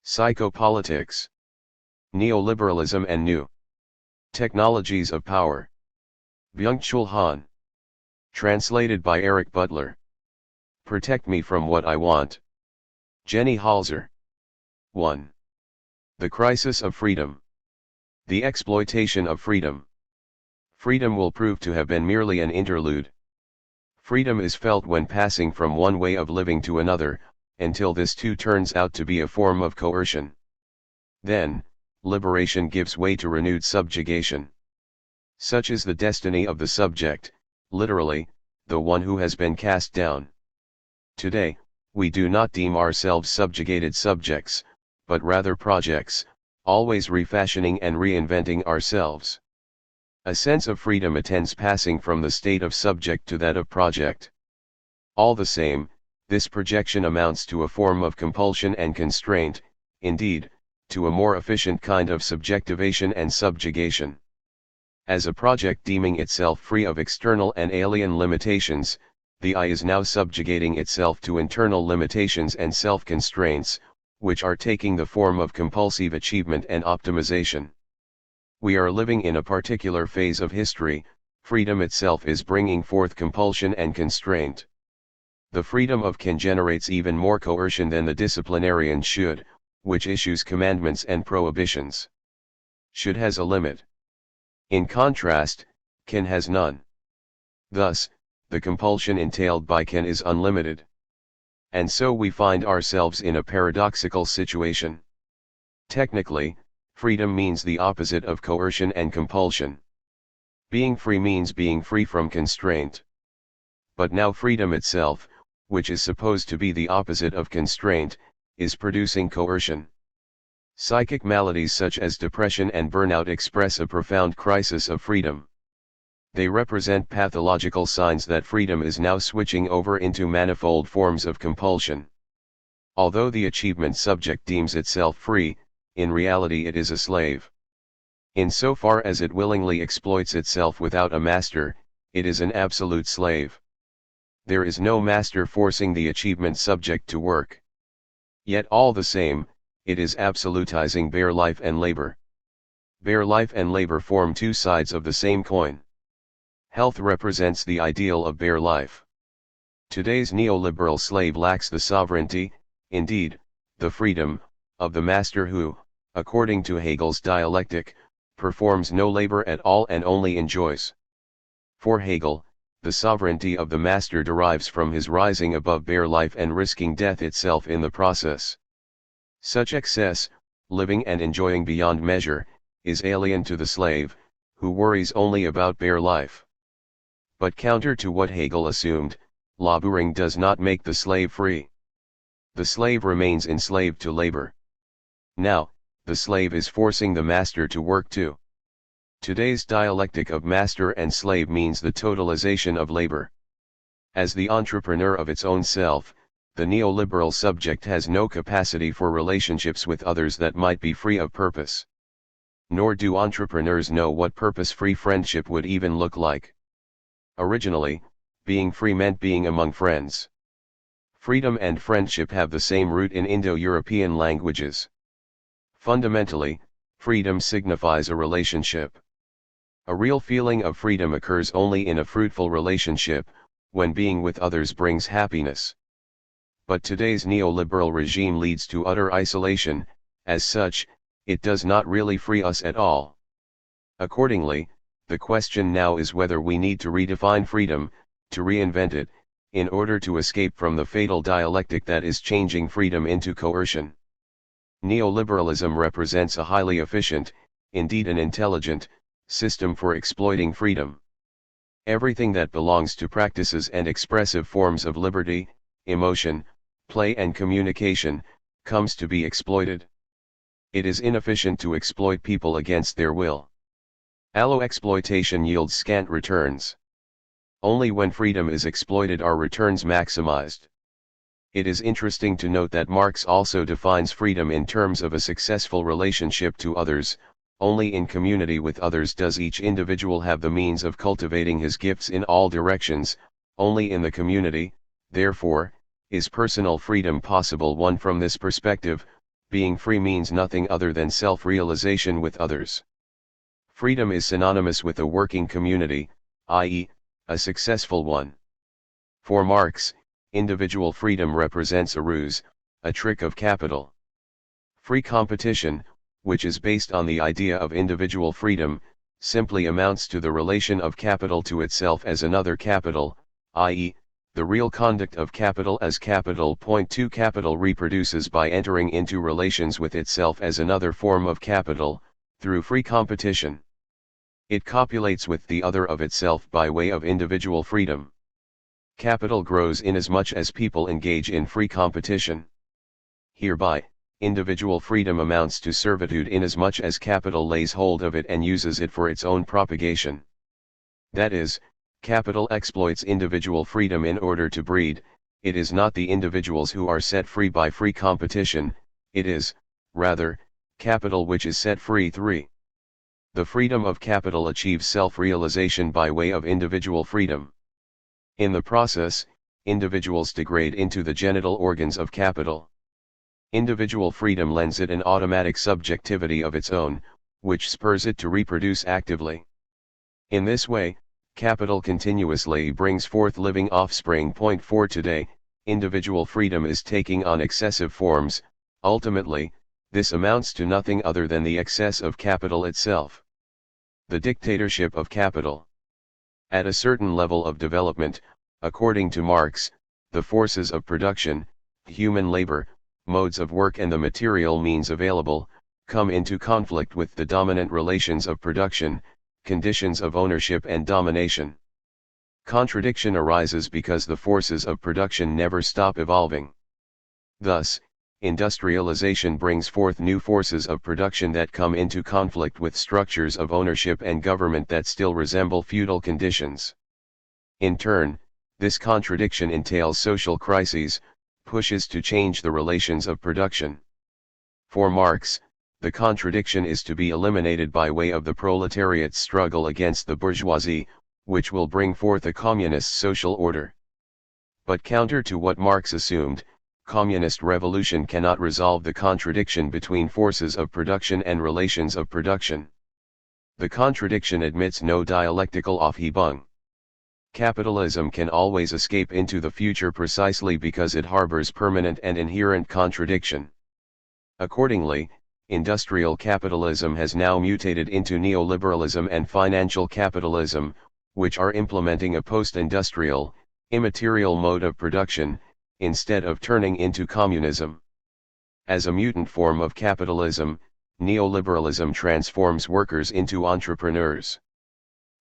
Psychopolitics. Neoliberalism and New Technologies of Power. Byung Chul. Translated by Eric Butler. Protect me from what I want. Jenny Halzer. 1. The crisis of freedom. The exploitation of freedom. Freedom will prove to have been merely an interlude. Freedom is felt when passing from one way of living to another, until this too turns out to be a form of coercion. Then, liberation gives way to renewed subjugation. Such is the destiny of the subject, literally, the one who has been cast down. Today, we do not deem ourselves subjugated subjects, but rather projects, always refashioning and reinventing ourselves. A sense of freedom attends passing from the state of subject to that of project. All the same, this projection amounts to a form of compulsion and constraint, indeed, to a more efficient kind of subjectivation and subjugation. As a project deeming itself free of external and alien limitations, the I is now subjugating itself to internal limitations and self-constraints, which are taking the form of compulsive achievement and optimization. We are living in a particular phase of history. Freedom itself is bringing forth compulsion and constraint. The freedom of can generates even more coercion than the disciplinarian should, which issues commandments and prohibitions. Should has a limit. In contrast, can has none. Thus, the compulsion entailed by can is unlimited. And so we find ourselves in a paradoxical situation. Technically, freedom means the opposite of coercion and compulsion. Being free means being free from constraint. But now freedom itself, which is supposed to be the opposite of constraint, is producing coercion. Psychic maladies such as depression and burnout express a profound crisis of freedom. They represent pathological signs that freedom is now switching over into manifold forms of compulsion. Although the achievement subject deems itself free, in reality it is a slave. Insofar as it willingly exploits itself without a master, it is an absolute slave. There is no master forcing the achievement subject to work. Yet all the same, it is absolutizing bare life and labor. Bare life and labor form two sides of the same coin. Health represents the ideal of bare life. Today's neoliberal slave lacks the sovereignty, indeed, the freedom, of the master who, according to Hegel's dialectic, performs no labor at all and only enjoys. For Hegel, the sovereignty of the master derives from his rising above bare life and risking death itself in the process. Such excess, living and enjoying beyond measure, is alien to the slave, who worries only about bare life. But counter to what Hegel assumed, laboring does not make the slave free. The slave remains enslaved to labor. Now, the slave is forcing the master to work too. Today's dialectic of master and slave means the totalization of labor. As the entrepreneur of its own self, the neoliberal subject has no capacity for relationships with others that might be free of purpose. Nor do entrepreneurs know what purpose-free friendship would even look like. Originally, being free meant being among friends. Freedom and friendship have the same root in Indo-European languages. Fundamentally, freedom signifies a relationship. A real feeling of freedom occurs only in a fruitful relationship, when being with others brings happiness. But today's neoliberal regime leads to utter isolation. As such, it does not really free us at all. Accordingly, the question now is whether we need to redefine freedom, to reinvent it, in order to escape from the fatal dialectic that is changing freedom into coercion. Neoliberalism represents a highly efficient, indeed an intelligent, system for exploiting freedom. Everything that belongs to practices and expressive forms of liberty, emotion, play and communication, comes to be exploited. It is inefficient to exploit people against their will. Allo-exploitation yields scant returns. Only when freedom is exploited are returns maximized. It is interesting to note that Marx also defines freedom in terms of a successful relationship to others. Only in community with others does each individual have the means of cultivating his gifts in all directions. Only in the community, therefore, is personal freedom possible. One from this perspective, being free means nothing other than self-realization with others. Freedom is synonymous with a working community, i.e., a successful one. For Marx, individual freedom represents a ruse, a trick of capital. Free competition, which is based on the idea of individual freedom, simply amounts to the relation of capital to itself as another capital, i.e., the real conduct of capital as capital. Point 2 Capital reproduces by entering into relations with itself as another form of capital, through free competition. It copulates with the other of itself by way of individual freedom. Capital grows inasmuch as people engage in free competition. Hereby, individual freedom amounts to servitude inasmuch as capital lays hold of it and uses it for its own propagation. That is, capital exploits individual freedom in order to breed. It is not the individuals who are set free by free competition, it is, rather, capital which is set free. 3. The freedom of capital achieves self-realization by way of individual freedom. In the process, individuals degrade into the genital organs of capital. Individual freedom lends it an automatic subjectivity of its own, which spurs it to reproduce actively. In this way, capital continuously brings forth living offspring. Point 4 Today, individual freedom is taking on excessive forms. Ultimately, this amounts to nothing other than the excess of capital itself. The dictatorship of capital. At a certain level of development, according to Marx, the forces of production, human labor, modes of work and the material means available, come into conflict with the dominant relations of production, conditions of ownership and domination. Contradiction arises because the forces of production never stop evolving. Thus, industrialization brings forth new forces of production that come into conflict with structures of ownership and government that still resemble feudal conditions. In turn, this contradiction entails social crises, pushes to change the relations of production. For Marx, the contradiction is to be eliminated by way of the proletariat's struggle against the bourgeoisie, which will bring forth a communist social order. But counter to what Marx assumed, communist revolution cannot resolve the contradiction between forces of production and relations of production. The contradiction admits no dialectical aufhebung. Capitalism can always escape into the future precisely because it harbors permanent and inherent contradiction. Accordingly, industrial capitalism has now mutated into neoliberalism and financial capitalism, which are implementing a post-industrial, immaterial mode of production, instead of turning into communism. As a mutant form of capitalism, neoliberalism transforms workers into entrepreneurs.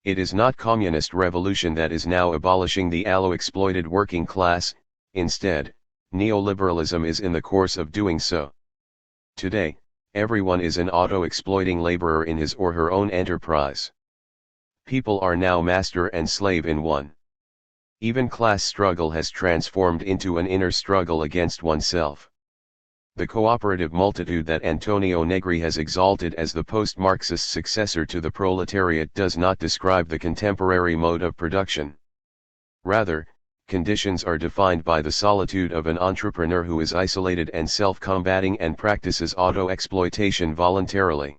It is not communist revolution that is now abolishing the allo-exploited working class, instead, neoliberalism is in the course of doing so. Today, everyone is an auto-exploiting laborer in his or her own enterprise. People are now master and slave in one. Even class struggle has transformed into an inner struggle against oneself. The cooperative multitude that Antonio Negri has exalted as the post-Marxist successor to the proletariat does not describe the contemporary mode of production. Rather, conditions are defined by the solitude of an entrepreneur who is isolated and self-combating and practices auto-exploitation voluntarily.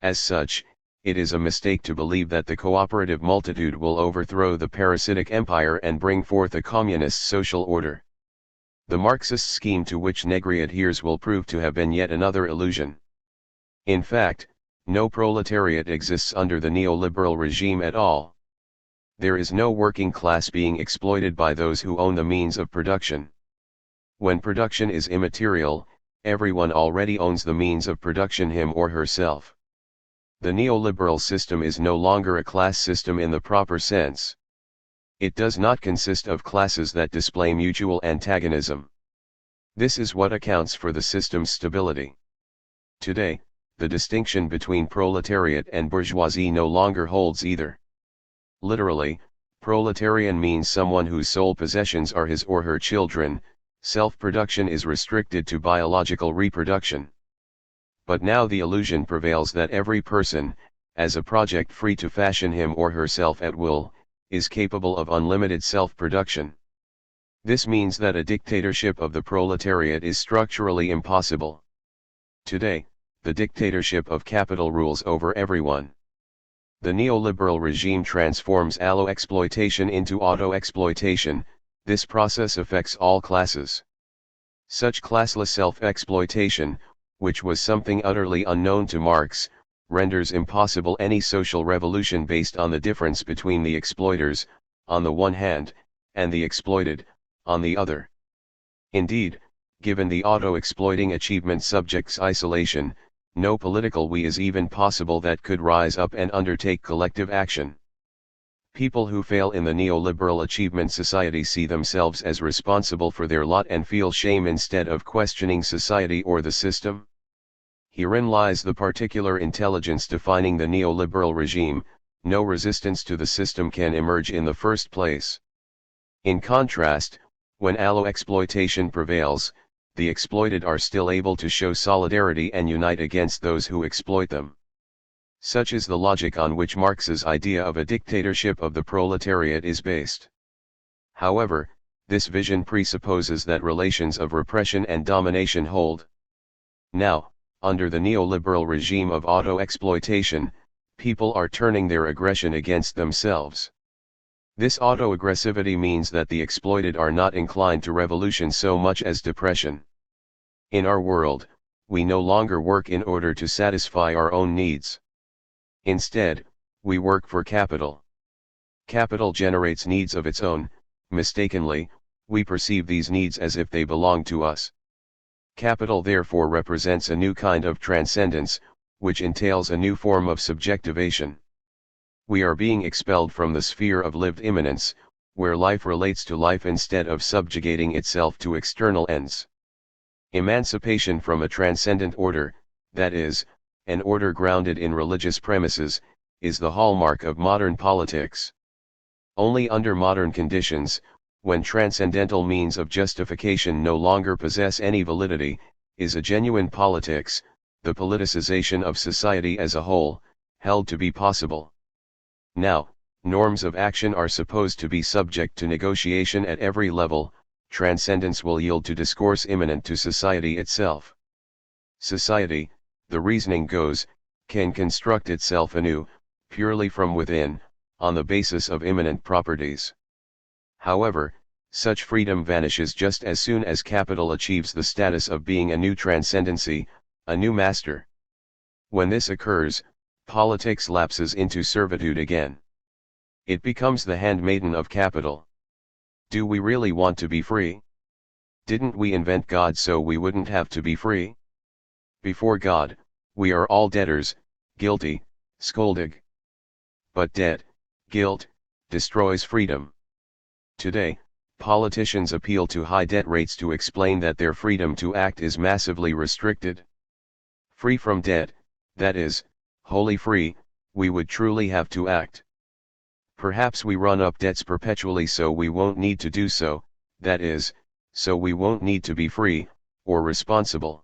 As such, it is a mistake to believe that the cooperative multitude will overthrow the parasitic empire and bring forth a communist social order. The Marxist scheme to which Negri adheres will prove to have been yet another illusion. In fact, no proletariat exists under the neoliberal regime at all. There is no working class being exploited by those who own the means of production. When production is immaterial, everyone already owns the means of production, him or herself. The neoliberal system is no longer a class system in the proper sense. It does not consist of classes that display mutual antagonism. This is what accounts for the system's stability. Today, the distinction between proletariat and bourgeoisie no longer holds either. Literally, proletarian means someone whose sole possessions are his or her children. Self-production is restricted to biological reproduction. But now the illusion prevails that every person, as a project free to fashion him or herself at will, is capable of unlimited self-production. This means that a dictatorship of the proletariat is structurally impossible. Today, the dictatorship of capital rules over everyone. The neoliberal regime transforms allo-exploitation into auto-exploitation. This process affects all classes. Such classless self-exploitation, which was something utterly unknown to Marx, renders impossible any social revolution based on the difference between the exploiters, on the one hand, and the exploited, on the other. Indeed, given the auto-exploiting achievement subject's isolation, no political we is even possible that could rise up and undertake collective action. People who fail in the neoliberal achievement society see themselves as responsible for their lot and feel shame instead of questioning society or the system. Herein lies the particular intelligence defining the neoliberal regime. No resistance to the system can emerge in the first place. In contrast, when allo-exploitation prevails, the exploited are still able to show solidarity and unite against those who exploit them. Such is the logic on which Marx's idea of a dictatorship of the proletariat is based. However, this vision presupposes that relations of repression and domination hold. Now, under the neoliberal regime of auto-exploitation, people are turning their aggression against themselves. This auto-aggressivity means that the exploited are not inclined to revolution so much as depression. In our world, we no longer work in order to satisfy our own needs. Instead, we work for capital. Capital generates needs of its own. Mistakenly, we perceive these needs as if they belong to us. Capital therefore represents a new kind of transcendence, which entails a new form of subjectivation. We are being expelled from the sphere of lived immanence, where life relates to life instead of subjugating itself to external ends. Emancipation from a transcendent order, that is, an order grounded in religious premises, is the hallmark of modern politics. Only under modern conditions, when transcendental means of justification no longer possess any validity, is a genuine politics, the politicization of society as a whole, held to be possible. Now, norms of action are supposed to be subject to negotiation at every level. Transcendence will yield to discourse immanent to society itself. Society, the reasoning goes, can construct itself anew, purely from within, on the basis of immanent properties. However, such freedom vanishes just as soon as capital achieves the status of being a new transcendency, a new master. When this occurs, politics lapses into servitude again. It becomes the handmaiden of capital. Do we really want to be free? Didn't we invent God so we wouldn't have to be free? Before God, we are all debtors, guilty, schuldig. But debt, guilt, destroys freedom. Today, politicians appeal to high debt rates to explain that their freedom to act is massively restricted. Free from debt, that is, wholly free, we would truly have to act. Perhaps we run up debts perpetually so we won't need to do so, that is, so we won't need to be free, or responsible.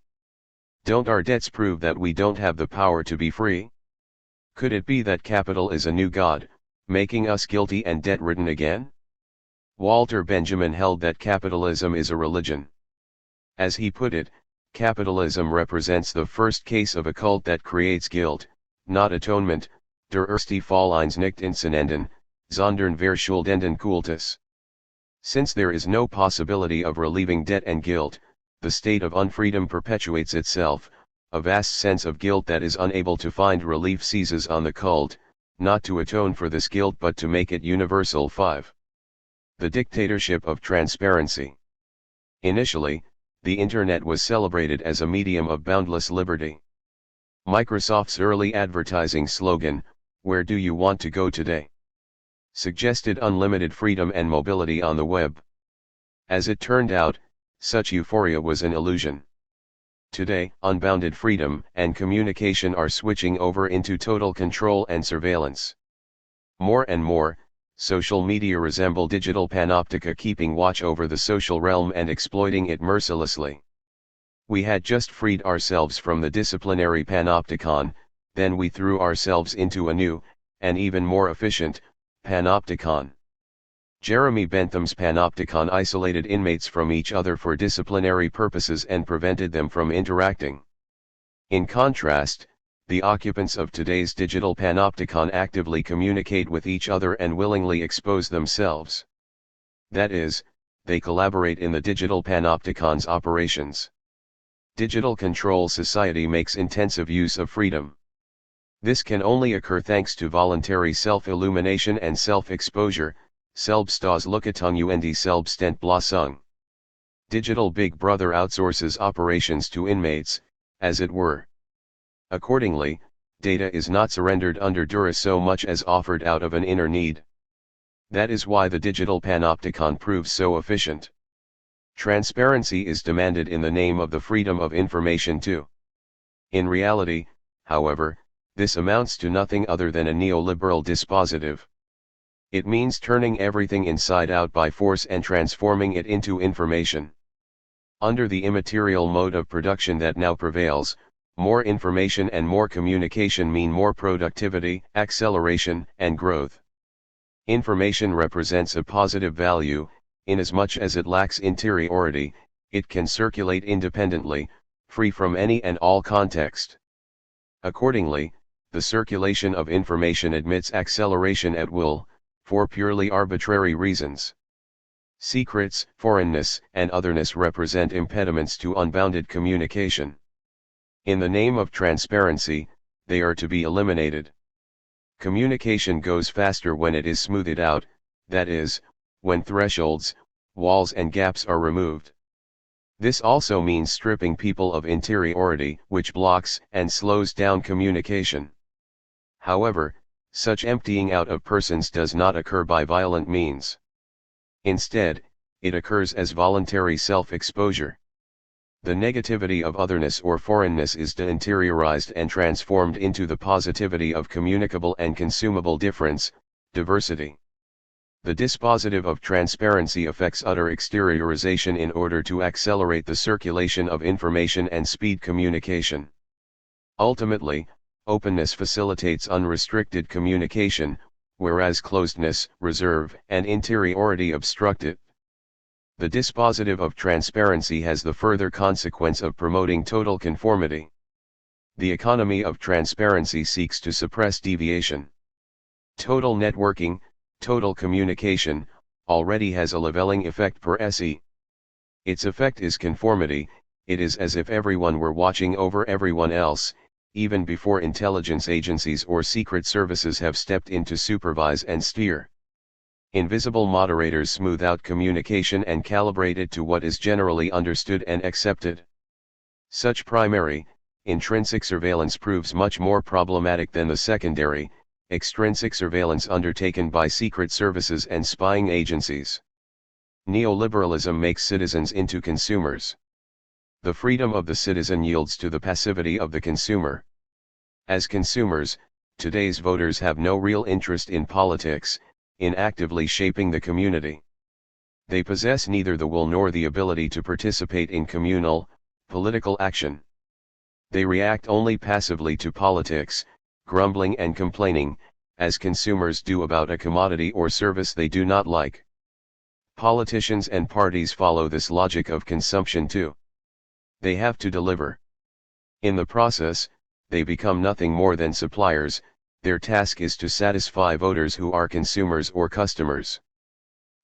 Don't our debts prove that we don't have the power to be free? Could it be that capital is a new god, making us guilty and debt-ridden again? Walter Benjamin held that capitalism is a religion. As he put it, capitalism represents the first case of a cult that creates guilt, not atonement, der erste Fall eines nicht insendenden, sondern verschuldenden Kultus. Since there is no possibility of relieving debt and guilt, the state of unfreedom perpetuates itself. A vast sense of guilt that is unable to find relief seizes on the cult, not to atone for this guilt but to make it universal. 5. The dictatorship of transparency. Initially, the Internet was celebrated as a medium of boundless liberty. Microsoft's early advertising slogan, "Where do you want to go today?" suggested unlimited freedom and mobility on the web. As it turned out, such euphoria was an illusion. Today, unbounded freedom and communication are switching over into total control and surveillance. More and more, social media resemble digital panoptica, keeping watch over the social realm and exploiting it mercilessly. We had just freed ourselves from the disciplinary panopticon, then we threw ourselves into a new, and even more efficient, panopticon. Jeremy Bentham's panopticon isolated inmates from each other for disciplinary purposes and prevented them from interacting. In contrast, the occupants of today's digital panopticon actively communicate with each other and willingly expose themselves. That is, they collaborate in the digital panopticon's operations. Digital control society makes intensive use of freedom. This can only occur thanks to voluntary self-illumination and self-exposure, Selbstausluketung und Selbstentblassung. Digital Big Brother outsources operations to inmates, as it were. Accordingly, data is not surrendered under duress so much as offered out of an inner need. That is why the digital panopticon proves so efficient. Transparency is demanded in the name of the freedom of information too. In reality, however, this amounts to nothing other than a neoliberal dispositive. It means turning everything inside out by force and transforming it into information. Under the immaterial mode of production that now prevails, more information and more communication mean more productivity, acceleration, and growth. Information represents a positive value. Inasmuch as it lacks interiority, it can circulate independently, free from any and all context. Accordingly, the circulation of information admits acceleration at will, for purely arbitrary reasons. Secrets, foreignness, and otherness represent impediments to unbounded communication. In the name of transparency, they are to be eliminated. Communication goes faster when it is smoothed out, that is, when thresholds, walls and gaps are removed. This also means stripping people of interiority, which blocks and slows down communication. However, such emptying out of persons does not occur by violent means. Instead, it occurs as voluntary self-exposure. The negativity of otherness or foreignness is de-interiorized and transformed into the positivity of communicable and consumable difference, diversity. The dispositive of transparency affects utter exteriorization in order to accelerate the circulation of information and speed communication. Ultimately, openness facilitates unrestricted communication, whereas closedness, reserve, and interiority obstruct it. The dispositive of transparency has the further consequence of promoting total conformity. The economy of transparency seeks to suppress deviation. Total networking, total communication, already has a leveling effect per se. Its effect is conformity. It is as if everyone were watching over everyone else, even before intelligence agencies or secret services have stepped in to supervise and steer. Invisible moderators smooth out communication and calibrate it to what is generally understood and accepted. Such primary, intrinsic surveillance proves much more problematic than the secondary, extrinsic surveillance undertaken by secret services and spying agencies. Neoliberalism makes citizens into consumers. The freedom of the citizen yields to the passivity of the consumer. As consumers, today's voters have no real interest in politics, in actively shaping the community. They possess neither the will nor the ability to participate in communal, political action. They react only passively to politics, grumbling and complaining, as consumers do about a commodity or service they do not like. Politicians and parties follow this logic of consumption too. They have to deliver. In the process, they become nothing more than suppliers. Their task is to satisfy voters who are consumers or customers.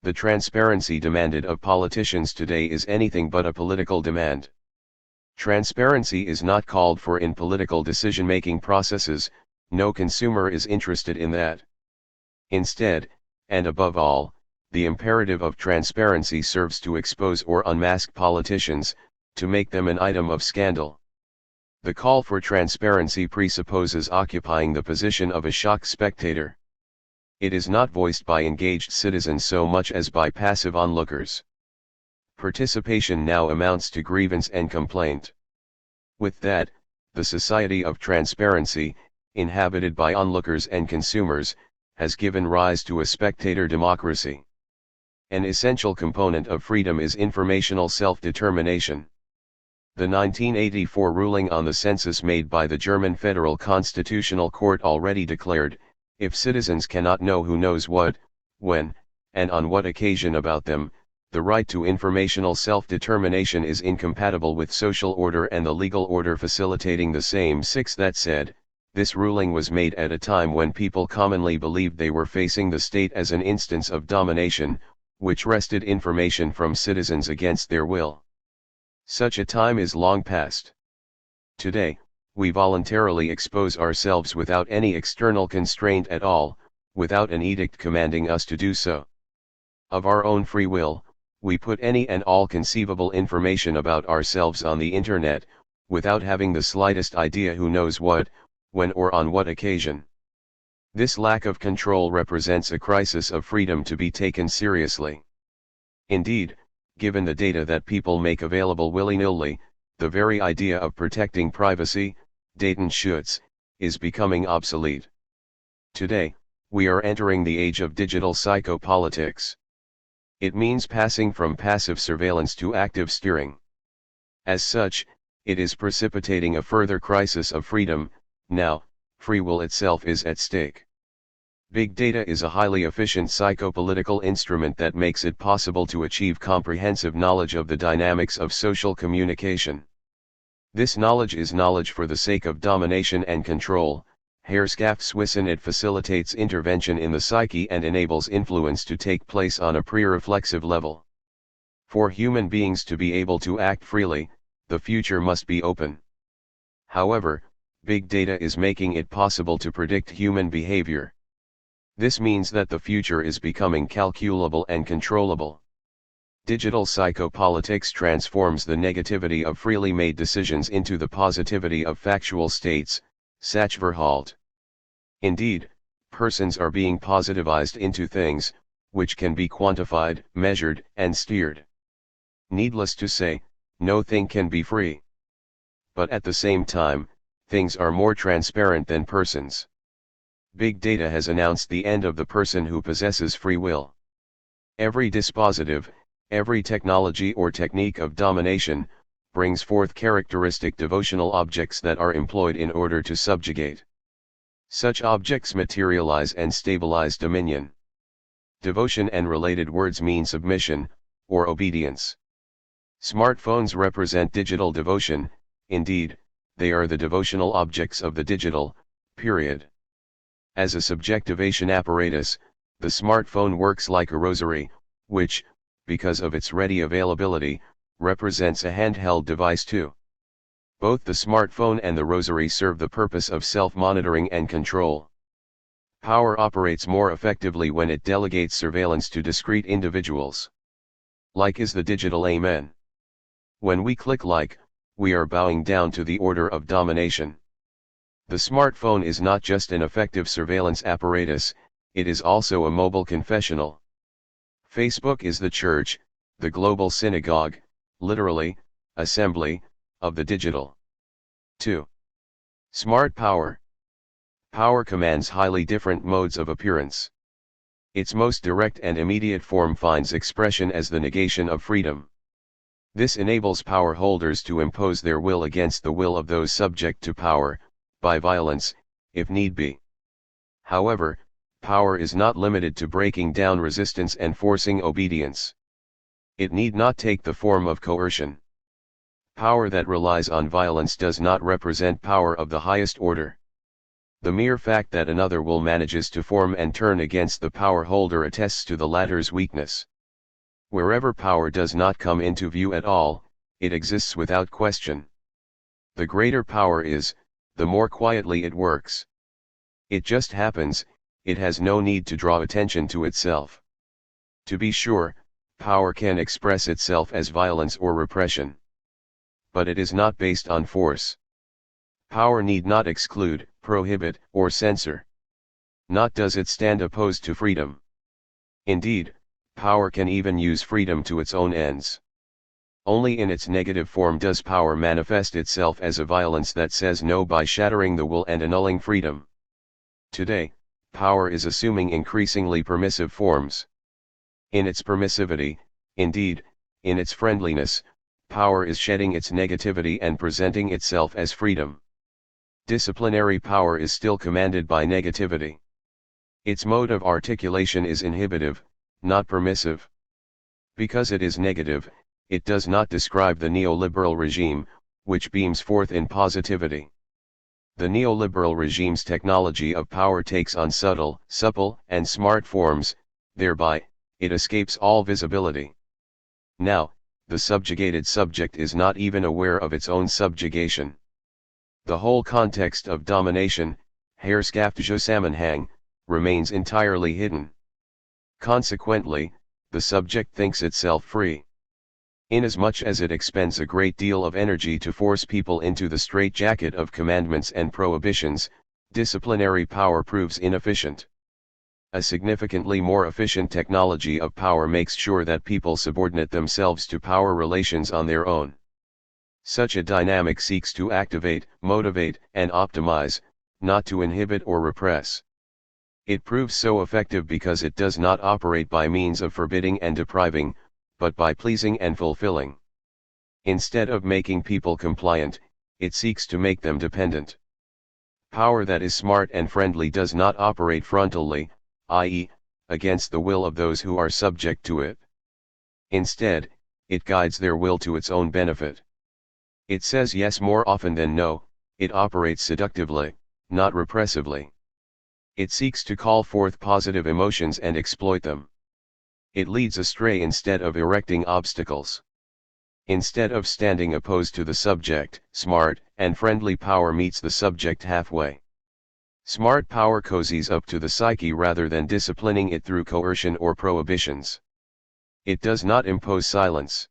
The transparency demanded of politicians today is anything but a political demand. Transparency is not called for in political decision-making processes. No consumer is interested in that. Instead, and above all, the imperative of transparency serves to expose or unmask politicians, to make them an item of scandal. The call for transparency presupposes occupying the position of a shocked spectator. It is not voiced by engaged citizens so much as by passive onlookers. Participation now amounts to grievance and complaint. With that, the society of transparency, inhabited by onlookers and consumers, has given rise to a spectator democracy. An essential component of freedom is informational self-determination. The 1984 ruling on the census made by the German Federal Constitutional Court already declared, if citizens cannot know who knows what, when, and on what occasion about them, The right to informational self-determination is incompatible with social order and the legal order facilitating the same. 6. That said, this ruling was made at a time when people commonly believed they were facing the state as an instance of domination, which wrested information from citizens against their will. Such a time is long past. Today, we voluntarily expose ourselves without any external constraint at all, without an edict commanding us to do so. Of our own free will, we put any and all conceivable information about ourselves on the internet, without having the slightest idea who knows what, when or on what occasion. This lack of control represents a crisis of freedom to be taken seriously. Indeed, given the data that people make available willy-nilly, the very idea of protecting privacy, Datenschutz, is becoming obsolete. Today, we are entering the age of digital psychopolitics. It means passing from passive surveillance to active steering. As such, it is precipitating a further crisis of freedom. Now, free will itself is at stake. Big data is a highly efficient psychopolitical instrument that makes it possible to achieve comprehensive knowledge of the dynamics of social communication. This knowledge is knowledge for the sake of domination and control. Herrschaftswissen. It facilitates intervention in the psyche and enables influence to take place on a pre-reflexive level. For human beings to be able to act freely, the future must be open. However, big data is making it possible to predict human behavior. This means that the future is becoming calculable and controllable. Digital psychopolitics transforms the negativity of freely made decisions into the positivity of factual states, Sachverhalt. Indeed, persons are being positivized into things, which can be quantified, measured, and steered. Needless to say, no thing can be free. But at the same time, things are more transparent than persons. Big data has announced the end of the person who possesses free will. Every dispositive, every technology or technique of domination, brings forth characteristic devotional objects that are employed in order to subjugate. Such objects materialize and stabilize dominion. Devotion and related words mean submission, or obedience. Smartphones represent digital devotion. Indeed, they are the devotional objects of the digital, period. As a subjectivation apparatus, the smartphone works like a rosary, which, because of its ready availability, represents a handheld device too. Both the smartphone and the rosary serve the purpose of self-monitoring and control. Power operates more effectively when it delegates surveillance to discrete individuals. Like is the digital amen. When we click like, we are bowing down to the order of domination. The smartphone is not just an effective surveillance apparatus, it is also a mobile confessional. Facebook is the church, the global synagogue, literally, assembly, of the digital. 2. Smart power. Power commands highly different modes of appearance. Its most direct and immediate form finds expression as the negation of freedom. This enables power holders to impose their will against the will of those subject to power, by violence, if need be. However, power is not limited to breaking down resistance and forcing obedience. It need not take the form of coercion. Power that relies on violence does not represent power of the highest order. The mere fact that another will manages to form and turn against the power holder attests to the latter's weakness. Wherever power does not come into view at all, it exists without question. The greater power is, the more quietly it works. It just happens, it has no need to draw attention to itself. To be sure, power can express itself as violence or repression. But it is not based on force. Power need not exclude, prohibit, or censor. Not does it stand opposed to freedom. Indeed, power can even use freedom to its own ends. Only in its negative form does power manifest itself as a violence that says no by shattering the will and annulling freedom. Today, power is assuming increasingly permissive forms. In its permissivity, indeed, in its friendliness, power is shedding its negativity and presenting itself as freedom. Disciplinary power is still commanded by negativity. Its mode of articulation is inhibitive, not permissive. Because it is negative, it does not describe the neoliberal regime, which beams forth in positivity. The neoliberal regime's technology of power takes on subtle, supple, and smart forms, thereby, it escapes all visibility. Now, the subjugated subject is not even aware of its own subjugation. The whole context of domination, Herrschaftszusammenhang, remains entirely hidden. Consequently, the subject thinks itself free. Inasmuch as it expends a great deal of energy to force people into the straitjacket of commandments and prohibitions, disciplinary power proves inefficient. A significantly more efficient technology of power makes sure that people subordinate themselves to power relations on their own. Such a dynamic seeks to activate, motivate, and optimize, not to inhibit or repress. It proves so effective because it does not operate by means of forbidding and depriving, but by pleasing and fulfilling. Instead of making people compliant, it seeks to make them dependent. Power that is smart and friendly does not operate frontally, i.e., against the will of those who are subject to it. Instead, it guides their will to its own benefit. It says yes more often than no, it operates seductively, not repressively. It seeks to call forth positive emotions and exploit them. It leads astray instead of erecting obstacles. Instead of standing opposed to the subject, smart and friendly power meets the subject halfway. Smart power cozies up to the psyche rather than disciplining it through coercion or prohibitions. It does not impose silence.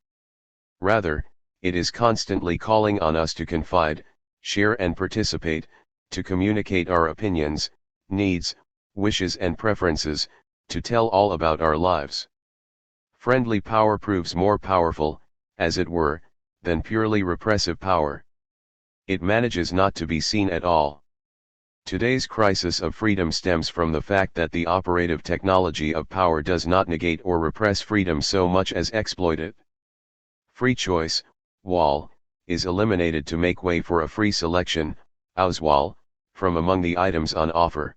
Rather, it is constantly calling on us to confide, share and participate, to communicate our opinions, needs, wishes and preferences, to tell all about our lives. Friendly power proves more powerful, as it were, than purely repressive power. It manages not to be seen at all. Today's crisis of freedom stems from the fact that the operative technology of power does not negate or repress freedom so much as exploit it. Free choice, Wahl, is eliminated to make way for a free selection, Auswahl, from among the items on offer.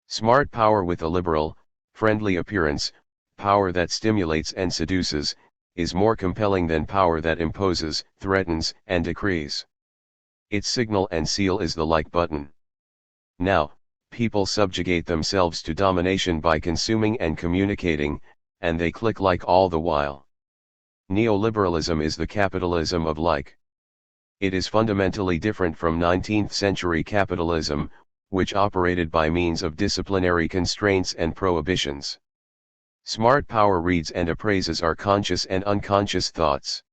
Smart power with a liberal, friendly appearance, power that stimulates and seduces, is more compelling than power that imposes, threatens, and decrees. Its signal and seal is the like button. Now, people subjugate themselves to domination by consuming and communicating, and they click like all the while. Neoliberalism is the capitalism of like. It is fundamentally different from 19th-century capitalism, which operated by means of disciplinary constraints and prohibitions. Smart power reads and appraises our conscious and unconscious thoughts.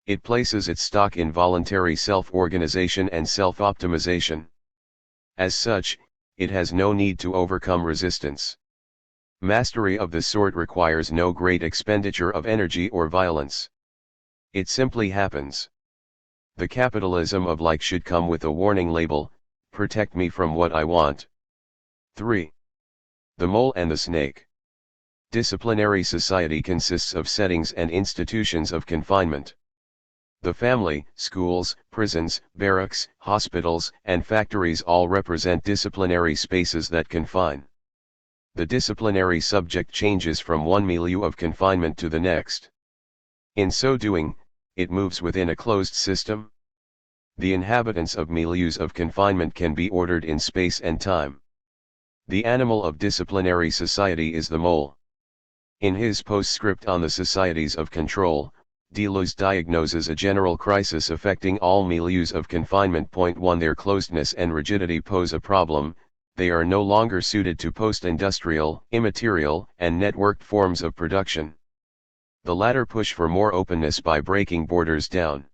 It places its stock in voluntary self-organization and self-optimization. As such, it has no need to overcome resistance. Mastery of this sort requires no great expenditure of energy or violence. It simply happens. The capitalism of like should come with a warning label, "Protect me from what I want." 3. The mole and the snake. Disciplinary society consists of settings and institutions of confinement. The family, schools, prisons, barracks, hospitals, and factories all represent disciplinary spaces that confine. The disciplinary subject changes from one milieu of confinement to the next. In so doing, it moves within a closed system. The inhabitants of milieus of confinement can be ordered in space and time. The animal of disciplinary society is the mole. In his postscript on the societies of control, Deleuze diagnoses a general crisis affecting all milieus of confinement. 1. Their closedness and rigidity pose a problem. They are no longer suited to post-industrial, immaterial, and networked forms of production. The latter push for more openness by breaking borders down.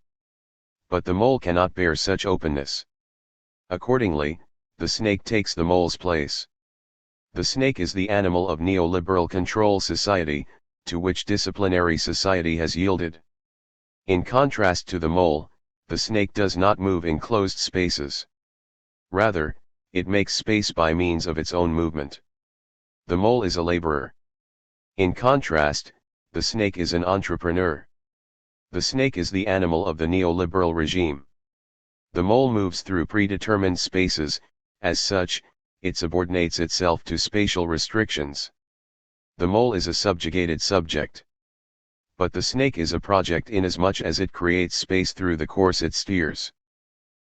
But the mole cannot bear such openness. Accordingly, the snake takes the mole's place. The snake is the animal of neoliberal control society, to which disciplinary society has yielded. In contrast to the mole, the snake does not move in closed spaces. Rather, it makes space by means of its own movement. The mole is a laborer. In contrast, the snake is an entrepreneur. The snake is the animal of the neoliberal regime. The mole moves through predetermined spaces. As such, it subordinates itself to spatial restrictions. The mole is a subjugated subject. But the snake is a project inasmuch as it creates space through the course it steers.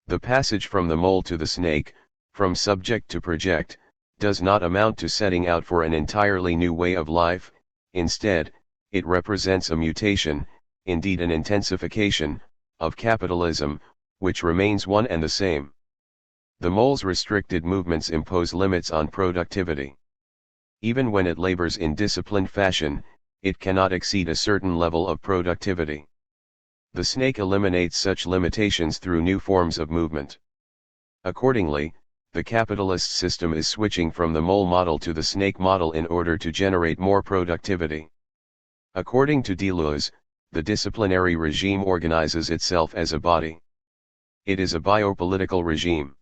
The passage from the mole to the snake, from subject to project, does not amount to setting out for an entirely new way of life. Instead, it represents a mutation, indeed an intensification, of capitalism, which remains one and the same. The mole's restricted movements impose limits on productivity. Even when it labors in disciplined fashion, it cannot exceed a certain level of productivity. The snake eliminates such limitations through new forms of movement. Accordingly, the capitalist system is switching from the mole model to the snake model in order to generate more productivity. According to Deleuze, the disciplinary regime organizes itself as a body. It is a biopolitical regime.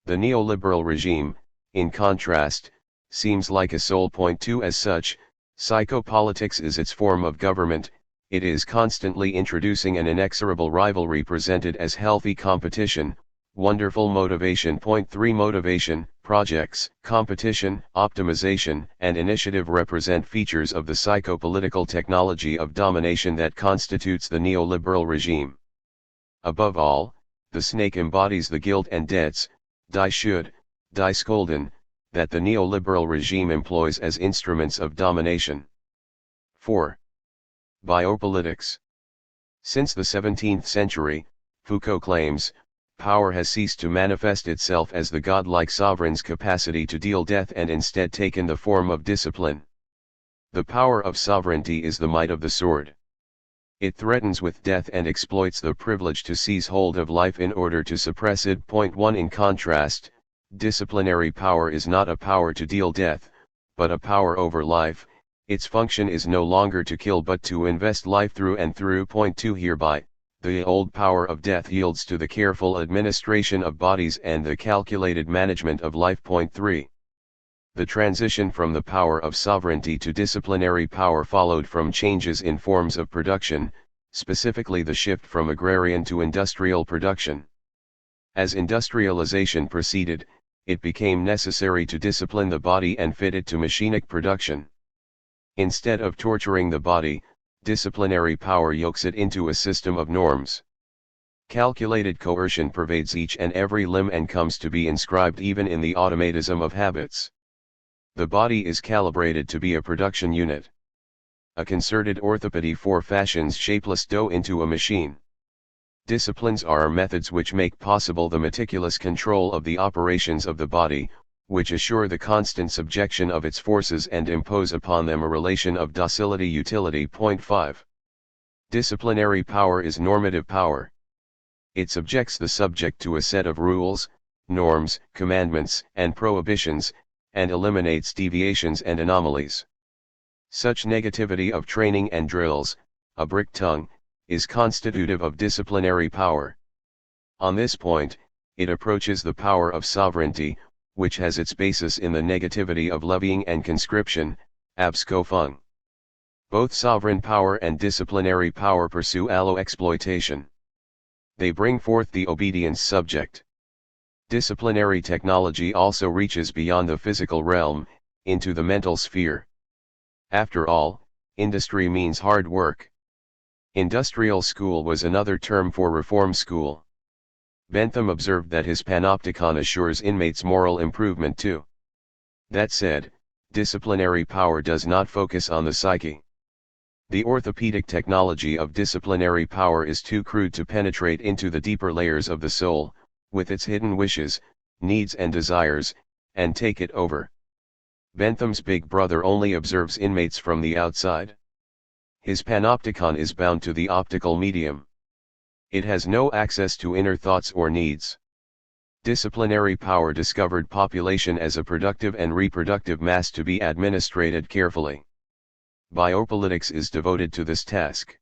The neoliberal regime, in contrast, seems like a soul point too. As such, psychopolitics is its form of government. It is constantly introducing an inexorable rivalry presented as healthy competition, wonderful motivation. Point 3 Motivation, projects, competition, optimization, and initiative represent features of the psychopolitical technology of domination that constitutes the neoliberal regime. Above all, the snake embodies the guilt and debts, die Schuld, die Schulden, that the neoliberal regime employs as instruments of domination. 4. Biopolitics. Since the 17th century, Foucault claims, power has ceased to manifest itself as the godlike sovereign's capacity to deal death and instead taken the form of discipline. The power of sovereignty is the might of the sword. It threatens with death and exploits the privilege to seize hold of life in order to suppress it. Point 1 In contrast, disciplinary power is not a power to deal death, but a power over life. Its function is no longer to kill but to invest life through and through. Point 2 Hereby, the old power of death yields to the careful administration of bodies and the calculated management of life. Point 3. The transition from the power of sovereignty to disciplinary power followed from changes in forms of production, specifically the shift from agrarian to industrial production. As industrialization proceeded, it became necessary to discipline the body and fit it to machinic production. Instead of torturing the body, disciplinary power yokes it into a system of norms. Calculated coercion pervades each and every limb and comes to be inscribed even in the automatism of habits. The body is calibrated to be a production unit. A concerted orthopedy fashions shapeless dough into a machine. Disciplines are methods which make possible the meticulous control of the operations of the body, which assure the constant subjection of its forces and impose upon them a relation of docility-utility. Point 5. Disciplinary power is normative power. It subjects the subject to a set of rules, norms, commandments, and prohibitions, and eliminates deviations and anomalies. Such negativity of training and drills, a brick tongue, is constitutive of disciplinary power. On this point, it approaches the power of sovereignty, which has its basis in the negativity of levying and conscription, abscofung. Both sovereign power and disciplinary power pursue allo-exploitation. They bring forth the obedience subject. Disciplinary technology also reaches beyond the physical realm, into the mental sphere. After all, industry means hard work. Industrial school was another term for reform school. Bentham observed that his panopticon assures inmates moral improvement too. That said, disciplinary power does not focus on the psyche. The orthopedic technology of disciplinary power is too crude to penetrate into the deeper layers of the soul, with its hidden wishes, needs and desires, and take it over. Bentham's big brother only observes inmates from the outside. His panopticon is bound to the optical medium. It has no access to inner thoughts or needs. Disciplinary power discovered population as a productive and reproductive mass to be administrated carefully. Biopolitics is devoted to this task.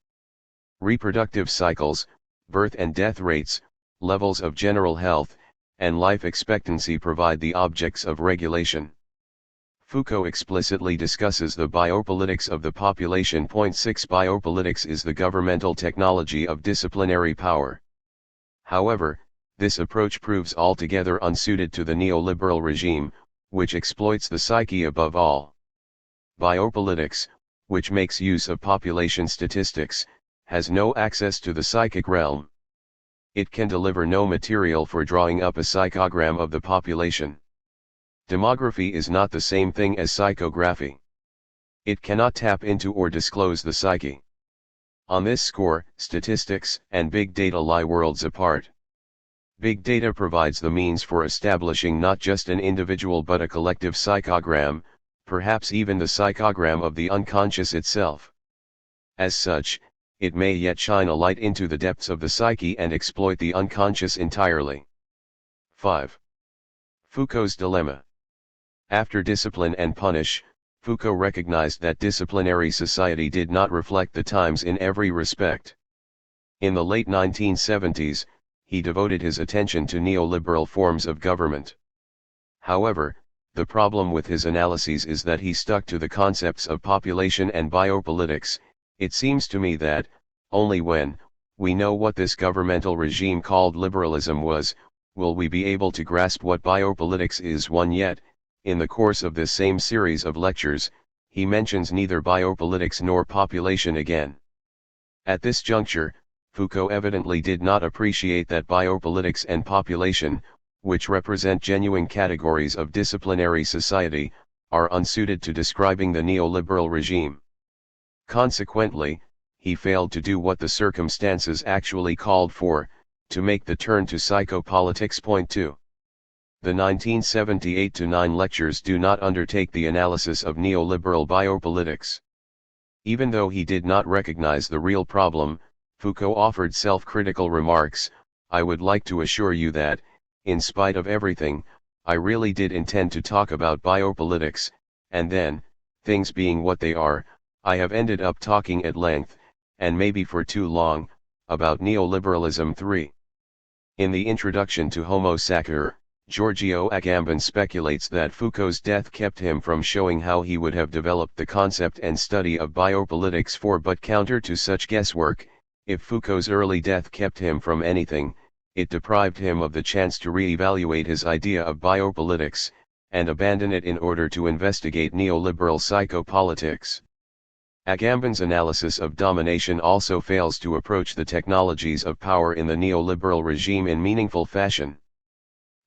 Reproductive cycles, birth and death rates, levels of general health, and life expectancy provide the objects of regulation. Foucault explicitly discusses the biopolitics of the population. Point 6 Biopolitics is the governmental technology of disciplinary power. However, this approach proves altogether unsuited to the neoliberal regime, which exploits the psyche above all. Biopolitics, which makes use of population statistics, has no access to the psychic realm. It can deliver no material for drawing up a psychogram of the population. Demography is not the same thing as psychography. It cannot tap into or disclose the psyche. On this score, statistics and big data lie worlds apart. Big data provides the means for establishing not just an individual but a collective psychogram, perhaps even the psychogram of the unconscious itself. As such, it may yet shine a light into the depths of the psyche and exploit the unconscious entirely. 5. Foucault's dilemma. After Discipline and Punish, Foucault recognized that disciplinary society did not reflect the times in every respect. In the late 1970s, he devoted his attention to neoliberal forms of government. However, the problem with his analyses is that he stuck to the concepts of population and biopolitics. It seems to me that, only when we know what this governmental regime called liberalism was, will we be able to grasp what biopolitics is. Yet, in the course of this same series of lectures, he mentions neither biopolitics nor population again. At this juncture, Foucault evidently did not appreciate that biopolitics and population, which represent genuine categories of disciplinary society, are unsuited to describing the neoliberal regime. Consequently, he failed to do what the circumstances actually called for, to make the turn to psychopolitics. Point 2. The 1978-9 lectures do not undertake the analysis of neoliberal biopolitics. Even though he did not recognize the real problem, Foucault offered self-critical remarks. I would like to assure you that, in spite of everything, I really did intend to talk about biopolitics, and then, things being what they are, I have ended up talking at length, and maybe for too long, about neoliberalism. 3. In the introduction to Homo Sacer, Giorgio Agamben speculates that Foucault's death kept him from showing how he would have developed the concept and study of biopolitics. But counter to such guesswork, if Foucault's early death kept him from anything, it deprived him of the chance to re-evaluate his idea of biopolitics, and abandon it in order to investigate neoliberal psychopolitics. Agamben's analysis of domination also fails to approach the technologies of power in the neoliberal regime in meaningful fashion.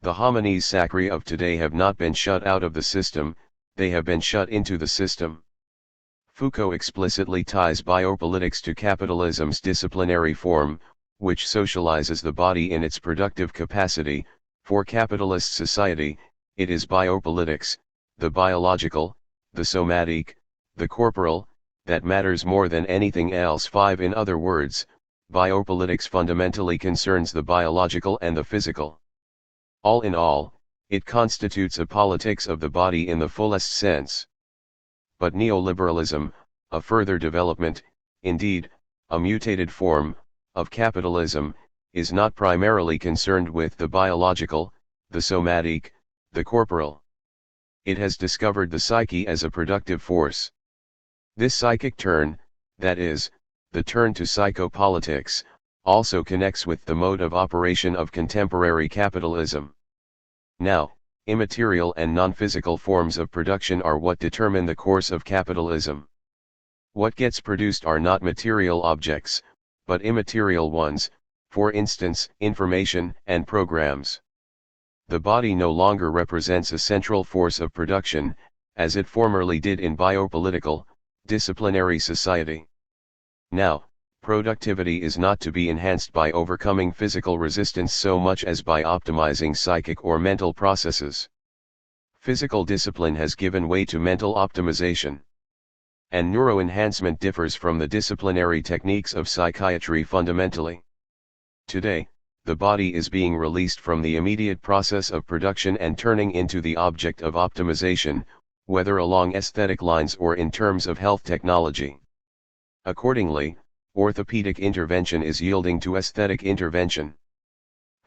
The homines sacri of today have not been shut out of the system, they have been shut into the system. Foucault explicitly ties biopolitics to capitalism's disciplinary form, which socializes the body in its productive capacity. For capitalist society, it is biopolitics, the biological, the somatic, the corporal, that matters more than anything else. 5. In other words, biopolitics fundamentally concerns the biological and the physical. All in all, it constitutes a politics of the body in the fullest sense. But neoliberalism, a further development, indeed, a mutated form, of capitalism, is not primarily concerned with the biological, the somatic, the corporal. It has discovered the psyche as a productive force. This psychic turn, that is, the turn to psychopolitics, also connects with the mode of operation of contemporary capitalism. Now, immaterial and non-physical forms of production are what determine the course of capitalism. What gets produced are not material objects, but immaterial ones, for instance, information and programs. The body no longer represents a central force of production, as it formerly did in biopolitical, disciplinary society. Now, productivity is not to be enhanced by overcoming physical resistance so much as by optimizing psychic or mental processes. Physical discipline has given way to mental optimization. And neuroenhancement differs from the disciplinary techniques of psychiatry fundamentally. Today, the body is being released from the immediate process of production and turning into the object of optimization, whether along aesthetic lines or in terms of health technology. Accordingly, orthopedic intervention is yielding to aesthetic intervention.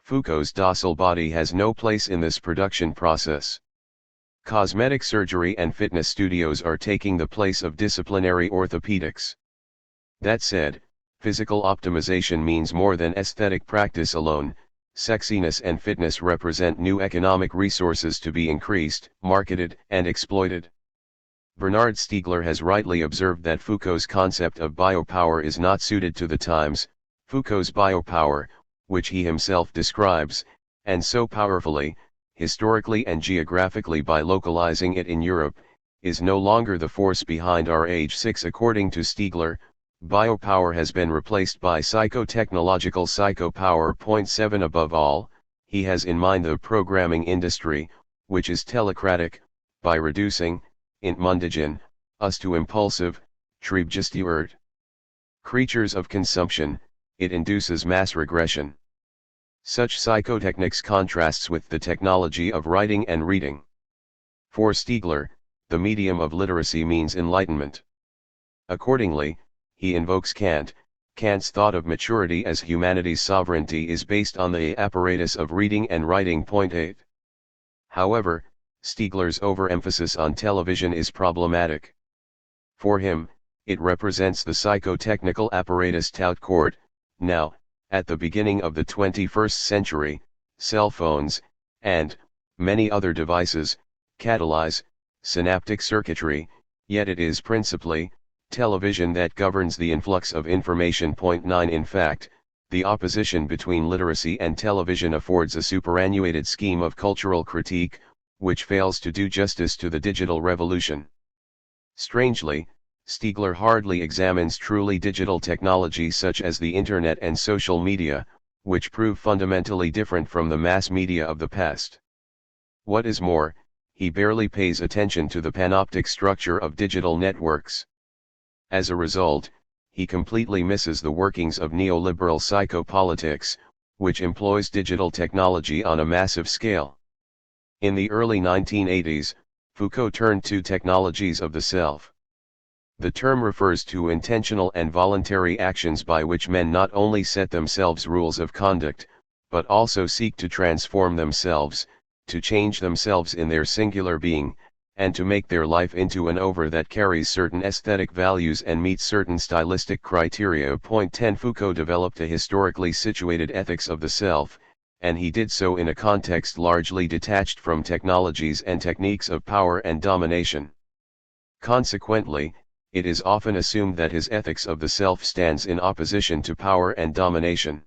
Foucault's docile body has no place in this production process. Cosmetic surgery and fitness studios are taking the place of disciplinary orthopedics. That said, physical optimization means more than aesthetic practice alone. Sexiness and fitness represent new economic resources to be increased, marketed, and exploited. Bernard Stiegler has rightly observed that Foucault's concept of biopower is not suited to the times. Foucault's biopower, which he himself describes, and so powerfully, historically and geographically by localizing it in Europe, is no longer the force behind our age. 6. According to Stiegler, biopower has been replaced by psychotechnological psychopower. 7. Above all, he has in mind the programming industry, which is telecratic, by reducing, entmündigen, us to impulsive, triebgesteuert creatures of consumption. It induces mass regression. Such psychotechnics contrasts with the technology of writing and reading. For Stiegler, the medium of literacy means enlightenment. Accordingly, he invokes Kant. Kant's thought of maturity as humanity's sovereignty is based on the apparatus of reading and writing. 8. However, Stiegler's overemphasis on television is problematic. For him, it represents the psychotechnical apparatus tout court. Now, at the beginning of the 21st century, cell phones, and many other devices, catalyze synaptic circuitry, yet it is principally television that governs the influx of information. 9. In fact, the opposition between literacy and television affords a superannuated scheme of cultural critique, which fails to do justice to the digital revolution. Strangely, Stiegler hardly examines truly digital technologies such as the Internet and social media, which prove fundamentally different from the mass media of the past. What is more, he barely pays attention to the panoptic structure of digital networks. As a result, he completely misses the workings of neoliberal psychopolitics, which employs digital technology on a massive scale. In the early 1980s, Foucault turned to technologies of the self. The term refers to intentional and voluntary actions by which men not only set themselves rules of conduct, but also seek to transform themselves, to change themselves in their singular being, and to make their life into an oeuvre that carries certain aesthetic values and meets certain stylistic criteria. 10. Foucault developed a historically situated ethics of the self, and he did so in a context largely detached from technologies and techniques of power and domination. Consequently, it is often assumed that his ethics of the self stands in opposition to power and domination.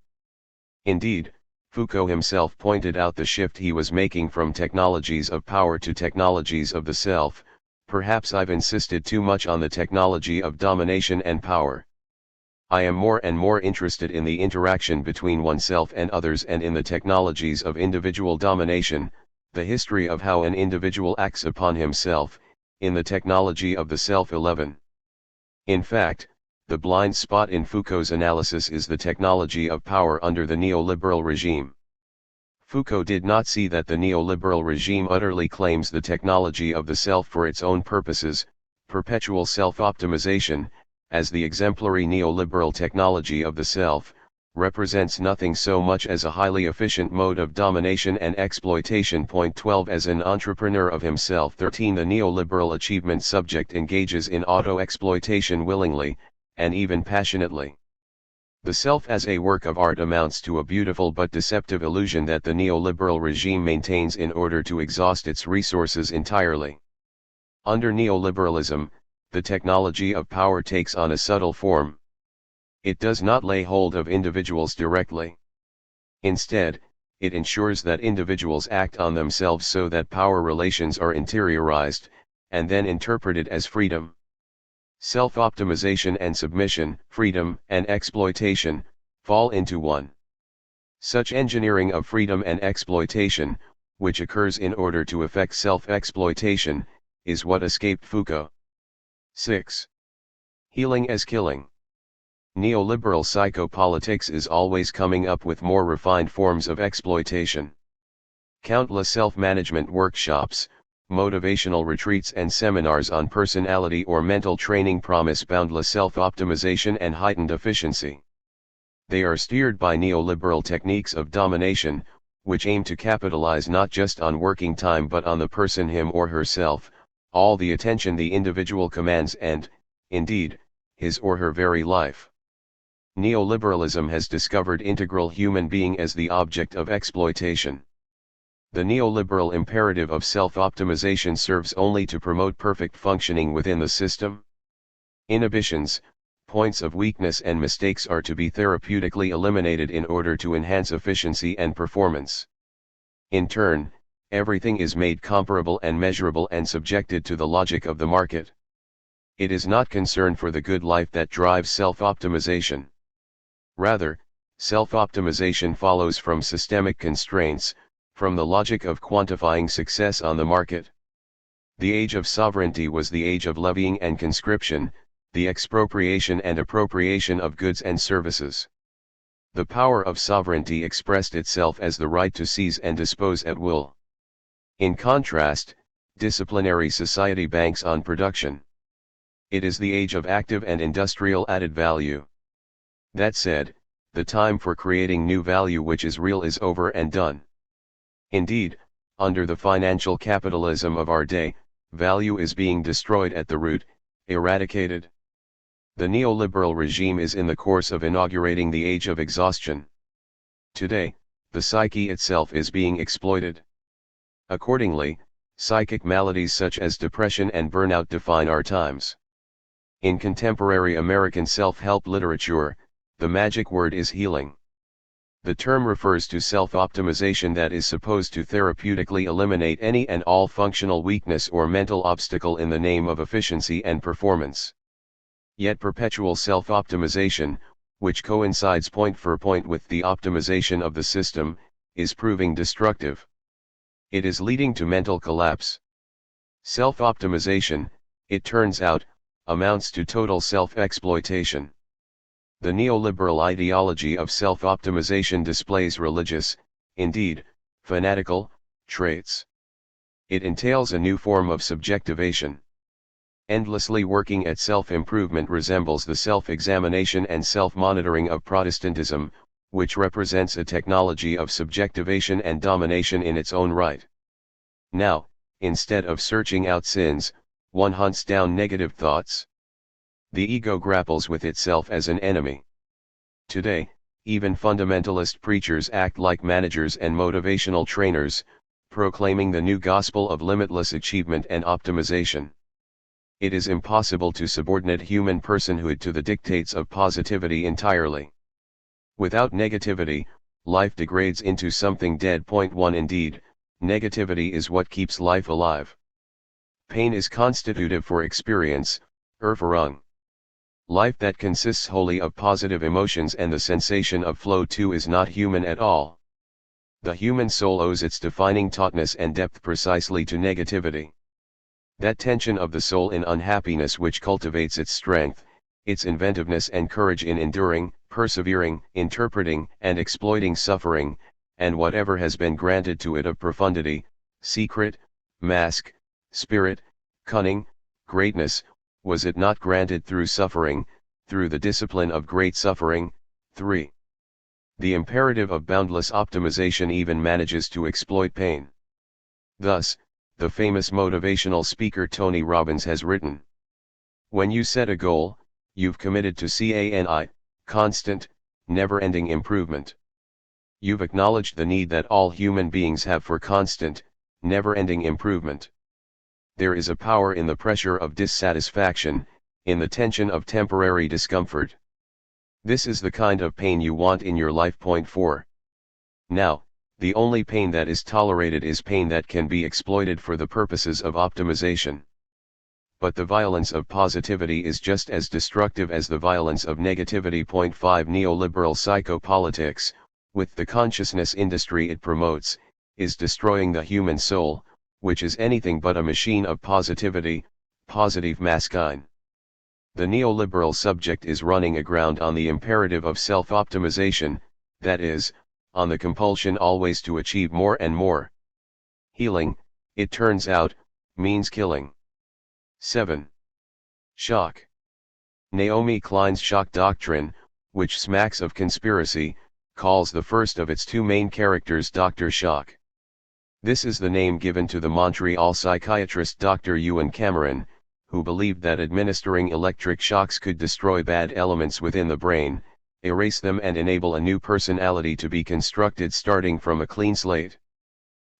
Indeed, Foucault himself pointed out the shift he was making from technologies of power to technologies of the self. Perhaps I've insisted too much on the technology of domination and power. I am more and more interested in the interaction between oneself and others and in the technologies of individual domination, the history of how an individual acts upon himself, in the technology of the self. 11. In fact, the blind spot in Foucault's analysis is the technology of power under the neoliberal regime. Foucault did not see that the neoliberal regime utterly claims the technology of the self for its own purposes, perpetual self-optimization, as the exemplary neoliberal technology of the self, represents nothing so much as a highly efficient mode of domination and exploitation. 12. As an entrepreneur of himself. 13. The neoliberal achievement subject engages in auto-exploitation willingly, and even passionately. The self as a work of art amounts to a beautiful but deceptive illusion that the neoliberal regime maintains in order to exhaust its resources entirely. Under neoliberalism, the technology of power takes on a subtle form. It does not lay hold of individuals directly. Instead, it ensures that individuals act on themselves so that power relations are interiorized, and then interpreted as freedom. Self-optimization and submission, freedom and exploitation, fall into one. Such engineering of freedom and exploitation, which occurs in order to effect self-exploitation, is what escaped Foucault. 6. Healing as killing. Neoliberal psychopolitics is always coming up with more refined forms of exploitation. Countless self-management workshops, motivational retreats and seminars on personality or mental training promise boundless self-optimization and heightened efficiency. They are steered by neoliberal techniques of domination, which aim to capitalize not just on working time but on the person him or herself, all the attention the individual commands and, indeed, his or her very life. Neoliberalism has discovered integral human being as the object of exploitation. The neoliberal imperative of self-optimization serves only to promote perfect functioning within the system. Inhibitions, points of weakness and mistakes are to be therapeutically eliminated in order to enhance efficiency and performance. In turn, everything is made comparable and measurable and subjected to the logic of the market. It is not concern for the good life that drives self-optimization. Rather, self-optimization follows from systemic constraints, from the logic of quantifying success on the market. The age of sovereignty was the age of levying and conscription, the expropriation and appropriation of goods and services. The power of sovereignty expressed itself as the right to seize and dispose at will. In contrast, disciplinary society banks on production. It is the age of active and industrial added value. That said, the time for creating new value which is real is over and done. Indeed, under the financial capitalism of our day, value is being destroyed at the root, eradicated. The neoliberal regime is in the course of inaugurating the age of exhaustion. Today, the psyche itself is being exploited. Accordingly, psychic maladies such as depression and burnout define our times. In contemporary American self-help literature, the magic word is healing. The term refers to self-optimization that is supposed to therapeutically eliminate any and all functional weakness or mental obstacle in the name of efficiency and performance. Yet perpetual self-optimization, which coincides point for point with the optimization of the system, is proving destructive. It is leading to mental collapse. Self-optimization, it turns out, amounts to total self-exploitation. The neoliberal ideology of self-optimization displays religious, indeed, fanatical, traits. It entails a new form of subjectivation. Endlessly working at self-improvement resembles the self-examination and self-monitoring of Protestantism, which represents a technology of subjectivation and domination in its own right. Now, instead of searching out sins, one hunts down negative thoughts. The ego grapples with itself as an enemy. Today, even fundamentalist preachers act like managers and motivational trainers, proclaiming the new gospel of limitless achievement and optimization. It is impossible to subordinate human personhood to the dictates of positivity entirely. Without negativity, life degrades into something dead. 1 Indeed, negativity is what keeps life alive. Pain is constitutive for experience, Erfahrung. Life that consists wholly of positive emotions and the sensation of flow too is not human at all. The human soul owes its defining tautness and depth precisely to negativity. That tension of the soul in unhappiness which cultivates its strength, its inventiveness and courage in enduring, persevering, interpreting and exploiting suffering, and whatever has been granted to it of profundity, secret, mask, spirit, cunning, greatness, was it not granted through suffering, through the discipline of great suffering? 3. The imperative of boundless optimization even manages to exploit pain. Thus, the famous motivational speaker Tony Robbins has written, "When you set a goal, you've committed to CANI, constant, never-ending improvement. You've acknowledged the need that all human beings have for constant, never-ending improvement. There is a power in the pressure of dissatisfaction, in the tension of temporary discomfort. This is the kind of pain you want in your life." 4. Now, the only pain that is tolerated is pain that can be exploited for the purposes of optimization. But the violence of positivity is just as destructive as the violence of negativity. 5 Neoliberal psychopolitics, with the consciousness industry it promotes, is destroying the human soul, which is anything but a machine of positivity, positive masculine. The neoliberal subject is running aground on the imperative of self-optimization, that is, on the compulsion always to achieve more and more. Healing, it turns out, means killing. 7. Shock. Naomi Klein's shock doctrine, which smacks of conspiracy, calls the first of its two main characters Dr. Shock. This is the name given to the Montreal psychiatrist Dr. Ewan Cameron, who believed that administering electric shocks could destroy bad elements within the brain, erase them and enable a new personality to be constructed starting from a clean slate.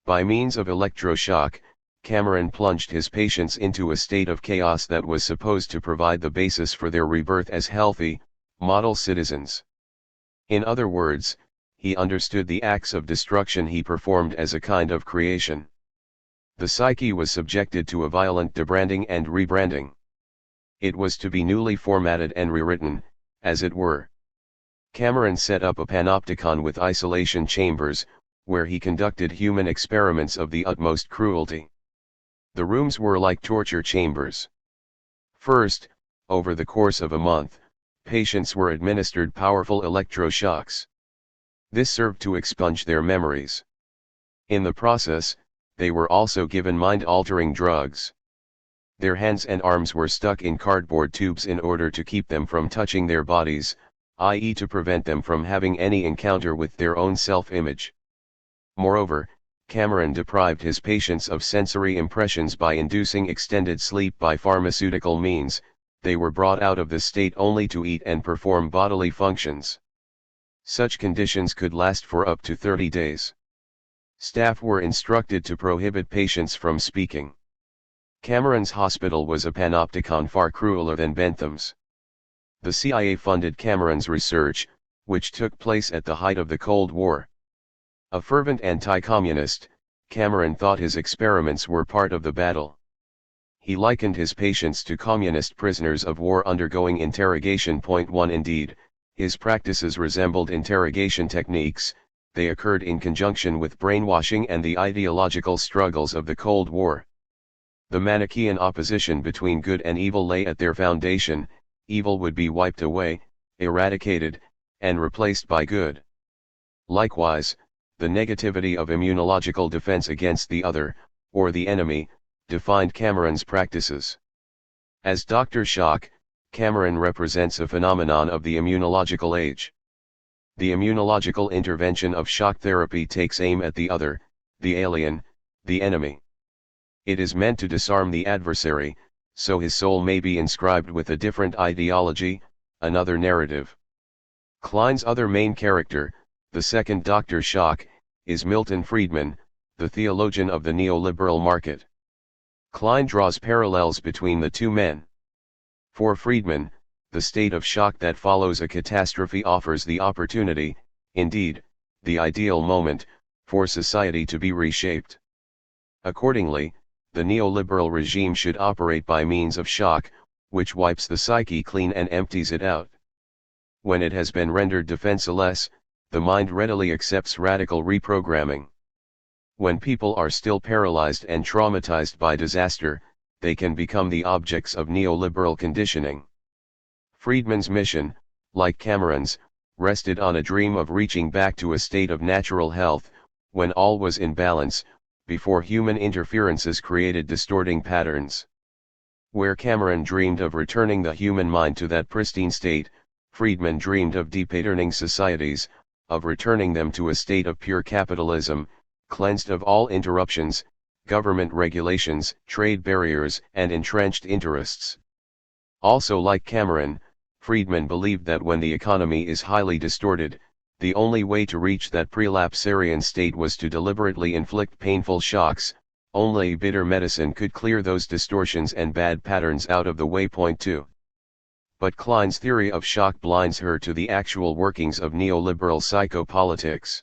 By means of electroshock, Cameron plunged his patients into a state of chaos that was supposed to provide the basis for their rebirth as healthy, model citizens. In other words, he understood the acts of destruction he performed as a kind of creation. The psyche was subjected to a violent debranding and rebranding. It was to be newly formatted and rewritten, as it were. Cameron set up a panopticon with isolation chambers, where he conducted human experiments of the utmost cruelty. The rooms were like torture chambers. First, over the course of a month, patients were administered powerful electroshocks. This served to expunge their memories. In the process, they were also given mind-altering drugs. Their hands and arms were stuck in cardboard tubes in order to keep them from touching their bodies, i.e. to prevent them from having any encounter with their own self-image. Moreover, Cameron deprived his patients of sensory impressions by inducing extended sleep by pharmaceutical means. They were brought out of this state only to eat and perform bodily functions. Such conditions could last for up to 30 days. Staff were instructed to prohibit patients from speaking. Cameron's hospital was a panopticon far crueler than Bentham's. The CIA funded Cameron's research, which took place at the height of the Cold War. A fervent anti-communist, Cameron thought his experiments were part of the battle. He likened his patients to communist prisoners of war undergoing interrogation. 1 Indeed, his practices resembled interrogation techniques. They occurred in conjunction with brainwashing and the ideological struggles of the Cold War. The Manichaean opposition between good and evil lay at their foundation. Evil would be wiped away, eradicated, and replaced by good. Likewise, the negativity of immunological defense against the other, or the enemy, defined Cameron's practices. As Dr. Shock, Cameron represents a phenomenon of the immunological age. The immunological intervention of shock therapy takes aim at the other, the alien, the enemy. It is meant to disarm the adversary, so his soul may be inscribed with a different ideology, another narrative. Klein's other main character, the second Dr. Shock, is Milton Friedman, the theologian of the neoliberal market. Klein draws parallels between the two men. For Friedman, the state of shock that follows a catastrophe offers the opportunity, indeed, the ideal moment, for society to be reshaped. Accordingly, the neoliberal regime should operate by means of shock, which wipes the psyche clean and empties it out. When it has been rendered defenseless, the mind readily accepts radical reprogramming. When people are still paralyzed and traumatized by disaster, they can become the objects of neoliberal conditioning. Friedman's mission, like Cameron's, rested on a dream of reaching back to a state of natural health, when all was in balance, before human interferences created distorting patterns. Where Cameron dreamed of returning the human mind to that pristine state, Friedman dreamed of depatterning societies, of returning them to a state of pure capitalism, cleansed of all interruptions, government regulations, trade barriers, and entrenched interests. Also, like Cameron, Friedman believed that when the economy is highly distorted, the only way to reach that prelapsarian state was to deliberately inflict painful shocks. Only bitter medicine could clear those distortions and bad patterns out of the way. 2. But Klein's theory of shock blinds her to the actual workings of neoliberal psychopolitics.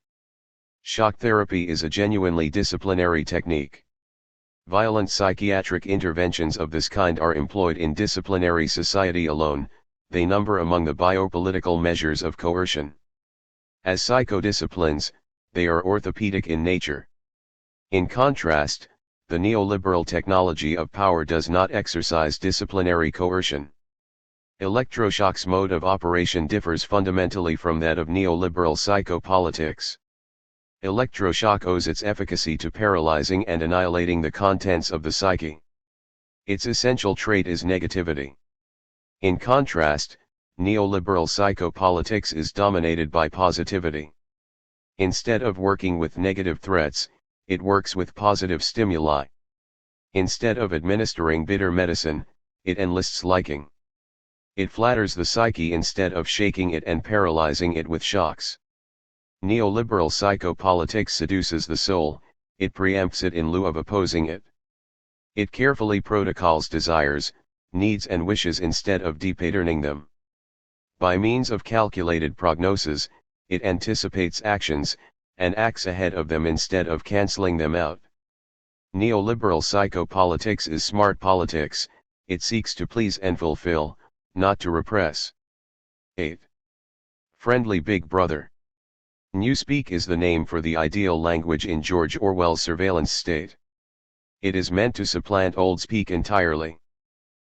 Shock therapy is a genuinely disciplinary technique. Violent psychiatric interventions of this kind are employed in disciplinary society alone. They number among the biopolitical measures of coercion. As psychodisciplines, they are orthopedic in nature. In contrast, the neoliberal technology of power does not exercise disciplinary coercion. Electroshock's mode of operation differs fundamentally from that of neoliberal psychopolitics. Electroshock owes its efficacy to paralyzing and annihilating the contents of the psyche. Its essential trait is negativity. In contrast, neoliberal psychopolitics is dominated by positivity. Instead of working with negative threats, it works with positive stimuli. Instead of administering bitter medicine, it enlists liking. It flatters the psyche instead of shaking it and paralyzing it with shocks. Neoliberal psychopolitics seduces the soul, it preempts it in lieu of opposing it. It carefully protocols desires, needs and wishes instead of depatterning them. By means of calculated prognosis, it anticipates actions, and acts ahead of them instead of cancelling them out. Neoliberal psychopolitics is smart politics, it seeks to please and fulfill, not to repress. 8. Friendly Big Brother. Newspeak is the name for the ideal language in George Orwell's surveillance state. It is meant to supplant old speak entirely.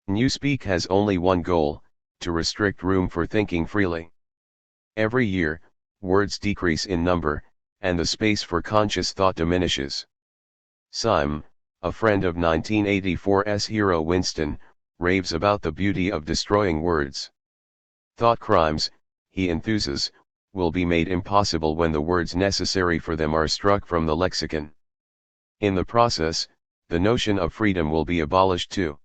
Newspeak has only one goal, to restrict room for thinking freely. Every year, words decrease in number, and the space for conscious thought diminishes. Syme, a friend of 1984's hero Winston, raves about the beauty of destroying words. Thought crimes, he enthuses, will be made impossible when the words necessary for them are struck from the lexicon. In the process, the notion of freedom will be abolished too.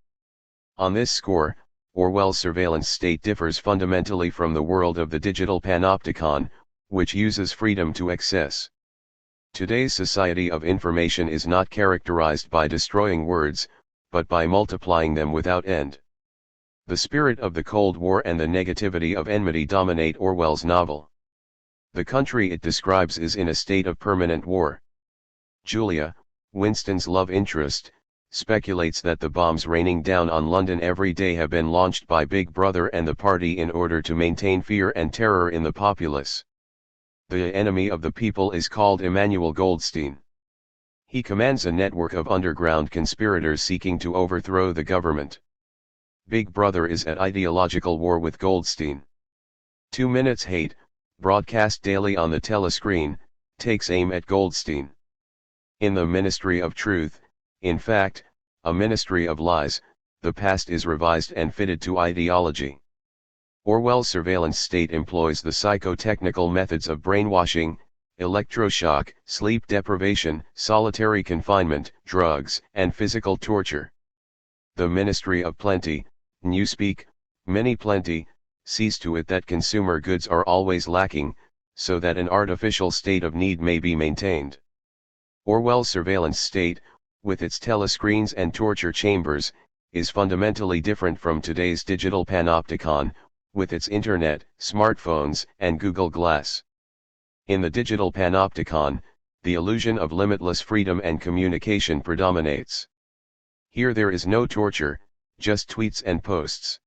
On this score, Orwell's surveillance state differs fundamentally from the world of the digital panopticon, which uses freedom to excess. Today's society of information is not characterized by destroying words, but by multiplying them without end. The spirit of the Cold War and the negativity of enmity dominate Orwell's novel. The country it describes is in a state of permanent war. Julia, Winston's love interest, speculates that the bombs raining down on London every day have been launched by Big Brother and the party in order to maintain fear and terror in the populace. The enemy of the people is called Emmanuel Goldstein. He commands a network of underground conspirators seeking to overthrow the government. Big Brother is at ideological war with Goldstein. 2 Minutes Hate, broadcast daily on the telescreen, takes aim at Goldstein. In the Ministry of Truth, in fact, a ministry of lies, the past is revised and fitted to ideology. Orwell's surveillance state employs the psychotechnical methods of brainwashing, electroshock, sleep deprivation, solitary confinement, drugs, and physical torture. The Ministry of Plenty, Newspeak, Many Plenty, sees to it that consumer goods are always lacking, so that an artificial state of need may be maintained. Orwell's surveillance state, with its telescreens and torture chambers, is fundamentally different from today's digital panopticon, with its internet, smartphones, and Google Glass. In the digital panopticon, the illusion of limitless freedom and communication predominates. Here there is no torture, just tweets and posts.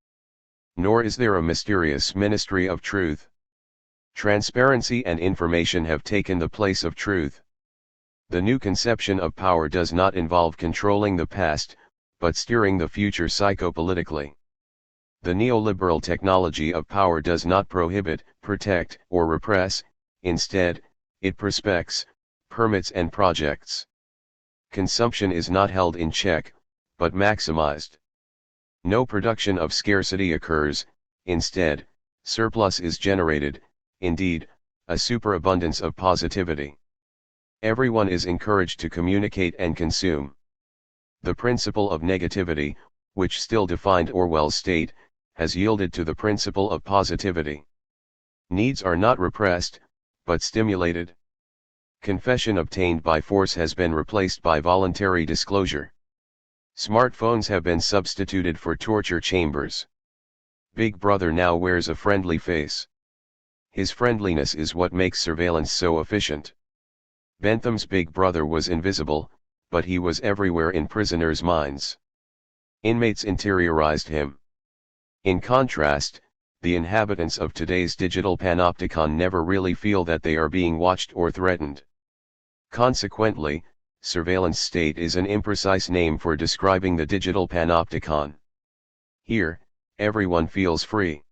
Nor is there a mysterious ministry of truth. Transparency and information have taken the place of truth. The new conception of power does not involve controlling the past, but steering the future psychopolitically. The neoliberal technology of power does not prohibit, protect, or repress, instead, it prospects, permits and projects. Consumption is not held in check, but maximized. No production of scarcity occurs, instead, surplus is generated, indeed, a superabundance of positivity. Everyone is encouraged to communicate and consume. The principle of negativity, which still defined Orwell's state, has yielded to the principle of positivity. Needs are not repressed, but stimulated. Confession obtained by force has been replaced by voluntary disclosure. Smartphones have been substituted for torture chambers. Big Brother now wears a friendly face. His friendliness is what makes surveillance so efficient. Bentham's Big Brother was invisible, but he was everywhere in prisoners' minds. Inmates interiorized him. In contrast, the inhabitants of today's digital panopticon never really feel that they are being watched or threatened. Consequently, surveillance state is an imprecise name for describing the digital panopticon. Here, everyone feels free.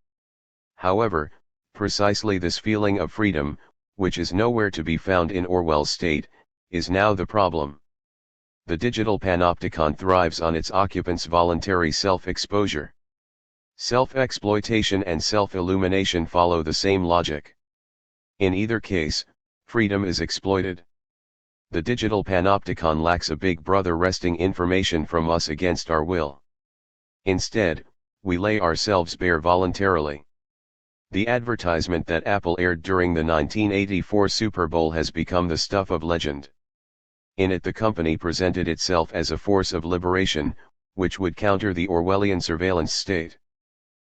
However, precisely this feeling of freedom, which is nowhere to be found in Orwell's state, is now the problem. The digital panopticon thrives on its occupants' voluntary self-exposure. Self-exploitation and self-illumination follow the same logic. In either case, freedom is exploited. The digital panopticon lacks a Big Brother wresting information from us against our will. Instead, we lay ourselves bare voluntarily. The advertisement that Apple aired during the 1984 Super Bowl has become the stuff of legend. In it the company presented itself as a force of liberation, which would counter the Orwellian surveillance state.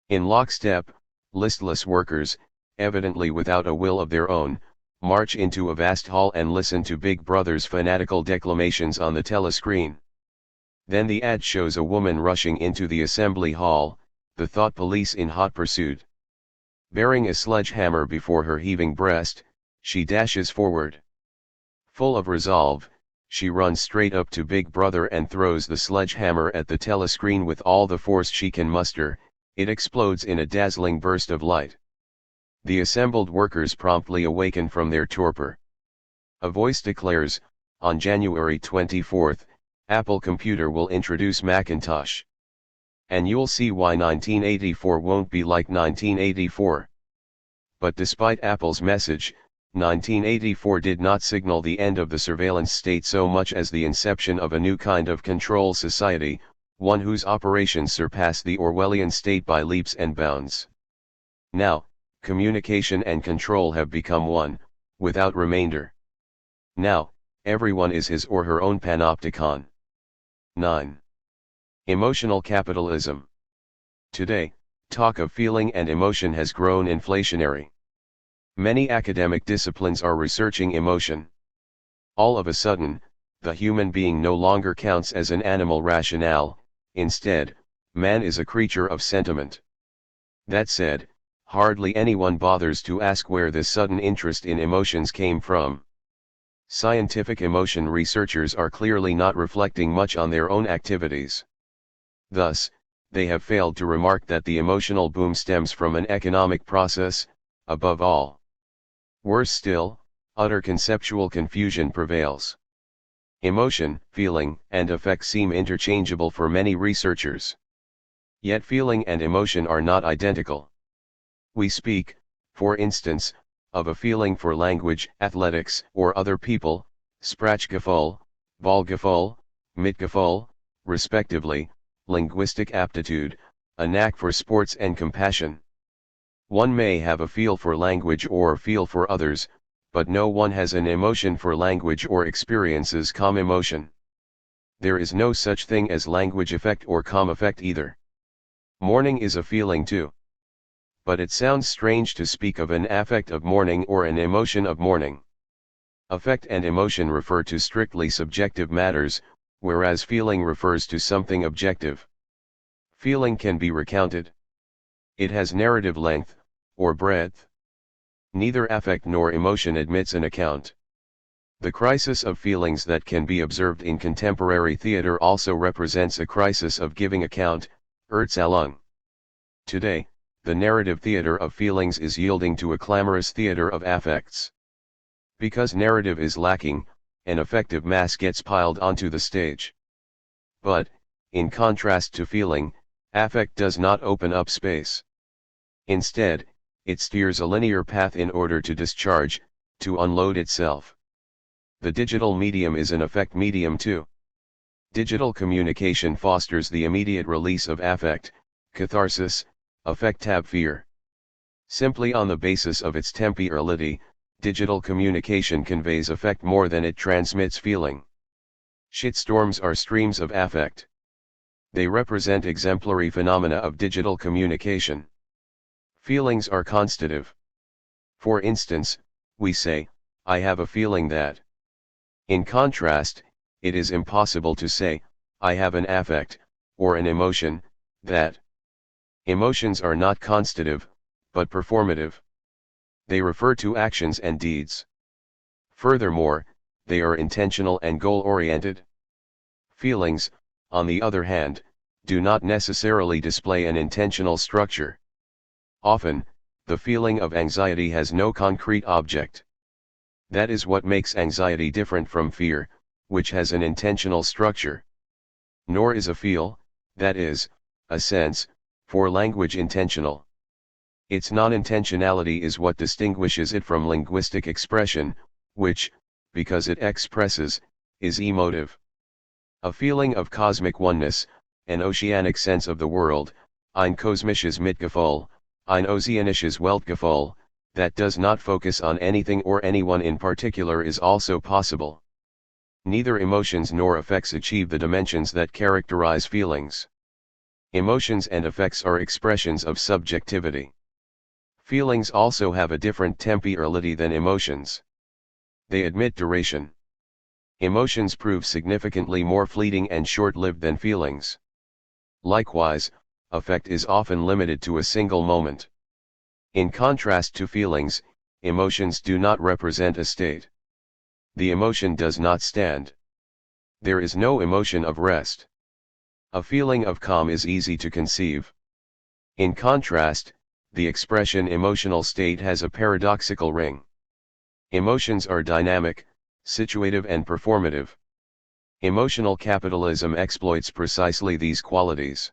In lockstep, listless workers, evidently without a will of their own, march into a vast hall and listen to Big Brother's fanatical declamations on the telescreen. Then the ad shows a woman rushing into the assembly hall, the thought police in hot pursuit. Bearing a sledgehammer before her heaving breast, she dashes forward. Full of resolve, she runs straight up to Big Brother and throws the sledgehammer at the telescreen with all the force she can muster. It explodes in a dazzling burst of light. The assembled workers promptly awaken from their torpor. A voice declares, on January 24, Apple Computer will introduce Macintosh. And you'll see why 1984 won't be like 1984. But despite Apple's message, 1984 did not signal the end of the surveillance state so much as the inception of a new kind of control society, one whose operations surpass the Orwellian state by leaps and bounds. Now, communication and control have become one, without remainder. Now, everyone is his or her own panopticon. 9. Emotional capitalism. Today, talk of feeling and emotion has grown inflationary. Many academic disciplines are researching emotion. All of a sudden, the human being no longer counts as an animal rationale, instead, man is a creature of sentiment. That said, hardly anyone bothers to ask where this sudden interest in emotions came from. Scientific emotion researchers are clearly not reflecting much on their own activities. Thus, they have failed to remark that the emotional boom stems from an economic process, above all. Worse still, utter conceptual confusion prevails. Emotion, feeling, and affect seem interchangeable for many researchers. Yet feeling and emotion are not identical. We speak, for instance, of a feeling for language, athletics, or other people, sprachgevoel, valgevoel, mitgevoel, respectively, linguistic aptitude, a knack for sports and compassion. One may have a feel for language or feel for others, but no one has an emotion for language or experiences calm emotion. There is no such thing as language affect or calm affect either. Mourning is a feeling too. But it sounds strange to speak of an affect of mourning or an emotion of mourning. Affect and emotion refer to strictly subjective matters, whereas feeling refers to something objective. Feeling can be recounted. It has narrative length, or breadth. Neither affect nor emotion admits an account. The crisis of feelings that can be observed in contemporary theater also represents a crisis of giving account, Erzählung. Today, the narrative theater of feelings is yielding to a clamorous theater of affects. Because narrative is lacking, an effective mass gets piled onto the stage. But, in contrast to feeling, affect does not open up space. Instead, it steers a linear path in order to discharge, to unload itself. The digital medium is an affect medium too. Digital communication fosters the immediate release of affect, catharsis, affektabwehr. Simply on the basis of its temporality, digital communication conveys affect more than it transmits feeling. Shitstorms are streams of affect. They represent exemplary phenomena of digital communication. Feelings are constative. For instance, we say, I have a feeling that. In contrast, it is impossible to say, I have an affect, or an emotion, that. Emotions are not constative, but performative. They refer to actions and deeds. Furthermore, they are intentional and goal-oriented. Feelings, on the other hand, do not necessarily display an intentional structure. Often, the feeling of anxiety has no concrete object. That is what makes anxiety different from fear, which has an intentional structure. Nor is a feel, that is, a sense, for language intentional. Its non-intentionality is what distinguishes it from linguistic expression, which, because it expresses, is emotive. A feeling of cosmic oneness, an oceanic sense of the world, ein kosmisches Mitgefühl, ein ozeanisches Weltgefühl, that does not focus on anything or anyone in particular is also possible. Neither emotions nor affects achieve the dimensions that characterize feelings. Emotions and affects are expressions of subjectivity. Feelings also have a different temporality than emotions. They admit duration. Emotions prove significantly more fleeting and short-lived than feelings. Likewise, affect is often limited to a single moment. In contrast to feelings, emotions do not represent a state. The emotion does not stand. There is no emotion of rest. A feeling of calm is easy to conceive. In contrast, the expression emotional state has a paradoxical ring. Emotions are dynamic, situative and performative. Emotional capitalism exploits precisely these qualities.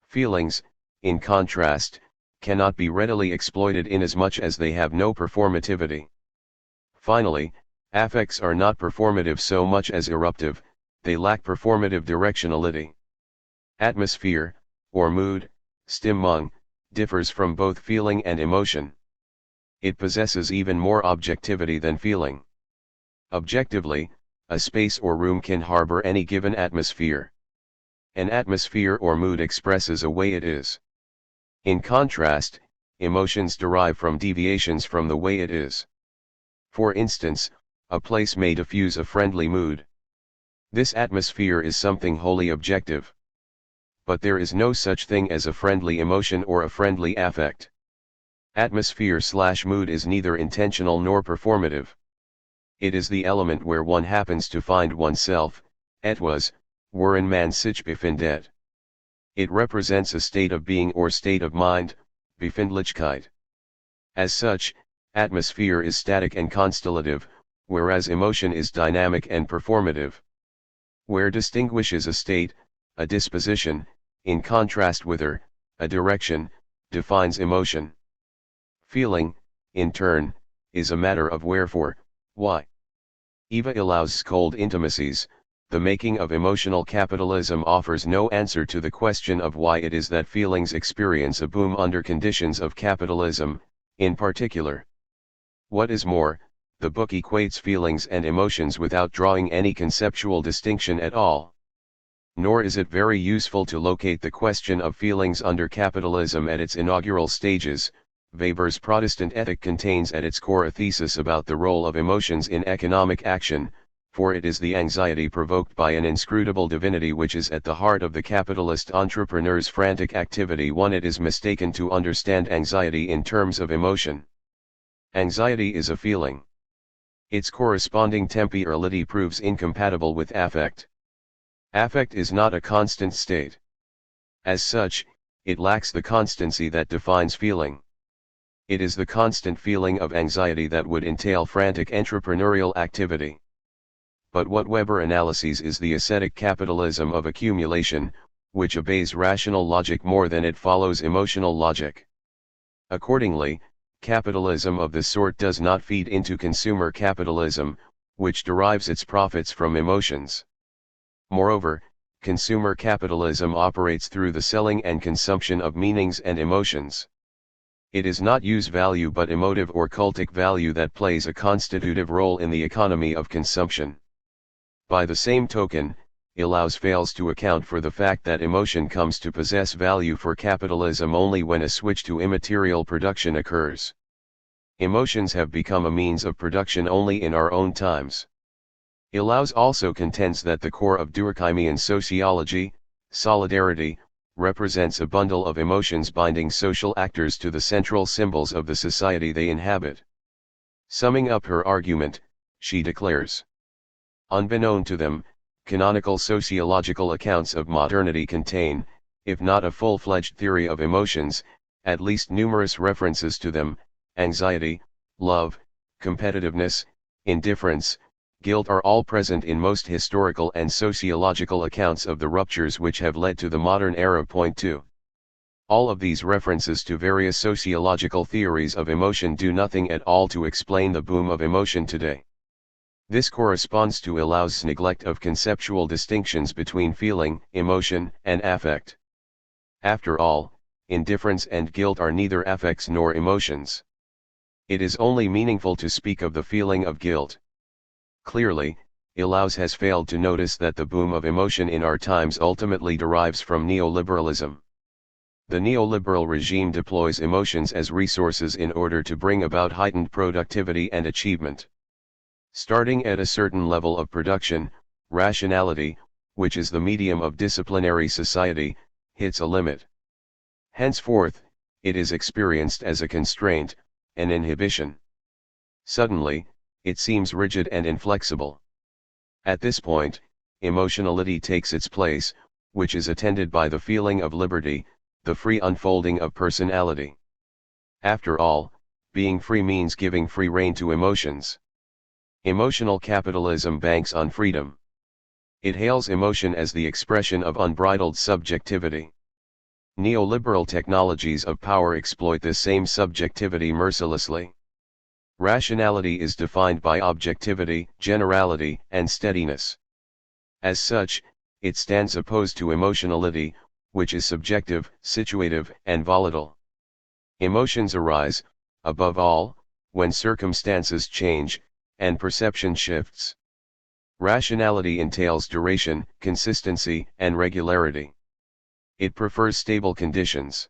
Feelings, in contrast, cannot be readily exploited inasmuch as they have no performativity. Finally, affects are not performative so much as eruptive, they lack performative directionality. Atmosphere, or mood, Stimmung, differs from both feeling and emotion. It possesses even more objectivity than feeling. Objectively, a space or room can harbor any given atmosphere. An atmosphere or mood expresses a way it is. In contrast, emotions derive from deviations from the way it is. For instance, a place may diffuse a friendly mood. This atmosphere is something wholly objective. But there is no such thing as a friendly emotion or a friendly affect. Atmosphere/mood is neither intentional nor performative. It is the element where one happens to find oneself, etwas, waarin man sich befindet. It represents a state of being or state of mind, Befindlichkeit. As such, atmosphere is static and constellative, whereas emotion is dynamic and performative. Where distinguishes a state, a disposition, in contrast with a direction, defines emotion. Feeling, in turn, is a matter of wherefore, why. Eva allows cold intimacies. The making of emotional capitalism offers no answer to the question of why it is that feelings experience a boom under conditions of capitalism, in particular. What is more, the book equates feelings and emotions without drawing any conceptual distinction at all. Nor is it very useful to locate the question of feelings under capitalism at its inaugural stages. Weber's Protestant ethic contains at its core a thesis about the role of emotions in economic action, for it is the anxiety provoked by an inscrutable divinity which is at the heart of the capitalist entrepreneur's frantic activity. It is mistaken to understand anxiety in terms of emotion. Anxiety is a feeling. Its corresponding temporality proves incompatible with affect. Affect is not a constant state. As such, it lacks the constancy that defines feeling. It is the constant feeling of anxiety that would entail frantic entrepreneurial activity. But what Weber analyses is the ascetic capitalism of accumulation, which obeys rational logic more than it follows emotional logic. Accordingly, capitalism of this sort does not feed into consumer capitalism, which derives its profits from emotions. Moreover, consumer capitalism operates through the selling and consumption of meanings and emotions. It is not use value but emotive or cultic value that plays a constitutive role in the economy of consumption. By the same token, Illouz fails to account for the fact that emotion comes to possess value for capitalism only when a switch to immaterial production occurs. Emotions have become a means of production only in our own times. Illouz also contends that the core of Durkheimian sociology, solidarity, represents a bundle of emotions binding social actors to the central symbols of the society they inhabit. Summing up her argument, she declares, unbeknown to them, canonical sociological accounts of modernity contain, if not a full-fledged theory of emotions, at least numerous references to them. Anxiety, love, competitiveness, indifference, guilt are all present in most historical and sociological accounts of the ruptures which have led to the modern era. Point 2. All of these references to various sociological theories of emotion do nothing at all to explain the boom of emotion today. This corresponds to Illouz's neglect of conceptual distinctions between feeling, emotion, and affect. After all, indifference and guilt are neither affects nor emotions. It is only meaningful to speak of the feeling of guilt. Clearly, Ilaus has failed to notice that the boom of emotion in our times ultimately derives from neoliberalism. The neoliberal regime deploys emotions as resources in order to bring about heightened productivity and achievement. Starting at a certain level of production, rationality, which is the medium of disciplinary society, hits a limit. Henceforth, it is experienced as a constraint, an inhibition. Suddenly, it seems rigid and inflexible. At this point, emotionality takes its place, which is attended by the feeling of liberty, the free unfolding of personality. After all, being free means giving free rein to emotions. Emotional capitalism banks on freedom. It hails emotion as the expression of unbridled subjectivity. Neoliberal technologies of power exploit this same subjectivity mercilessly. Rationality is defined by objectivity, generality, and steadiness. As such, it stands opposed to emotionality, which is subjective, situative, and volatile. Emotions arise, above all, when circumstances change, and perception shifts. Rationality entails duration, consistency, and regularity. It prefers stable conditions.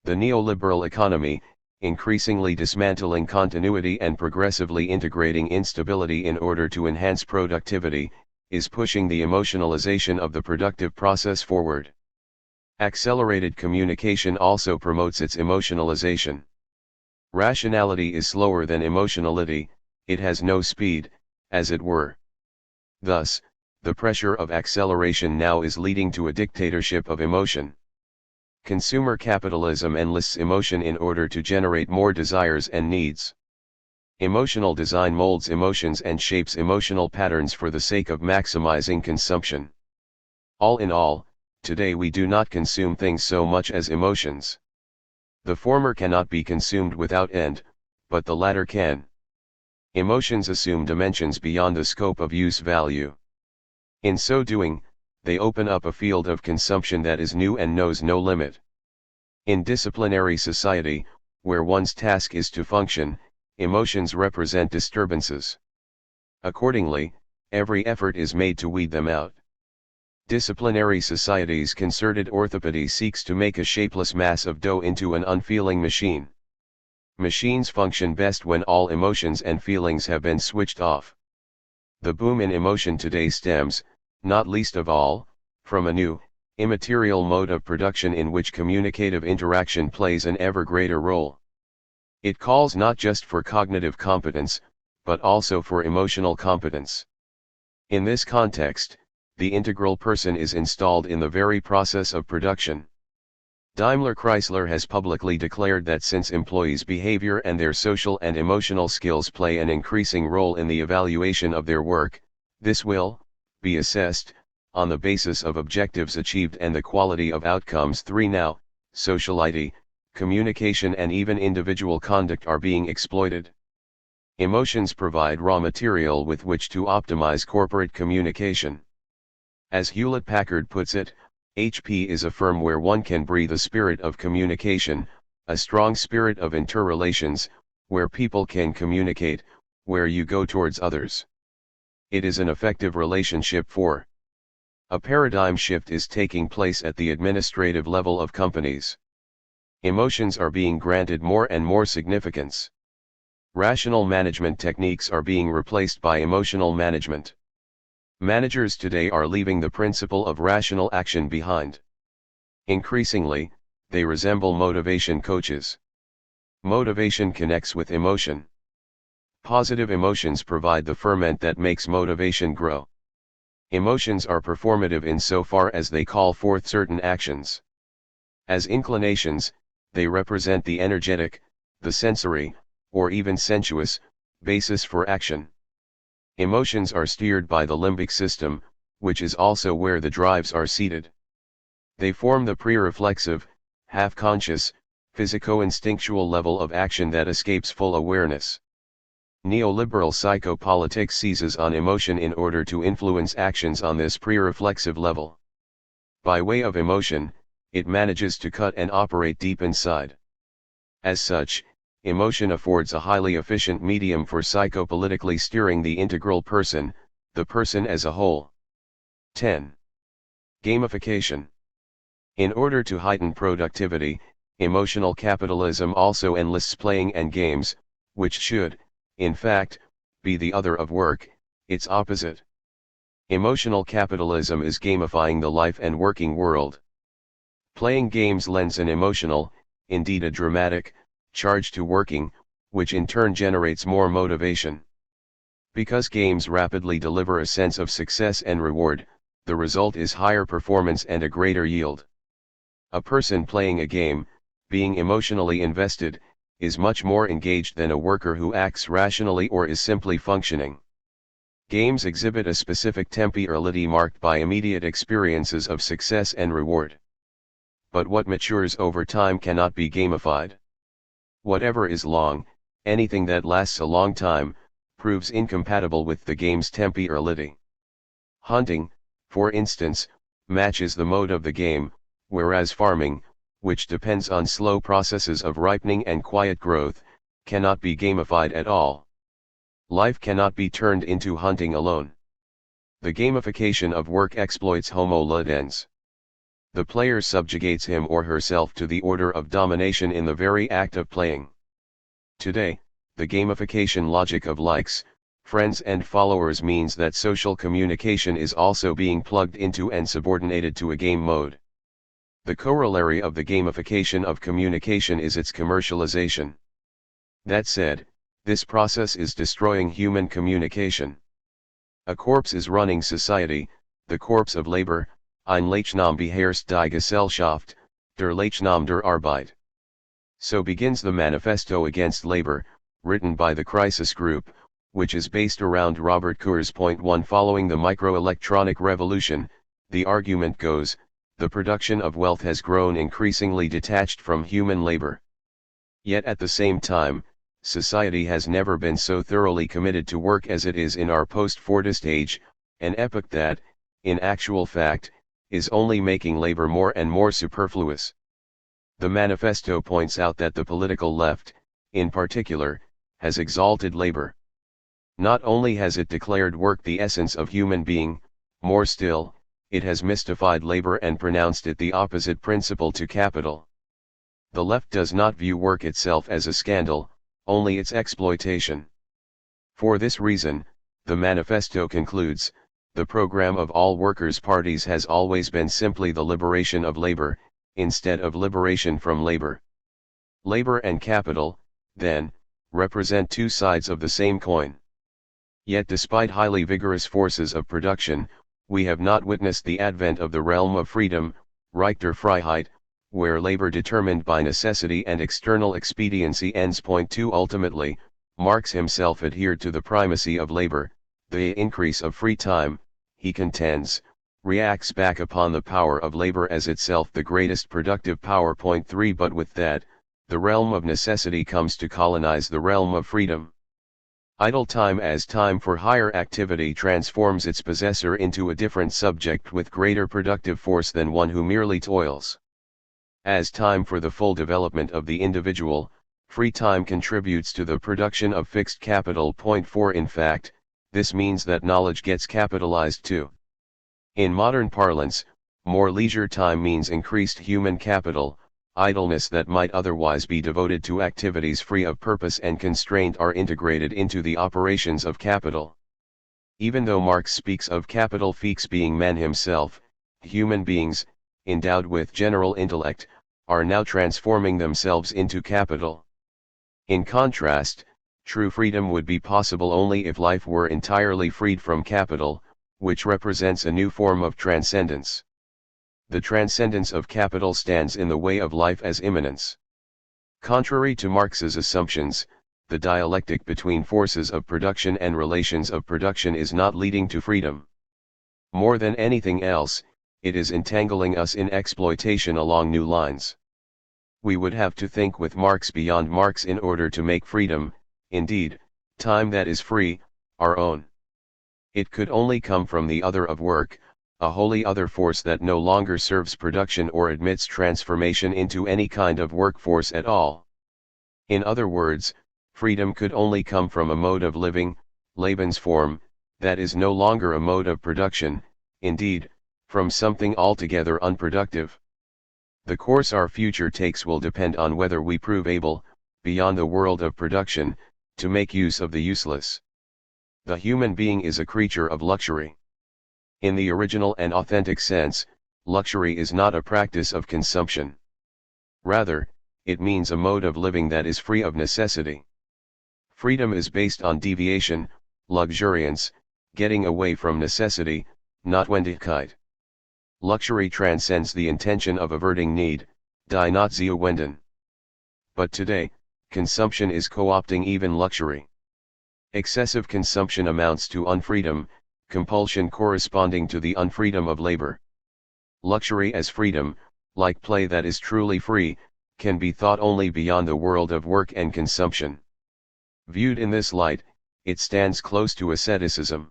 The neoliberal economy, increasingly dismantling continuity and progressively integrating instability in order to enhance productivity, is pushing the emotionalization of the productive process forward. Accelerated communication also promotes its emotionalization. Rationality is slower than emotionality, it has no speed, as it were. Thus, the pressure of acceleration now is leading to a dictatorship of emotion. Consumer capitalism enlists emotion in order to generate more desires and needs. Emotional design molds emotions and shapes emotional patterns for the sake of maximizing consumption. All in all, today we do not consume things so much as emotions. The former cannot be consumed without end, but the latter can. Emotions assume dimensions beyond the scope of use value. In so doing, they open up a field of consumption that is new and knows no limit. In disciplinary society, where one's task is to function, emotions represent disturbances. Accordingly, every effort is made to weed them out. Disciplinary society's concerted orthopedy seeks to make a shapeless mass of dough into an unfeeling machine. Machines function best when all emotions and feelings have been switched off. The boom in emotion today stems, not least of all, from a new, immaterial mode of production in which communicative interaction plays an ever greater role. It calls not just for cognitive competence, but also for emotional competence. In this context, the integral person is installed in the very process of production. Daimler-Chrysler has publicly declared that since employees' behavior and their social and emotional skills play an increasing role in the evaluation of their work, this will be assessed on the basis of objectives achieved and the quality of outcomes. 3 Now, sociality, communication and even individual conduct are being exploited. Emotions provide raw material with which to optimize corporate communication. As Hewlett-Packard puts it, HP is a firm where one can breathe a spirit of communication, a strong spirit of interrelations, where people can communicate, where you go towards others. It is an effective relationship for. A paradigm shift is taking place at the administrative level of companies. Emotions are being granted more and more significance. Rational management techniques are being replaced by emotional management. Managers today are leaving the principle of rational action behind. Increasingly, they resemble motivation coaches. Motivation connects with emotion. Positive emotions provide the ferment that makes motivation grow. Emotions are performative insofar as they call forth certain actions. As inclinations, they represent the energetic, the sensory, or even sensuous, basis for action. Emotions are steered by the limbic system, which is also where the drives are seated. They form the pre-reflexive, half-conscious, physico-instinctual level of action that escapes full awareness. Neoliberal psychopolitics seizes on emotion in order to influence actions on this pre-reflexive level. By way of emotion, it manages to cut and operate deep inside. As such, emotion affords a highly efficient medium for psychopolitically steering the integral person, the person as a whole. 10. Gamification. In order to heighten productivity, emotional capitalism also enlists playing and games, which should, in fact, be the other of work, its opposite. Emotional capitalism is gamifying the life and working world. Playing games lends an emotional, indeed a dramatic, charge to working, which in turn generates more motivation. Because games rapidly deliver a sense of success and reward, the result is higher performance and a greater yield. A person playing a game, being emotionally invested, is much more engaged than a worker who acts rationally or is simply functioning. Games exhibit a specific temporality marked by immediate experiences of success and reward. But what matures over time cannot be gamified. Whatever is long, anything that lasts a long time, proves incompatible with the game's temporality. Hunting, for instance, matches the mode of the game, whereas farming, which depends on slow processes of ripening and quiet growth, cannot be gamified at all. Life cannot be turned into hunting alone. The gamification of work exploits homo ludens. The player subjugates him or herself to the order of domination in the very act of playing. Today, the gamification logic of likes, friends and followers means that social communication is also being plugged into and subordinated to a game mode. The corollary of the gamification of communication is its commercialization. That said, this process is destroying human communication. A corpse is running society, the corpse of labor, ein Leichnam beherrscht die Gesellschaft, der Leichnam der Arbeit. So begins the manifesto against labor, written by the Crisis Group, which is based around Robert Coors' point 1. Following the microelectronic revolution, the argument goes, the production of wealth has grown increasingly detached from human labor. Yet at the same time, society has never been so thoroughly committed to work as it is in our post-Fordist age, an epoch that, in actual fact, is only making labor more and more superfluous. The manifesto points out that the political left, in particular, has exalted labor. Not only has it declared work the essence of human being, more still, it has mystified labor and pronounced it the opposite principle to capital. The left does not view work itself as a scandal, only its exploitation. For this reason, the manifesto concludes, the program of all workers' parties has always been simply the liberation of labor, instead of liberation from labor. Labor and capital, then, represent two sides of the same coin. Yet despite highly vigorous forces of production, we have not witnessed the advent of the realm of freedom, Reich der Freiheit, where labor determined by necessity and external expediency ends. Point 2. Ultimately, Marx himself adhered to the primacy of labor. The increase of free time, he contends, reacts back upon the power of labor as itself the greatest productive power. Point 3. But with that, the realm of necessity comes to colonize the realm of freedom. Idle time as time for higher activity transforms its possessor into a different subject with greater productive force than one who merely toils. As time for the full development of the individual, free time contributes to the production of fixed capital. Point 4. In fact, this means that knowledge gets capitalized too. In modern parlance, more leisure time means increased human capital. Idleness that might otherwise be devoted to activities free of purpose and constraint are integrated into the operations of capital. Even though Marx speaks of capital fix being man himself, human beings, endowed with general intellect, are now transforming themselves into capital. In contrast, true freedom would be possible only if life were entirely freed from capital, which represents a new form of transcendence. The transcendence of capital stands in the way of life as immanence. Contrary to Marx's assumptions, the dialectic between forces of production and relations of production is not leading to freedom. More than anything else, it is entangling us in exploitation along new lines. We would have to think with Marx beyond Marx in order to make freedom, indeed, time that is free, our own. It could only come from the other of work, a wholly other force that no longer serves production or admits transformation into any kind of workforce at all. In other words, freedom could only come from a mode of living, Lebensform, that is no longer a mode of production, indeed, from something altogether unproductive. The course our future takes will depend on whether we prove able, beyond the world of production, to make use of the useless. The human being is a creature of luxury. In the original and authentic sense, luxury is not a practice of consumption. Rather, it means a mode of living that is free of necessity. Freedom is based on deviation, luxuriance, getting away from necessity, notwendigkeit. Luxury transcends the intention of averting need, die Notwendigkeiten. But today, consumption is co-opting even luxury. Excessive consumption amounts to unfreedom, compulsion corresponding to the unfreedom of labor. Luxury as freedom, like play that is truly free, can be thought only beyond the world of work and consumption. Viewed in this light, it stands close to asceticism.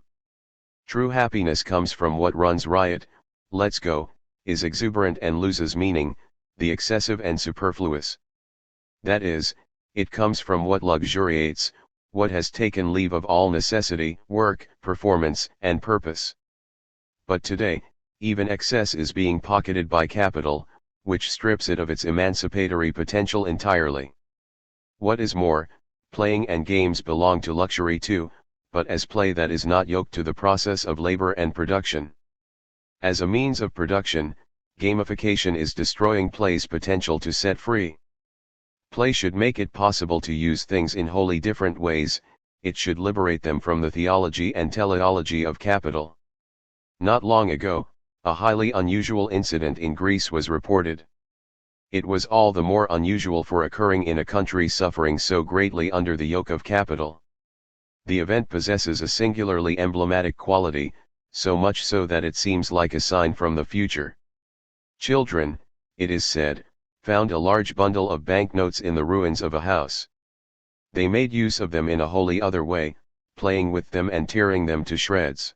True happiness comes from what runs riot, lets go, is exuberant and loses meaning, the excessive and superfluous. That is, it comes from what luxuriates, what has taken leave of all necessity, work, performance, and purpose. But today, even excess is being pocketed by capital, which strips it of its emancipatory potential entirely. What is more, playing and games belong to luxury too, but as play that is not yoked to the process of labor and production. As a means of production, gamification is destroying play's potential to set free. Play should make it possible to use things in wholly different ways, it should liberate them from the theology and teleology of capital. Not long ago, a highly unusual incident in Greece was reported. It was all the more unusual for occurring in a country suffering so greatly under the yoke of capital. The event possesses a singularly emblematic quality, so much so that it seems like a sign from the future. Children, it is said, found a large bundle of banknotes in the ruins of a house. They made use of them in a wholly other way, playing with them and tearing them to shreds.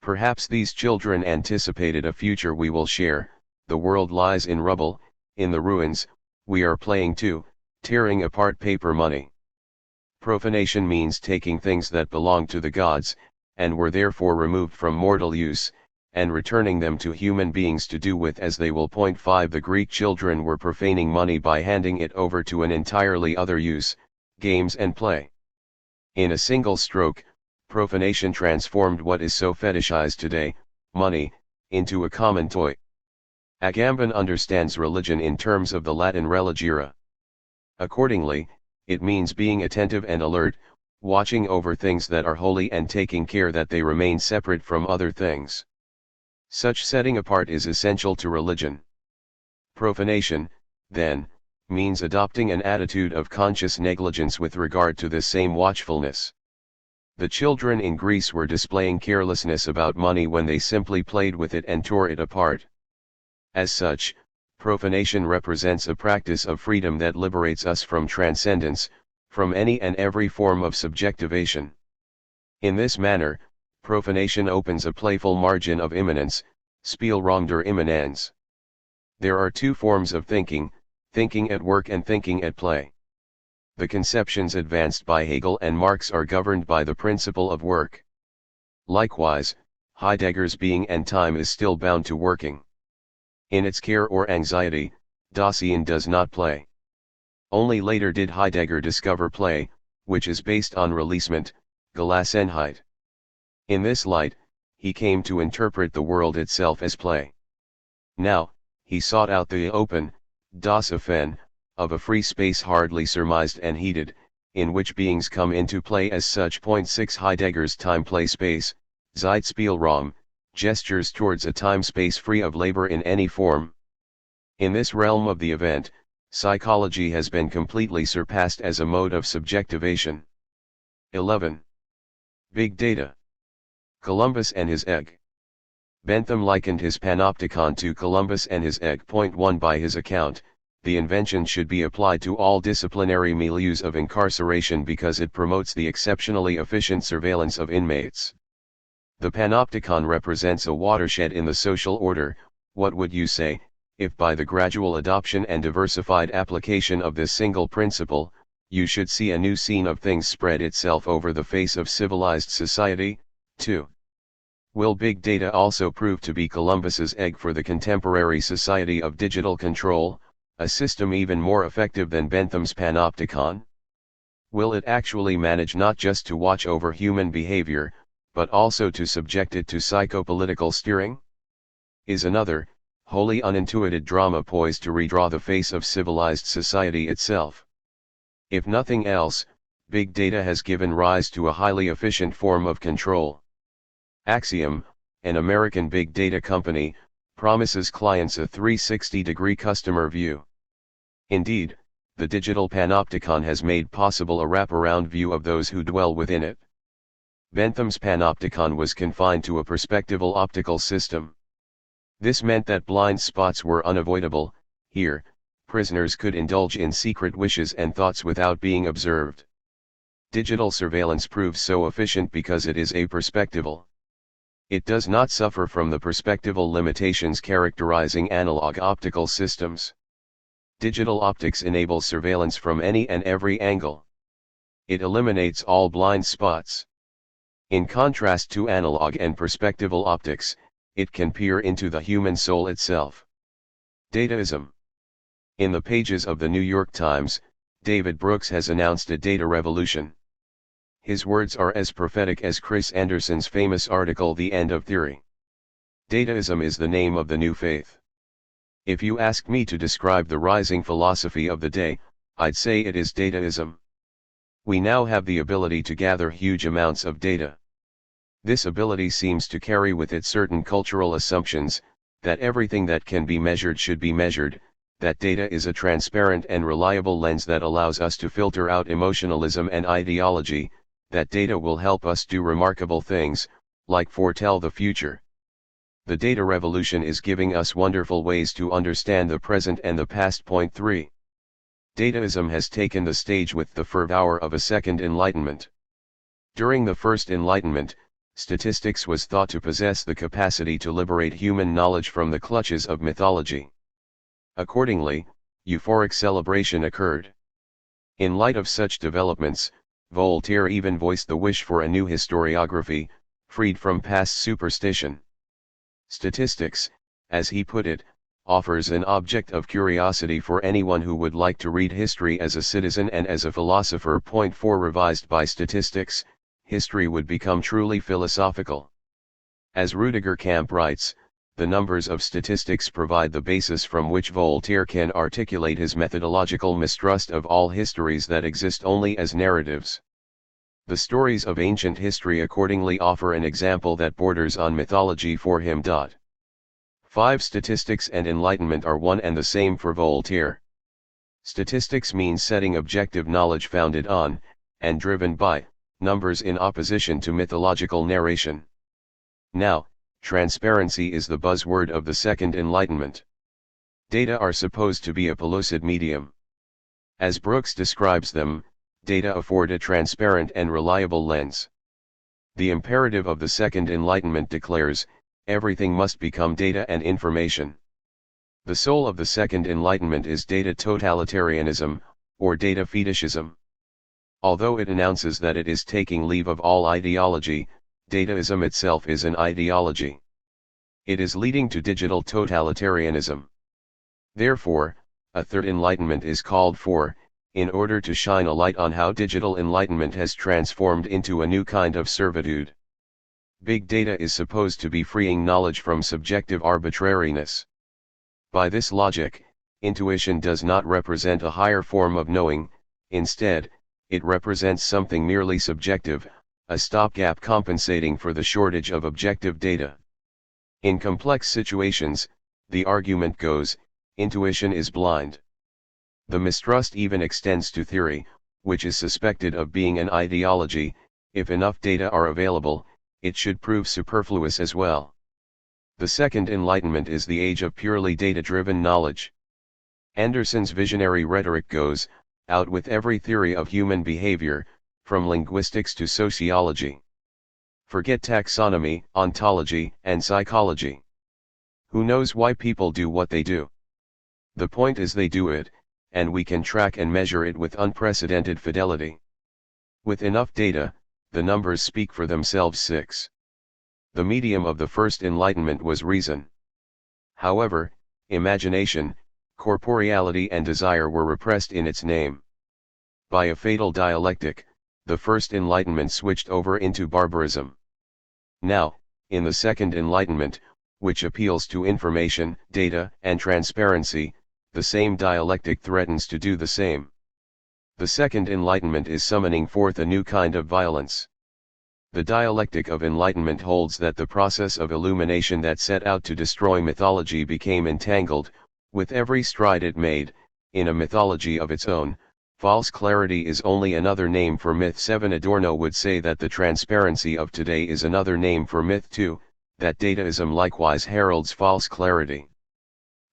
Perhaps these children anticipated a future we will share. The world lies in rubble, in the ruins, we are playing too, tearing apart paper money. Profanation means taking things that belong to the gods, and were therefore removed from mortal use, and returning them to human beings to do with as they will. 5 The Greek children were profaning money by handing it over to an entirely other use, games and play. In a single stroke, profanation transformed what is so fetishized today, money, into a common toy. Agamben understands religion in terms of the Latin religere. Accordingly, it means being attentive and alert, watching over things that are holy and taking care that they remain separate from other things. Such setting apart is essential to religion. Profanation, then, means adopting an attitude of conscious negligence with regard to this same watchfulness. The children in Greece were displaying carelessness about money when they simply played with it and tore it apart. As such, profanation represents a practice of freedom that liberates us from transcendence, from any and every form of subjectivation. In this manner, profanation opens a playful margin of immanence, Spielraum der Immanenz. There are two forms of thinking at work and thinking at play. The conceptions advanced by Hegel and Marx are governed by the principle of work. Likewise, Heidegger's being and time is still bound to working. In its care or anxiety, Dasein does not play. Only later did Heidegger discover play, which is based on releasement, Gelassenheit. In this light, he came to interpret the world itself as play. Now, he sought out the open, das Offen, of a free space hardly surmised and heeded, in which beings come into play as such. 6 Heidegger's time-play space, Zeitspielraum, gestures towards a time-space free of labor in any form. In this realm of the event, psychology has been completely surpassed as a mode of subjectivation. 11. Big data. Columbus and his egg. Bentham likened his panopticon to Columbus and his egg. 1 By his account, the invention should be applied to all disciplinary milieus of incarceration because it promotes the exceptionally efficient surveillance of inmates. The panopticon represents a watershed in the social order. What would you say, if by the gradual adoption and diversified application of this single principle, you should see a new scene of things spread itself over the face of civilized society? 2. Will big data also prove to be Columbus's egg for the contemporary society of digital control, a system even more effective than Bentham's panopticon? Will it actually manage not just to watch over human behavior, but also to subject it to psychopolitical steering? Is another, wholly unintuited drama poised to redraw the face of civilized society itself? If nothing else, big data has given rise to a highly efficient form of control. Axiom, an American big data company, promises clients a 360-degree customer view. Indeed, the digital panopticon has made possible a wraparound view of those who dwell within it. Bentham's panopticon was confined to a perspectival optical system. This meant that blind spots were unavoidable. Here, prisoners could indulge in secret wishes and thoughts without being observed. Digital surveillance proves so efficient because it is aperspectival. It does not suffer from the perspectival limitations characterizing analog optical systems. Digital optics enables surveillance from any and every angle. It eliminates all blind spots. In contrast to analog and perspectival optics, it can peer into the human soul itself. Dataism. In the pages of the New York Times, David Brooks has announced a data revolution. His words are as prophetic as Chris Anderson's famous article The End of Theory. Dataism is the name of the new faith. If you ask me to describe the rising philosophy of the day, I'd say it is dataism. We now have the ability to gather huge amounts of data. This ability seems to carry with it certain cultural assumptions, that everything that can be measured should be measured, that data is a transparent and reliable lens that allows us to filter out emotionalism and ideology, that data will help us do remarkable things, like foretell the future. The data revolution is giving us wonderful ways to understand the present and the past. Point 3. Dataism has taken the stage with the fervor of a second enlightenment. During the first enlightenment, statistics was thought to possess the capacity to liberate human knowledge from the clutches of mythology. Accordingly, euphoric celebration occurred. In light of such developments, Voltaire even voiced the wish for a new historiography, freed from past superstition. Statistics, as he put it, offers an object of curiosity for anyone who would like to read history as a citizen and as a philosopher. Point 4. Revised by statistics, history would become truly philosophical. As Rudiger Kamp writes, the numbers of statistics provide the basis from which Voltaire can articulate his methodological mistrust of all histories that exist only as narratives. The stories of ancient history accordingly offer an example that borders on mythology for him. 5. Statistics and enlightenment are one and the same for Voltaire. Statistics means setting objective knowledge founded on, and driven by, numbers in opposition to mythological narration. Now, transparency is the buzzword of the Second Enlightenment. Data are supposed to be a pellucid medium. As Brooks describes them, data afford a transparent and reliable lens. The imperative of the Second Enlightenment declares, everything must become data and information. The soul of the Second Enlightenment is data totalitarianism, or data fetishism. Although it announces that it is taking leave of all ideology, dataism itself is an ideology. It is leading to digital totalitarianism. Therefore, a third enlightenment is called for, in order to shine a light on how digital enlightenment has transformed into a new kind of servitude. Big data is supposed to be freeing knowledge from subjective arbitrariness. By this logic, intuition does not represent a higher form of knowing, instead, it represents something merely subjective, a stopgap compensating for the shortage of objective data. In complex situations, the argument goes, intuition is blind. The mistrust even extends to theory, which is suspected of being an ideology. If enough data are available, it should prove superfluous as well. The Second Enlightenment is the age of purely data-driven knowledge. Anderson's visionary rhetoric goes, out with every theory of human behavior, from linguistics to sociology. Forget taxonomy, ontology, and psychology. Who knows why people do what they do? The point is they do it, and we can track and measure it with unprecedented fidelity. With enough data, the numbers speak for themselves. 6. The medium of the first enlightenment was reason. However, imagination, corporeality and desire were repressed in its name. By a fatal dialectic, the first enlightenment switched over into barbarism. Now, in the second enlightenment, which appeals to information, data, and transparency, the same dialectic threatens to do the same. The second enlightenment is summoning forth a new kind of violence. The dialectic of enlightenment holds that the process of illumination that set out to destroy mythology became entangled, with every stride it made, in a mythology of its own. False clarity is only another name for myth. 7 Adorno would say that the transparency of today is another name for myth too, that dataism likewise heralds false clarity.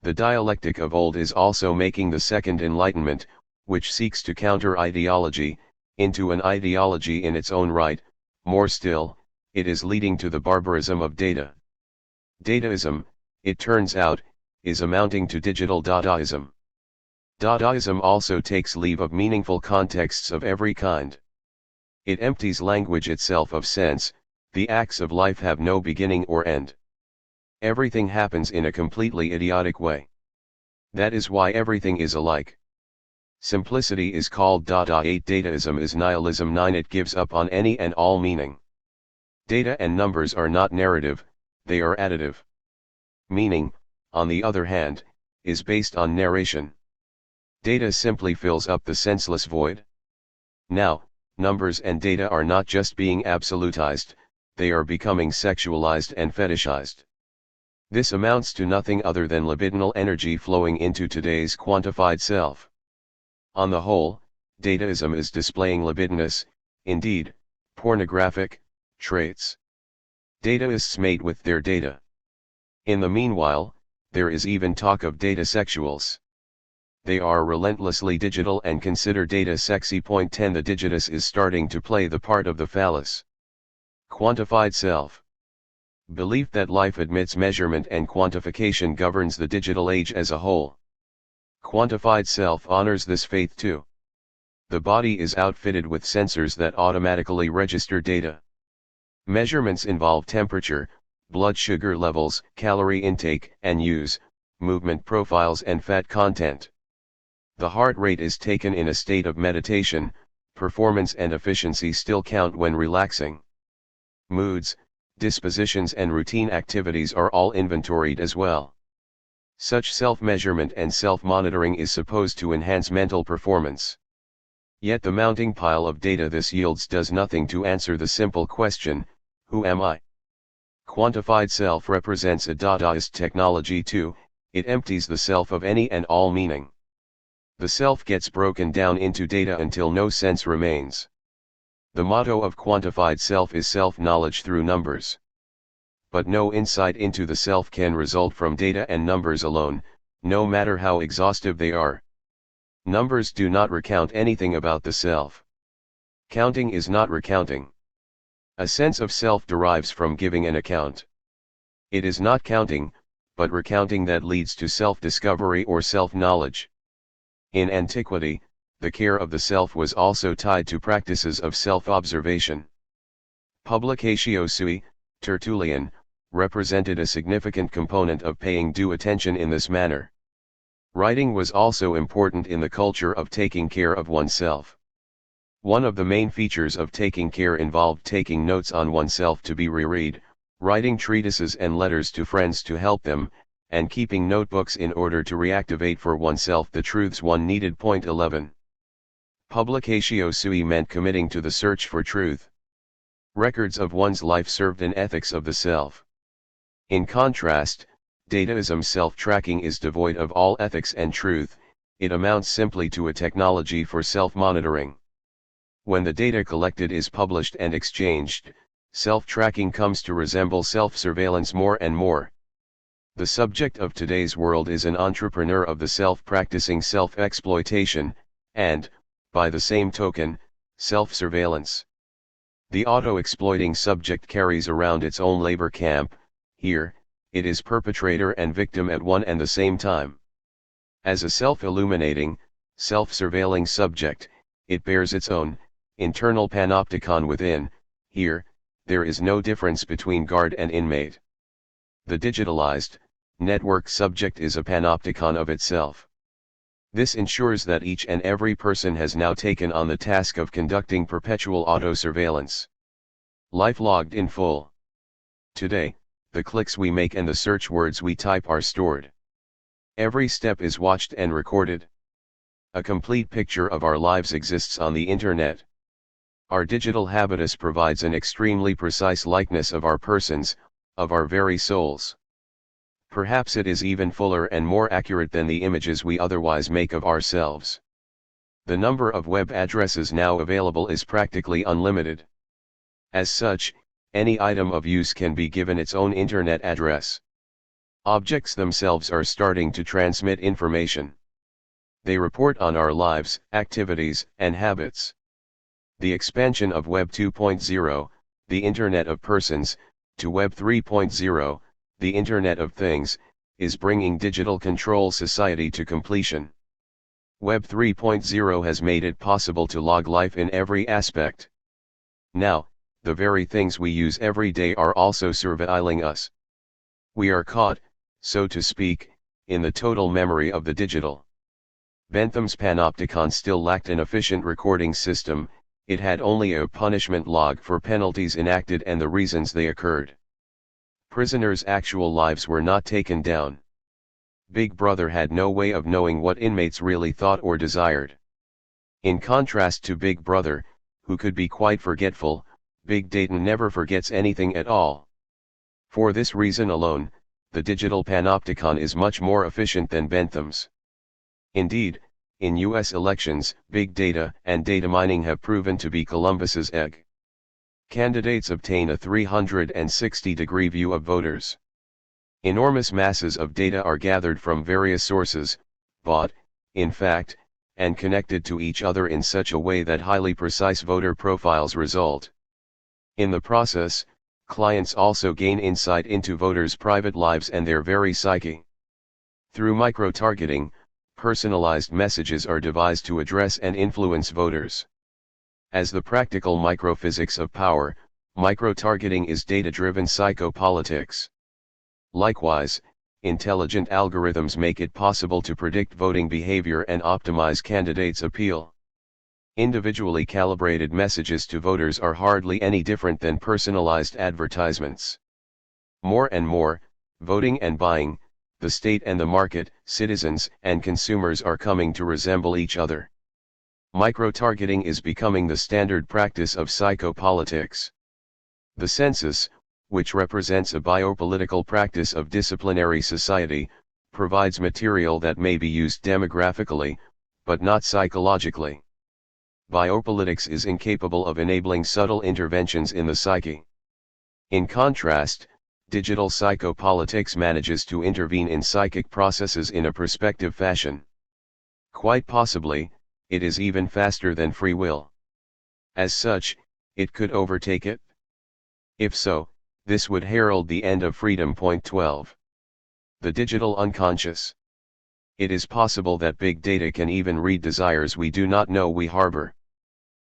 The dialectic of old is also making the second enlightenment, which seeks to counter ideology, into an ideology in its own right. More still, it is leading to the barbarism of data. Dataism, it turns out, is amounting to digital Dadaism. Dadaism also takes leave of meaningful contexts of every kind. It empties language itself of sense. The acts of life have no beginning or end. Everything happens in a completely idiotic way. That is why everything is alike. Simplicity is called Dada. 8 Dataism is nihilism. 9 It gives up on any and all meaning. Data and numbers are not narrative, they are additive. Meaning, on the other hand, is based on narration. Data simply fills up the senseless void. Now, numbers and data are not just being absolutized, they are becoming sexualized and fetishized. This amounts to nothing other than libidinal energy flowing into today's quantified self. On the whole, dataism is displaying libidinous, indeed, pornographic, traits. Dataists mate with their data. In the meanwhile, there is even talk of data sexuals. They are relentlessly digital and consider data sexy. 10 The digitus is starting to play the part of the phallus. Quantified self. Belief that life admits measurement and quantification governs the digital age as a whole. Quantified self honors this faith too. The body is outfitted with sensors that automatically register data. Measurements involve temperature, blood sugar levels, calorie intake and use, movement profiles and fat content. The heart rate is taken in a state of meditation. Performance and efficiency still count when relaxing. Moods, dispositions and routine activities are all inventoried as well. Such self-measurement and self-monitoring is supposed to enhance mental performance. Yet the mounting pile of data this yields does nothing to answer the simple question, who am I? Quantified self represents a Dadaist technology too. It empties the self of any and all meaning. The self gets broken down into data until no sense remains. The motto of quantified self is self-knowledge through numbers. But no insight into the self can result from data and numbers alone, no matter how exhaustive they are. Numbers do not recount anything about the self. Counting is not recounting. A sense of self derives from giving an account. It is not counting, but recounting that leads to self-discovery or self-knowledge. In antiquity, the care of the self was also tied to practices of self-observation. Publicatio sui, Tertullian, represented a significant component of paying due attention in this manner. Writing was also important in the culture of taking care of oneself. One of the main features of taking care involved taking notes on oneself to be reread, writing treatises and letters to friends to help them, and keeping notebooks in order to reactivate for oneself the truths one needed. 11. Publicatio sui meant committing to the search for truth. Records of one's life served an ethics of the self. In contrast, dataism self-tracking is devoid of all ethics and truth, it amounts simply to a technology for self-monitoring. When the data collected is published and exchanged, self-tracking comes to resemble self-surveillance more and more. The subject of today's world is an entrepreneur of the self practicing self-exploitation, and, by the same token, self-surveillance. The auto-exploiting subject carries around its own labor camp. Here, it is perpetrator and victim at one and the same time. As a self-illuminating, self-surveilling subject, it bears its own internal panopticon within. Here, there is no difference between guard and inmate. The digitalized, network subject is a panopticon of itself. This ensures that each and every person has now taken on the task of conducting perpetual auto-surveillance. Life logged in full. Today, the clicks we make and the search words we type are stored. Every step is watched and recorded. A complete picture of our lives exists on the internet. Our digital habitus provides an extremely precise likeness of our persons, of our very souls. Perhaps it is even fuller and more accurate than the images we otherwise make of ourselves. The number of web addresses now available is practically unlimited. As such, any item of use can be given its own internet address. Objects themselves are starting to transmit information. They report on our lives, activities, and habits. The expansion of Web 2.0, the Internet of Persons, to Web 3.0, the Internet of Things, is bringing digital control society to completion. Web 3.0 has made it possible to log life in every aspect. Now, the very things we use every day are also surveilling us. We are caught, so to speak, in the total memory of the digital. Bentham's panopticon still lacked an efficient recording system, it had only a punishment log for penalties enacted and the reasons they occurred. Prisoners' actual lives were not taken down. Big Brother had no way of knowing what inmates really thought or desired. In contrast to Big Brother, who could be quite forgetful, Big Data never forgets anything at all. For this reason alone, the digital panopticon is much more efficient than Bentham's. Indeed, in US elections, big data and data mining have proven to be Columbus's egg. Candidates obtain a 360-degree view of voters. Enormous masses of data are gathered from various sources, bought, in fact, and connected to each other in such a way that highly precise voter profiles result. In the process, clients also gain insight into voters' private lives and their very psyche. Through micro-targeting, personalized messages are devised to address and influence voters. As the practical microphysics of power, micro-targeting is data-driven psychopolitics. Likewise, intelligent algorithms make it possible to predict voting behavior and optimize candidates' appeal. Individually calibrated messages to voters are hardly any different than personalized advertisements. More and more, voting and buying, the state and the market, citizens and consumers are coming to resemble each other. Micro-targeting is becoming the standard practice of psychopolitics. The census, which represents a biopolitical practice of disciplinary society, provides material that may be used demographically, but not psychologically. Biopolitics is incapable of enabling subtle interventions in the psyche. In contrast, digital psychopolitics manages to intervene in psychic processes in a prospective fashion. Quite possibly, it is even faster than free will. As such, it could overtake it. If so, this would herald the end of freedom. Point 12. The digital unconscious. It is possible that big data can even read desires we do not know we harbor.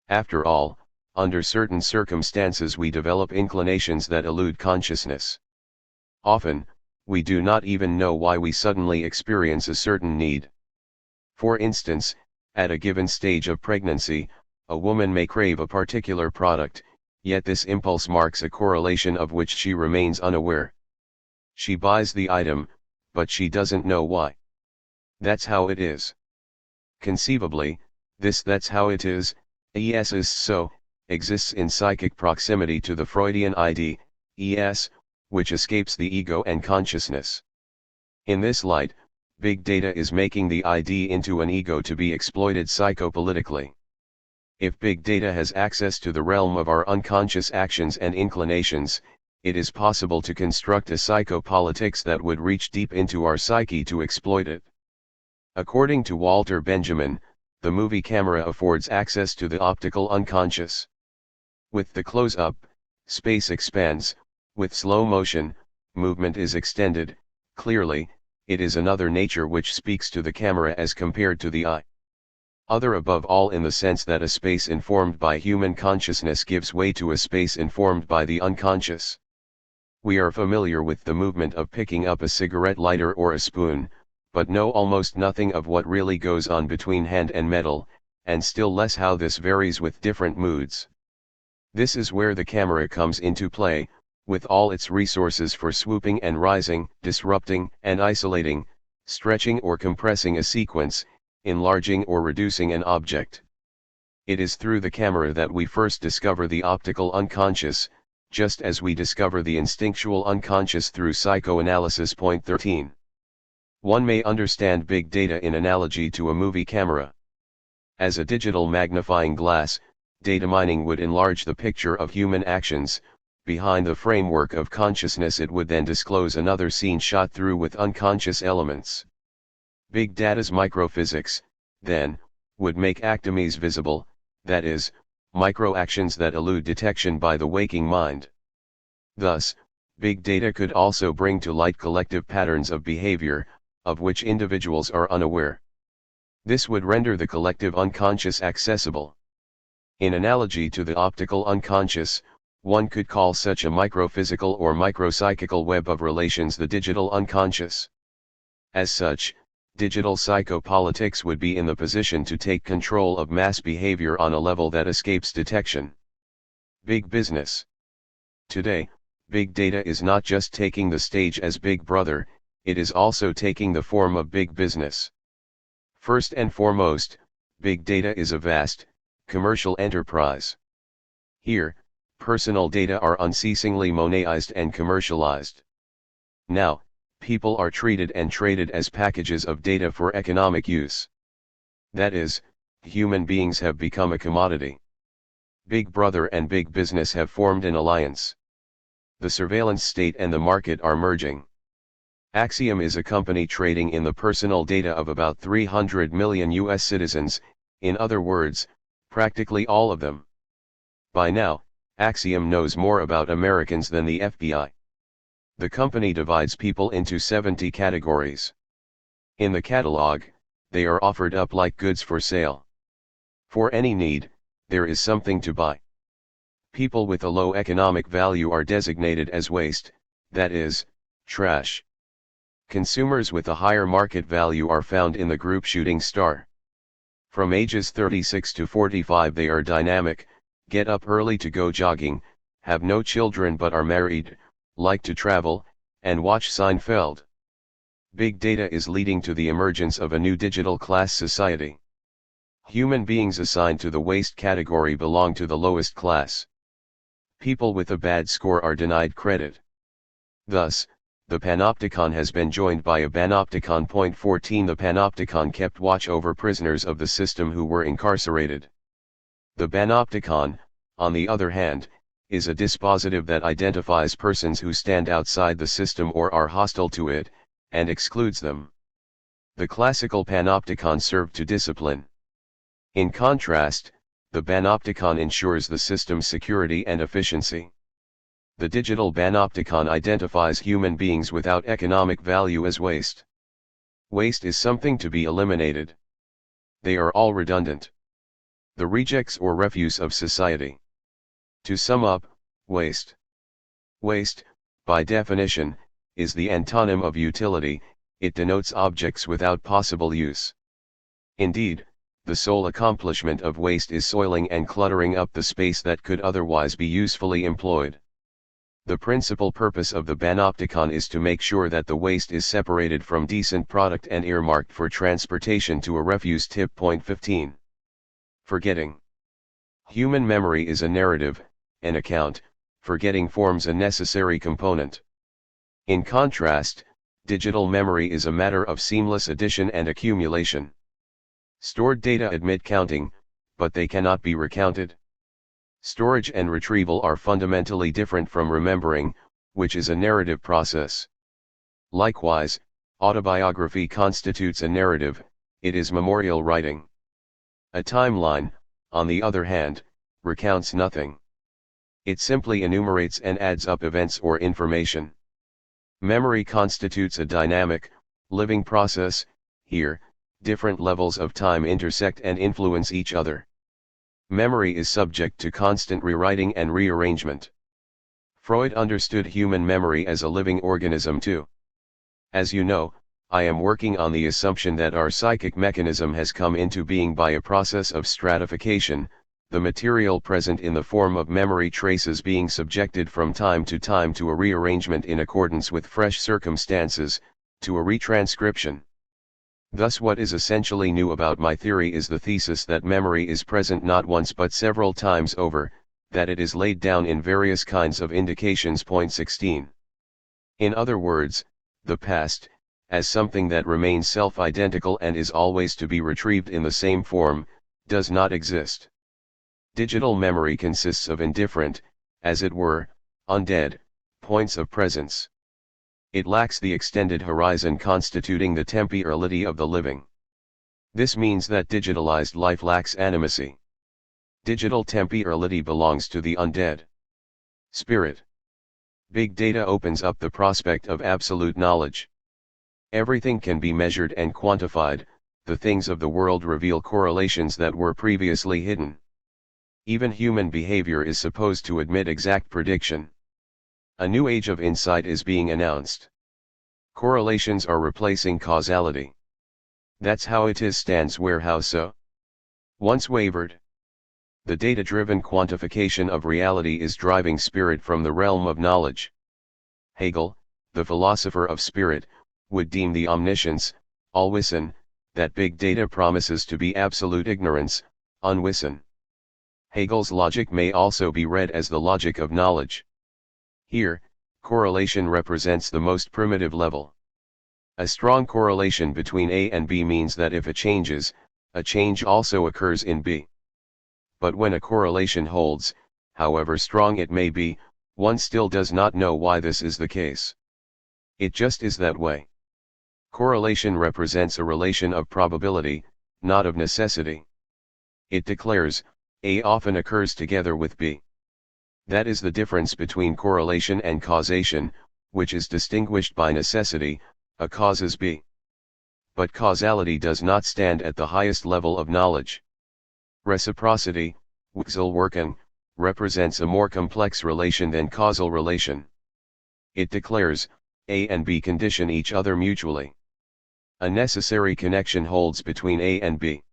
After all, under certain circumstances we develop inclinations that elude consciousness. Often, we do not even know why we suddenly experience a certain need. For instance, at a given stage of pregnancy, a woman may crave a particular product, yet this impulse marks a correlation of which she remains unaware. She buys the item, but she doesn't know why. That's how it is. Conceivably, this "that's how it is," yes is so, exists in psychic proximity to the Freudian ID, yes, which escapes the ego and consciousness. In this light, big data is making the ID into an ego to be exploited psychopolitically. If big data has access to the realm of our unconscious actions and inclinations, it is possible to construct a psychopolitics that would reach deep into our psyche to exploit it. According to Walter Benjamin, the movie camera affords access to the optical unconscious. With the close-up, space expands, with slow motion, movement is extended. Clearly, it is another nature which speaks to the camera as compared to the eye. Other above all in the sense that a space informed by human consciousness gives way to a space informed by the unconscious. We are familiar with the movement of picking up a cigarette lighter or a spoon, but know almost nothing of what really goes on between hand and metal, and still less how this varies with different moods. This is where the camera comes into play, with all its resources for swooping and rising, disrupting and isolating, stretching or compressing a sequence, enlarging or reducing an object. It is through the camera that we first discover the optical unconscious, just as we discover the instinctual unconscious through psychoanalysis. Point 13. One may understand big data in analogy to a movie camera. As a digital magnifying glass, data mining would enlarge the picture of human actions. Behind the framework of consciousness it would then disclose another scene shot through with unconscious elements. Big data's microphysics, then, would make actimes visible, that is, micro-actions that elude detection by the waking mind. Thus, big data could also bring to light collective patterns of behavior, of which individuals are unaware. This would render the collective unconscious accessible. In analogy to the optical unconscious, one could call such a microphysical or micropsychical web of relations the digital unconscious. As such, digital psychopolitics would be in the position to take control of mass behavior on a level that escapes detection. Big business. Today, big data is not just taking the stage as Big Brother, it is also taking the form of big business. First and foremost, big data is a vast, commercial enterprise. Here, personal data are unceasingly monetized and commercialized. Now, people are treated and traded as packages of data for economic use. That is, human beings have become a commodity. Big Brother and big business have formed an alliance. The surveillance state and the market are merging. Axiom is a company trading in the personal data of about 300 million US citizens, in other words, practically all of them. By now, Axiom knows more about Americans than the FBI. The company divides people into 70 categories. In the catalog, they are offered up like goods for sale. For any need, there is something to buy. People with a low economic value are designated as waste, that is, trash. Consumers with a higher market value are found in the group shooting star. From ages 36 to 45 they are dynamic, get up early to go jogging, have no children but are married, like to travel, and watch Seinfeld. Big data is leading to the emergence of a new digital class society. Human beings assigned to the waste category belong to the lowest class. People with a bad score are denied credit. Thus, the panopticon has been joined by a banopticon. Point 14. The panopticon kept watch over prisoners of the system who were incarcerated. The banopticon, on the other hand, is a dispositive that identifies persons who stand outside the system or are hostile to it, and excludes them. The classical panopticon served to discipline. In contrast, the banopticon ensures the system's security and efficiency. The digital banopticon identifies human beings without economic value as waste. Waste is something to be eliminated. They are all redundant. The rejects or refuse of society. To sum up, waste. Waste, by definition, is the antonym of utility. It denotes objects without possible use. Indeed, the sole accomplishment of waste is soiling and cluttering up the space that could otherwise be usefully employed. The principal purpose of the banopticon is to make sure that the waste is separated from decent product and earmarked for transportation to a refuse tip. Point 15. Forgetting. Human memory is a narrative, an account. Forgetting forms a necessary component. In contrast, digital memory is a matter of seamless addition and accumulation. Stored data admit counting, but they cannot be recounted. Storage and retrieval are fundamentally different from remembering, which is a narrative process. Likewise, autobiography constitutes a narrative, it is memorial writing. A timeline, on the other hand, recounts nothing. It simply enumerates and adds up events or information. Memory constitutes a dynamic, living process. Here, Different levels of time intersect and influence each other. Memory is subject to constant rewriting and rearrangement. Freud understood human memory as a living organism too. As you know, I am working on the assumption that our psychic mechanism has come into being by a process of stratification, the material present in the form of memory traces being subjected from time to a rearrangement in accordance with fresh circumstances, to a retranscription. Thus what is essentially new about my theory is the thesis that memory is present not once but several times over, that it is laid down in various kinds of indications. Point 16. In other words, the past, as something that remains self-identical and is always to be retrieved in the same form, does not exist. Digital memory consists of indifferent, as it were, undead, points of presence. It lacks the extended horizon constituting the temporality of the living. This means that digitalized life lacks animacy. Digital temporality belongs to the undead spirit. Big data opens up the prospect of absolute knowledge. Everything can be measured and quantified, the things of the world reveal correlations that were previously hidden. Even human behavior is supposed to admit exact prediction. A new age of insight is being announced. Correlations are replacing causality. That's how it is stands where how so once wavered. The data-driven quantification of reality is driving spirit from the realm of knowledge. Hegel, the philosopher of spirit, would deem the omniscience, allwissen, that big data promises to be absolute ignorance, unwissen. Hegel's logic may also be read as the logic of knowledge. Here, correlation represents the most primitive level. A strong correlation between A and B means that if A changes, a change also occurs in B. But when a correlation holds, however strong it may be, one still does not know why this is the case. It just is that way. Correlation represents a relation of probability, not of necessity. It declares, A often occurs together with B. That is the difference between correlation and causation, which is distinguished by necessity. A causes B. But causality does not stand at the highest level of knowledge. Reciprocity, Wechselwirkung, represents a more complex relation than causal relation. It declares, A and B condition each other mutually. A necessary connection holds between A and B.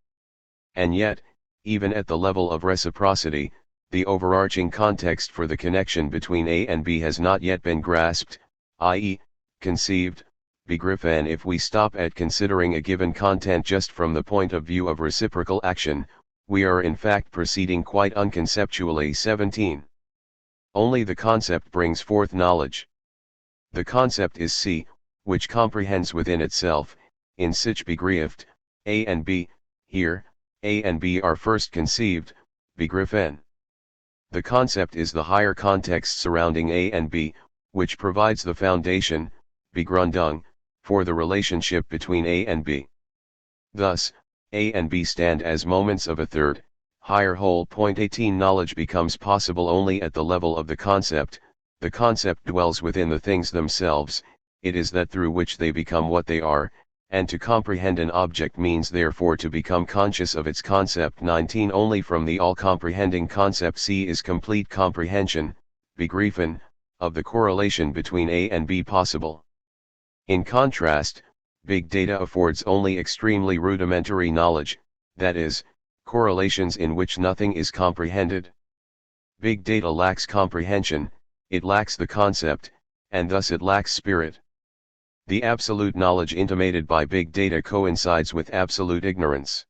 And yet, even at the level of reciprocity, the overarching context for the connection between A and B has not yet been grasped, i.e., conceived, begriffen. If we stop at considering a given content just from the point of view of reciprocal action, we are in fact proceeding quite unconceptually. 17. Only the concept brings forth knowledge. The concept is C, which comprehends within itself, in sich begrieft, A and B. Here, A and B are first conceived, begriffen. The concept is the higher context surrounding A and B, which provides the foundation, Begründung, for the relationship between A and B. Thus, A and B stand as moments of a third, higher whole. Point 18. Knowledge becomes possible only at the level of the concept dwells within the things themselves, it is that through which they become what they are, and to comprehend an object means therefore to become conscious of its concept. 19. Only from the all-comprehending concept C is complete comprehension, begriffen, of the correlation between A and B possible. In contrast, big data affords only extremely rudimentary knowledge, that is, correlations in which nothing is comprehended. Big data lacks comprehension, it lacks the concept, and thus it lacks spirit. The absolute knowledge intimated by big data coincides with absolute ignorance.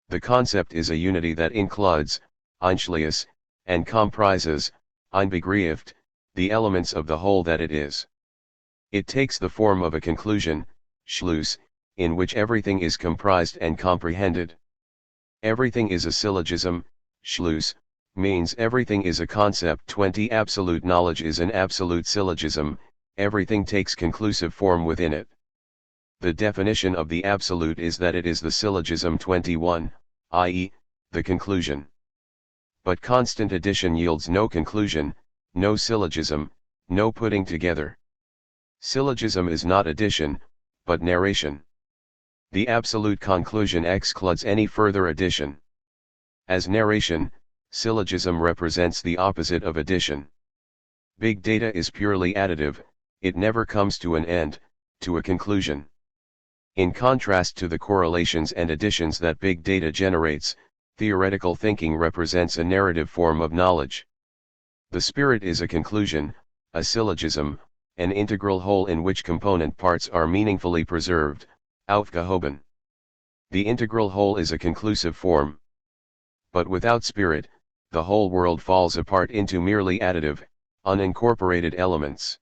The concept is a unity that includes, einschließt, and comprises, einbegrieft, the elements of the whole that it is. It takes the form of a conclusion, Schluss, in which everything is comprised and comprehended. Everything is a syllogism, Schluss, means everything is a concept. 20. Absolute knowledge is an absolute syllogism, everything takes conclusive form within it. The definition of the absolute is that it is the syllogism. 21, i.e., the conclusion. But constant addition yields no conclusion, no syllogism, no putting together. Syllogism is not addition, but narration. The absolute conclusion excludes any further addition. As narration, syllogism represents the opposite of addition. Big data is purely additive, it never comes to an end, to a conclusion. In contrast to the correlations and additions that big data generates, theoretical thinking represents a narrative form of knowledge. The spirit is a conclusion, a syllogism, an integral whole in which component parts are meaningfully preserved, aufgehoben. The integral whole is a conclusive form. But without spirit, the whole world falls apart into merely additive, unincorporated elements.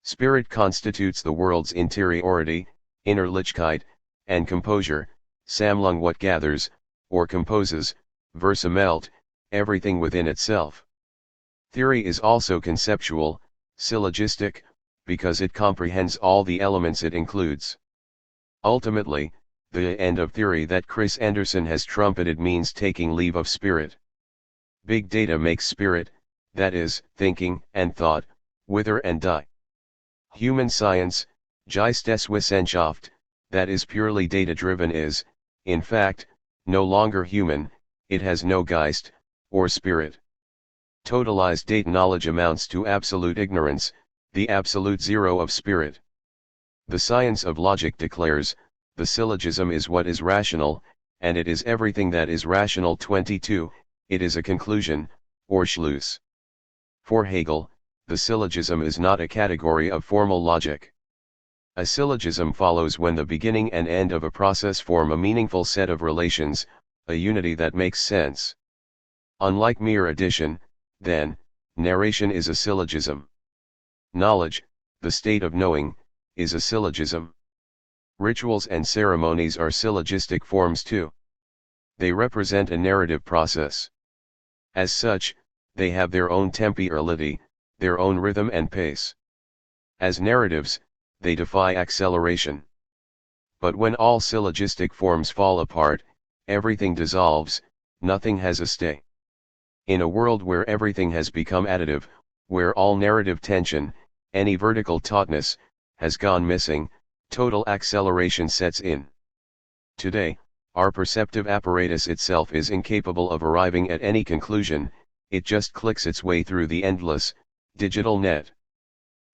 Spirit constitutes the world's interiority, Innerlichkeit, and composure, Sammlung, what gathers, or composes, versammelt, everything within itself. Theory is also conceptual, syllogistic, because it comprehends all the elements it includes. Ultimately, the end of theory that Chris Anderson has trumpeted means taking leave of spirit. Big data makes spirit, that is, thinking and thought, wither and die. Human science, Geisteswissenschaft, that is purely data-driven is, in fact, no longer human, it has no Geist, or spirit. Totalized data knowledge amounts to absolute ignorance, the absolute zero of spirit. The science of logic declares, the syllogism is what is rational, and it is everything that is rational. 22, it is a conclusion, or Schluss. For Hegel, the syllogism is not a category of formal logic. A syllogism follows when the beginning and end of a process form a meaningful set of relations, a unity that makes sense. Unlike mere addition, then, narration is a syllogism. Knowledge, the state of knowing, is a syllogism. Rituals and ceremonies are syllogistic forms too. They represent a narrative process. As such, they have their own temporality, their own rhythm and pace. As narratives, they defy acceleration. But when all syllogistic forms fall apart, everything dissolves, nothing has a stay. In a world where everything has become additive, where all narrative tension, any vertical tautness, has gone missing, total acceleration sets in. Today, our perceptive apparatus itself is incapable of arriving at any conclusion, it just clicks its way through the endless, digital net.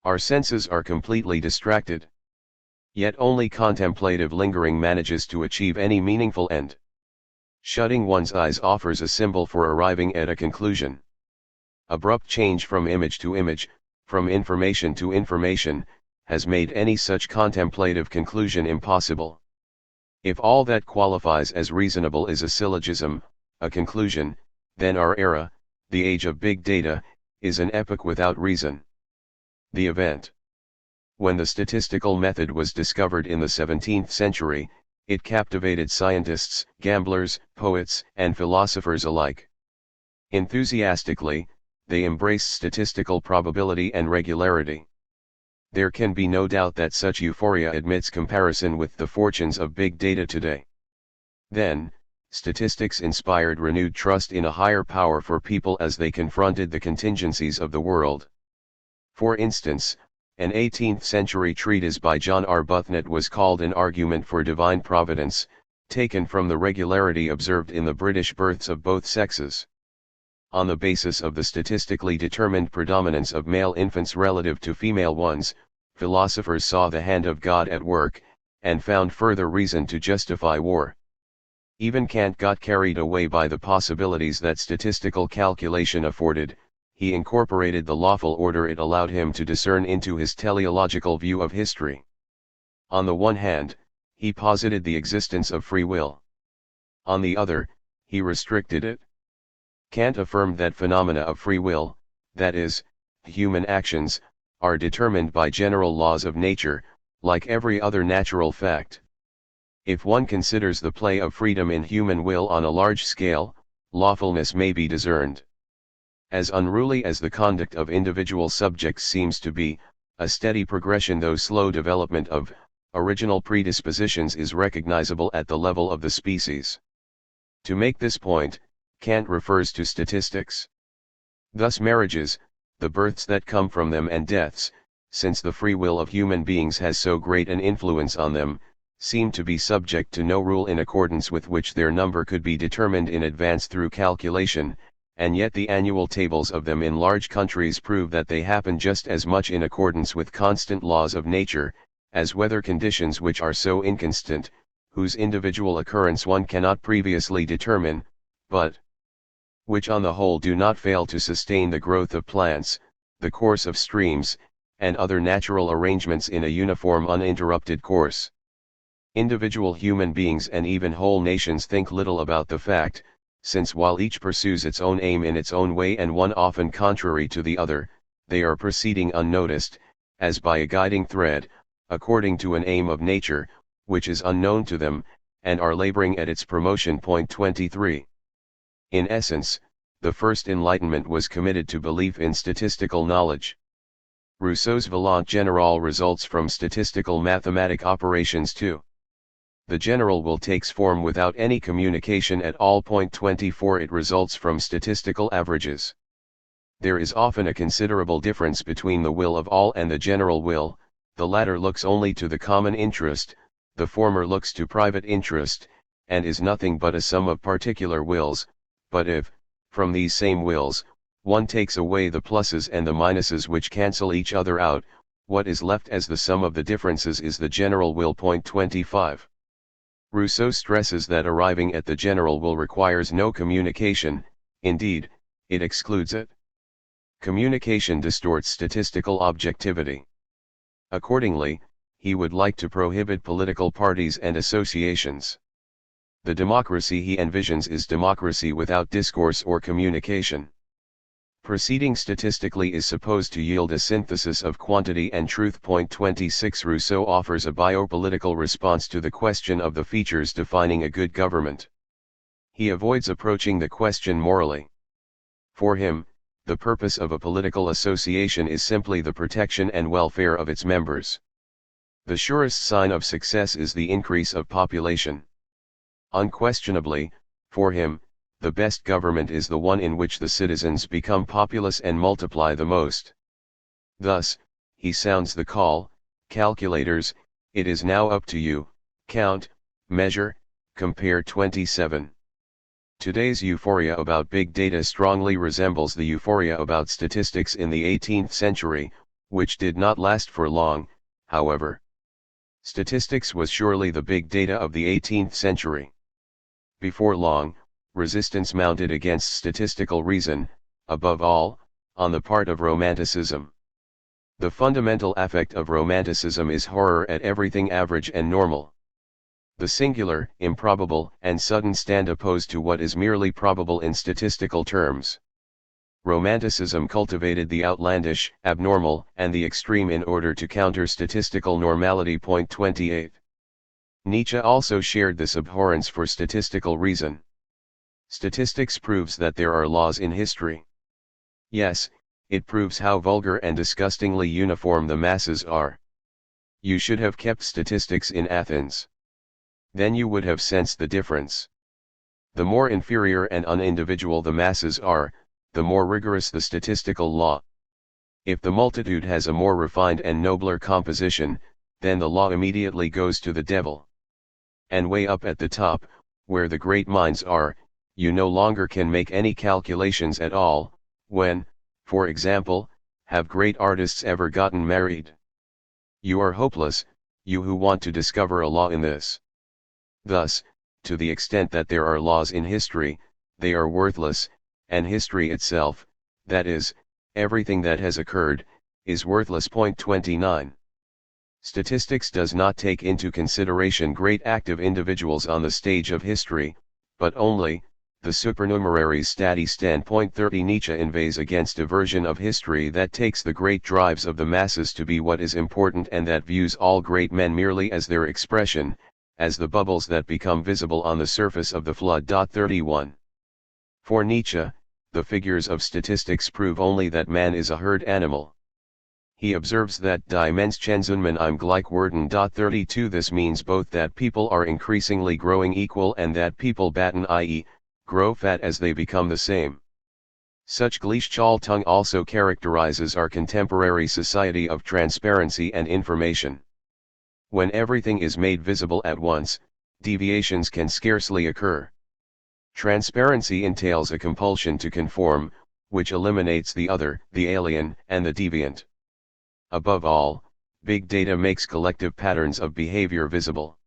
Our senses are completely distracted. Yet only contemplative lingering manages to achieve any meaningful end. Shutting one's eyes offers a symbol for arriving at a conclusion. Abrupt change from image to image, from information to information, has made any such contemplative conclusion impossible. If all that qualifies as reasonable is a syllogism, a conclusion, then our era, the age of big data, is an epoch without reason. The event. When the statistical method was discovered in the 17th century, it captivated scientists, gamblers, poets, and philosophers alike. Enthusiastically, they embraced statistical probability and regularity. There can be no doubt that such euphoria admits comparison with the fortunes of big data today. Then, statistics inspired renewed trust in a higher power for people as they confronted the contingencies of the world. For instance, an 18th-century treatise by John Arbuthnot was called An Argument for Divine Providence, taken from the regularity observed in the British births of both sexes. On the basis of the statistically determined predominance of male infants relative to female ones, philosophers saw the hand of God at work, and found further reason to justify war. Even Kant got carried away by the possibilities that statistical calculation afforded. He incorporated the lawful order it allowed him to discern into his teleological view of history. On the one hand, he posited the existence of free will. On the other, he restricted it. Kant affirmed that phenomena of free will, that is, human actions, are determined by general laws of nature, like every other natural fact. If one considers the play of freedom in human will on a large scale, lawfulness may be discerned. As unruly as the conduct of individual subjects seems to be, a steady progression though slow development of original predispositions is recognizable at the level of the species. To make this point, Kant refers to statistics. Thus marriages, the births that come from them and deaths, since the free will of human beings has so great an influence on them, seem to be subject to no rule in accordance with which their number could be determined in advance through calculation, and yet the annual tables of them in large countries prove that they happen just as much in accordance with constant laws of nature, as weather conditions which are so inconstant, whose individual occurrence one cannot previously determine, but which on the whole do not fail to sustain the growth of plants, the course of streams, and other natural arrangements in a uniform uninterrupted course. Individual human beings and even whole nations think little about the fact, since while each pursues its own aim in its own way and one often contrary to the other, they are proceeding unnoticed, as by a guiding thread, according to an aim of nature, which is unknown to them, and are laboring at its promotion. 23. In essence, the first Enlightenment was committed to belief in statistical knowledge. Rousseau's Volonté générale results from statistical mathematic operations too. The general will takes form without any communication at all. 24 It results from statistical averages. There is often a considerable difference between the will of all and the general will, the latter looks only to the common interest, the former looks to private interest, and is nothing but a sum of particular wills, but if, from these same wills, one takes away the pluses and the minuses which cancel each other out, what is left as the sum of the differences is the general will. 25. Rousseau stresses that arriving at the general will requires no communication, indeed, it excludes it. Communication distorts statistical objectivity. Accordingly, he would like to prohibit political parties and associations. The democracy he envisions is democracy without discourse or communication. Proceeding statistically is supposed to yield a synthesis of quantity and truth. 26 Rousseau offers a biopolitical response to the question of the features defining a good government. He avoids approaching the question morally. For him, the purpose of a political association is simply the protection and welfare of its members. The surest sign of success is the increase of population. Unquestionably, for him, the best government is the one in which the citizens become populous and multiply the most. Thus, he sounds the call, calculators, it is now up to you, count, measure, compare. 27. Today's euphoria about big data strongly resembles the euphoria about statistics in the 18th century, which did not last for long, however. Statistics was surely the big data of the 18th century. Before long, resistance mounted against statistical reason, above all, on the part of Romanticism. The fundamental affect of Romanticism is horror at everything average and normal. The singular, improbable, and sudden stand opposed to what is merely probable in statistical terms. Romanticism cultivated the outlandish, abnormal, and the extreme in order to counter statistical normality. 28. Nietzsche also shared this abhorrence for statistical reason. Statistics proves that there are laws in history. Yes, it proves how vulgar and disgustingly uniform the masses are. You should have kept statistics in Athens. Then you would have sensed the difference. The more inferior and unindividual the masses are, the more rigorous the statistical law. If the multitude has a more refined and nobler composition, then the law immediately goes to the devil. And way up at the top, where the great minds are, you no longer can make any calculations at all. When, for example, have great artists ever gotten married? You are hopeless, you who want to discover a law in this. Thus, to the extent that there are laws in history, they are worthless, and history itself, that is, everything that has occurred, is worthless. 29. Statistics does not take into consideration great active individuals on the stage of history, but only, the supernumeraries stati stand. 30 Nietzsche inveighs against a version of history that takes the great drives of the masses to be what is important and that views all great men merely as their expression, as the bubbles that become visible on the surface of the flood. 31. For Nietzsche, the figures of statistics prove only that man is a herd animal. He observes that die Menschenzumen im gleich werden. 32 This means both that people are increasingly growing equal and that people batten, i.e., grow fat as they become the same. Such Gleichschaltung also characterizes our contemporary society of transparency and information. When everything is made visible at once, deviations can scarcely occur. Transparency entails a compulsion to conform, which eliminates the other, the alien, and the deviant. Above all, big data makes collective patterns of behavior visible.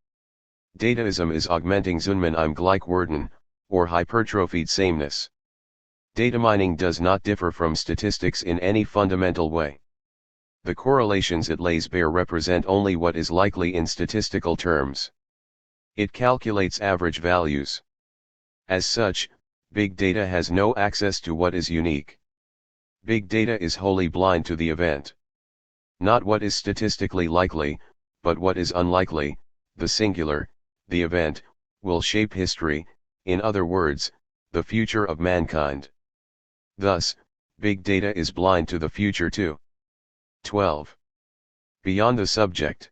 Dataism is augmenting Zunman im Gleichwerden, or hypertrophied sameness. Data mining does not differ from statistics in any fundamental way. The correlations it lays bare represent only what is likely in statistical terms. It calculates average values. As such, big data has no access to what is unique. Big data is wholly blind to the event. Not what is statistically likely, but what is unlikely, the singular, the event, will shape history, in other words, the future of mankind. Thus, big data is blind to the future too. 12. Beyond the subject.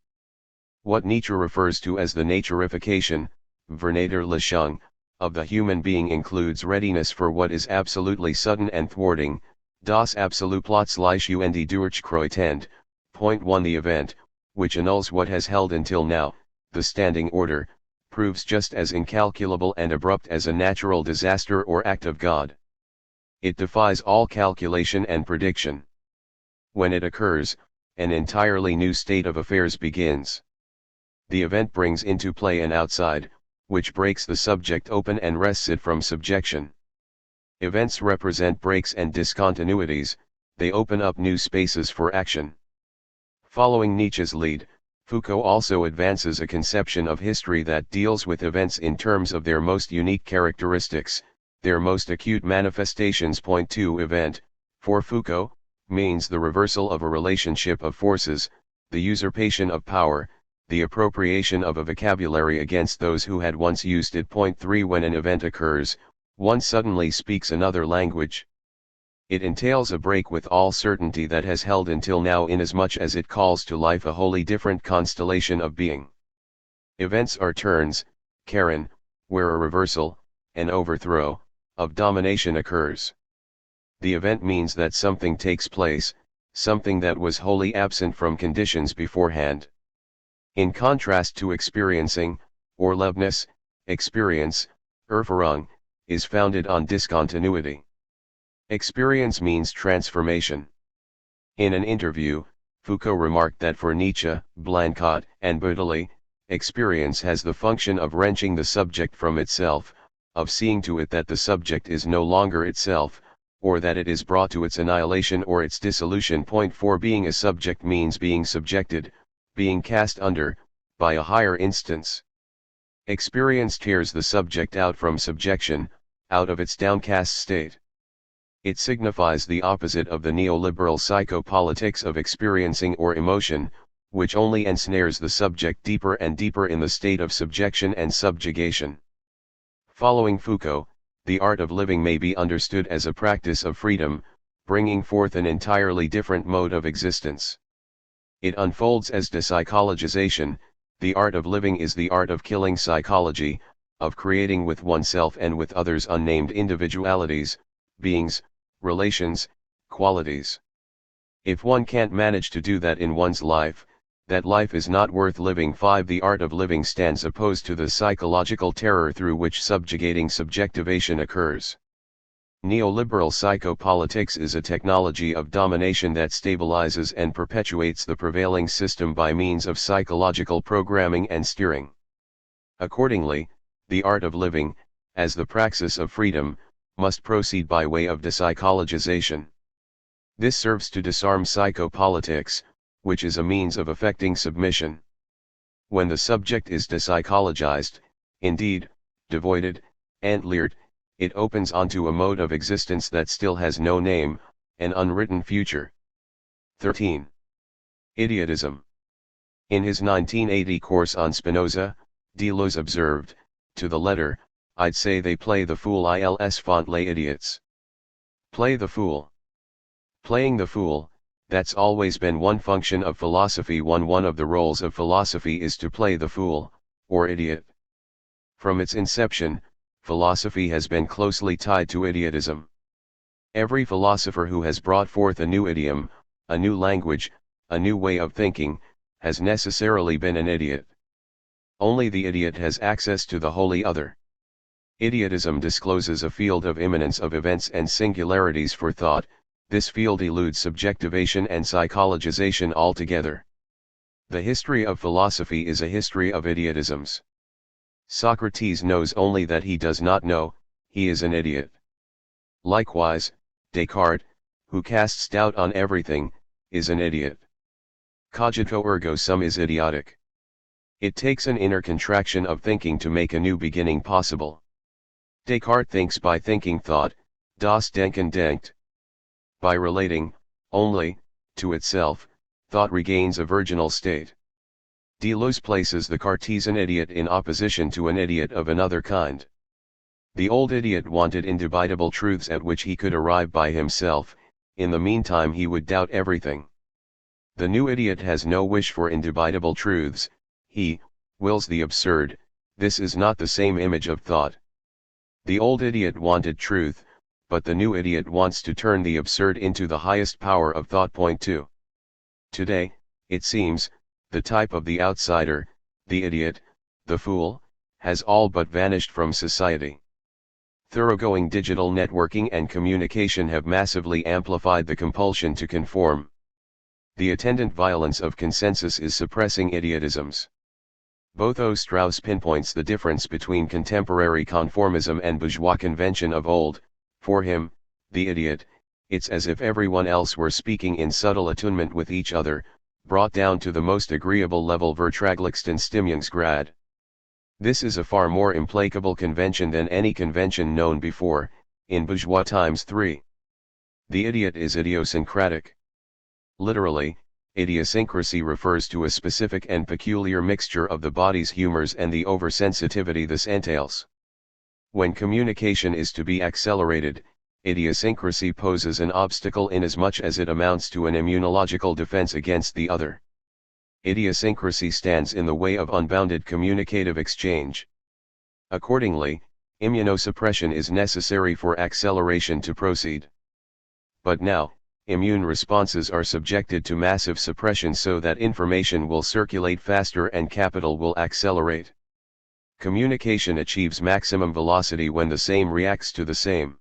What Nietzsche refers to as the naturification, Vernaderlichung, of the human being includes readiness for what is absolutely sudden and thwarting, das absolut plötzliche und durchkreuzend. Point 1. The event, which annuls what has held until now, the standing order, proves just as incalculable and abrupt as a natural disaster or act of God. It defies all calculation and prediction. When it occurs, an entirely new state of affairs begins. The event brings into play an outside, which breaks the subject open and wrests it from subjection. Events represent breaks and discontinuities, they open up new spaces for action. Following Nietzsche's lead, Foucault also advances a conception of history that deals with events in terms of their most unique characteristics, their most acute manifestations. Point 2. Event, for Foucault, means the reversal of a relationship of forces, the usurpation of power, the appropriation of a vocabulary against those who had once used it. Point 3. When an event occurs, one suddenly speaks another language. It entails a break with all certainty that has held until now, inasmuch as it calls to life a wholly different constellation of being. Events are turns, Karen, where a reversal, an overthrow, of domination occurs. The event means that something takes place, something that was wholly absent from conditions beforehand. In contrast to experiencing, or Leibniz, experience, Erfahrung, is founded on discontinuity. Experience means transformation. In an interview, Foucault remarked that for Nietzsche, Blanquet, and Baudelot, experience has the function of wrenching the subject from itself, of seeing to it that the subject is no longer itself, or that it is brought to its annihilation or its dissolution. Point 4. Being a subject means being subjected, being cast under, by a higher instance. Experience tears the subject out from subjection, out of its downcast state. It signifies the opposite of the neoliberal psychopolitics of experiencing or emotion, which only ensnares the subject deeper and deeper in the state of subjection and subjugation. Following Foucault, the art of living may be understood as a practice of freedom, bringing forth an entirely different mode of existence. It unfolds as depsychologization. The art of living is the art of killing psychology, of creating with oneself and with others unnamed individualities, beings, relations, qualities. If one can't manage to do that in one's life, that life is not worth living. 5. The art of living stands opposed to the psychological terror through which subjugating subjectivation occurs. Neoliberal psychopolitics is a technology of domination that stabilizes and perpetuates the prevailing system by means of psychological programming and steering. Accordingly, the art of living, as the praxis of freedom, must proceed by way of depsychologization. This serves to disarm psychopolitics, which is a means of effecting submission. When the subject is depsychologized, indeed, devoided, antlered, it opens onto a mode of existence that still has no name, an unwritten future. 13. Idiotism. In his 1980 course on Spinoza, Deleuze observed, to the letter, I'd say they play the fool ils font les idiots. Play the fool. Playing the fool, that's always been one function of philosophy. One of the roles of philosophy is to play the fool, or idiot. From its inception, philosophy has been closely tied to idiotism. Every philosopher who has brought forth a new idiom, a new language, a new way of thinking, has necessarily been an idiot. Only the idiot has access to the wholly other. Idiotism discloses a field of immanence of events and singularities for thought. This field eludes subjectivation and psychologization altogether. The history of philosophy is a history of idiotisms. Socrates knows only that he does not know, he is an idiot. Likewise, Descartes, who casts doubt on everything, is an idiot. Cogito ergo sum is idiotic. It takes an inner contraction of thinking to make a new beginning possible. Descartes thinks by thinking thought, das Denken denkt. By relating, only, to itself, thought regains a virginal state. Deleuze places the Cartesian idiot in opposition to an idiot of another kind. The old idiot wanted indubitable truths at which he could arrive by himself, in the meantime he would doubt everything. The new idiot has no wish for indubitable truths, he wills the absurd. This is not the same image of thought. The old idiot wanted truth, but the new idiot wants to turn the absurd into the highest power of thought. Point 2. Today, it seems, the type of the outsider, the idiot, the fool, has all but vanished from society. Thoroughgoing digital networking and communication have massively amplified the compulsion to conform. The attendant violence of consensus is suppressing idiotisms. Both O. Strauss pinpoints the difference between contemporary conformism and bourgeois convention of old. For him, the idiot, it's as if everyone else were speaking in subtle attunement with each other, brought down to the most agreeable level vertraglichsten Stimmungsgrad. This is a far more implacable convention than any convention known before, in bourgeois times. 3. The idiot is idiosyncratic. Literally, idiosyncrasy refers to a specific and peculiar mixture of the body's humors and the oversensitivity this entails. When communication is to be accelerated, idiosyncrasy poses an obstacle inasmuch as it amounts to an immunological defense against the other. Idiosyncrasy stands in the way of unbounded communicative exchange. Accordingly, immunosuppression is necessary for acceleration to proceed. But now, immune responses are subjected to massive suppression so that information will circulate faster and capital will accelerate. Communication achieves maximum velocity when the same reacts to the same.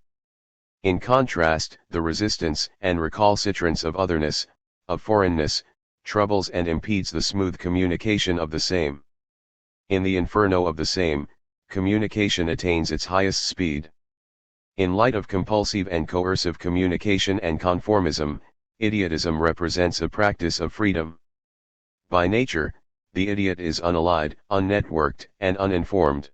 In contrast, the resistance and recalcitrance of otherness, of foreignness, troubles and impedes the smooth communication of the same. In the inferno of the same, communication attains its highest speed. In light of compulsive and coercive communication and conformism, idiotism represents a practice of freedom. By nature, the idiot is unallied, unnetworked, and uninformed.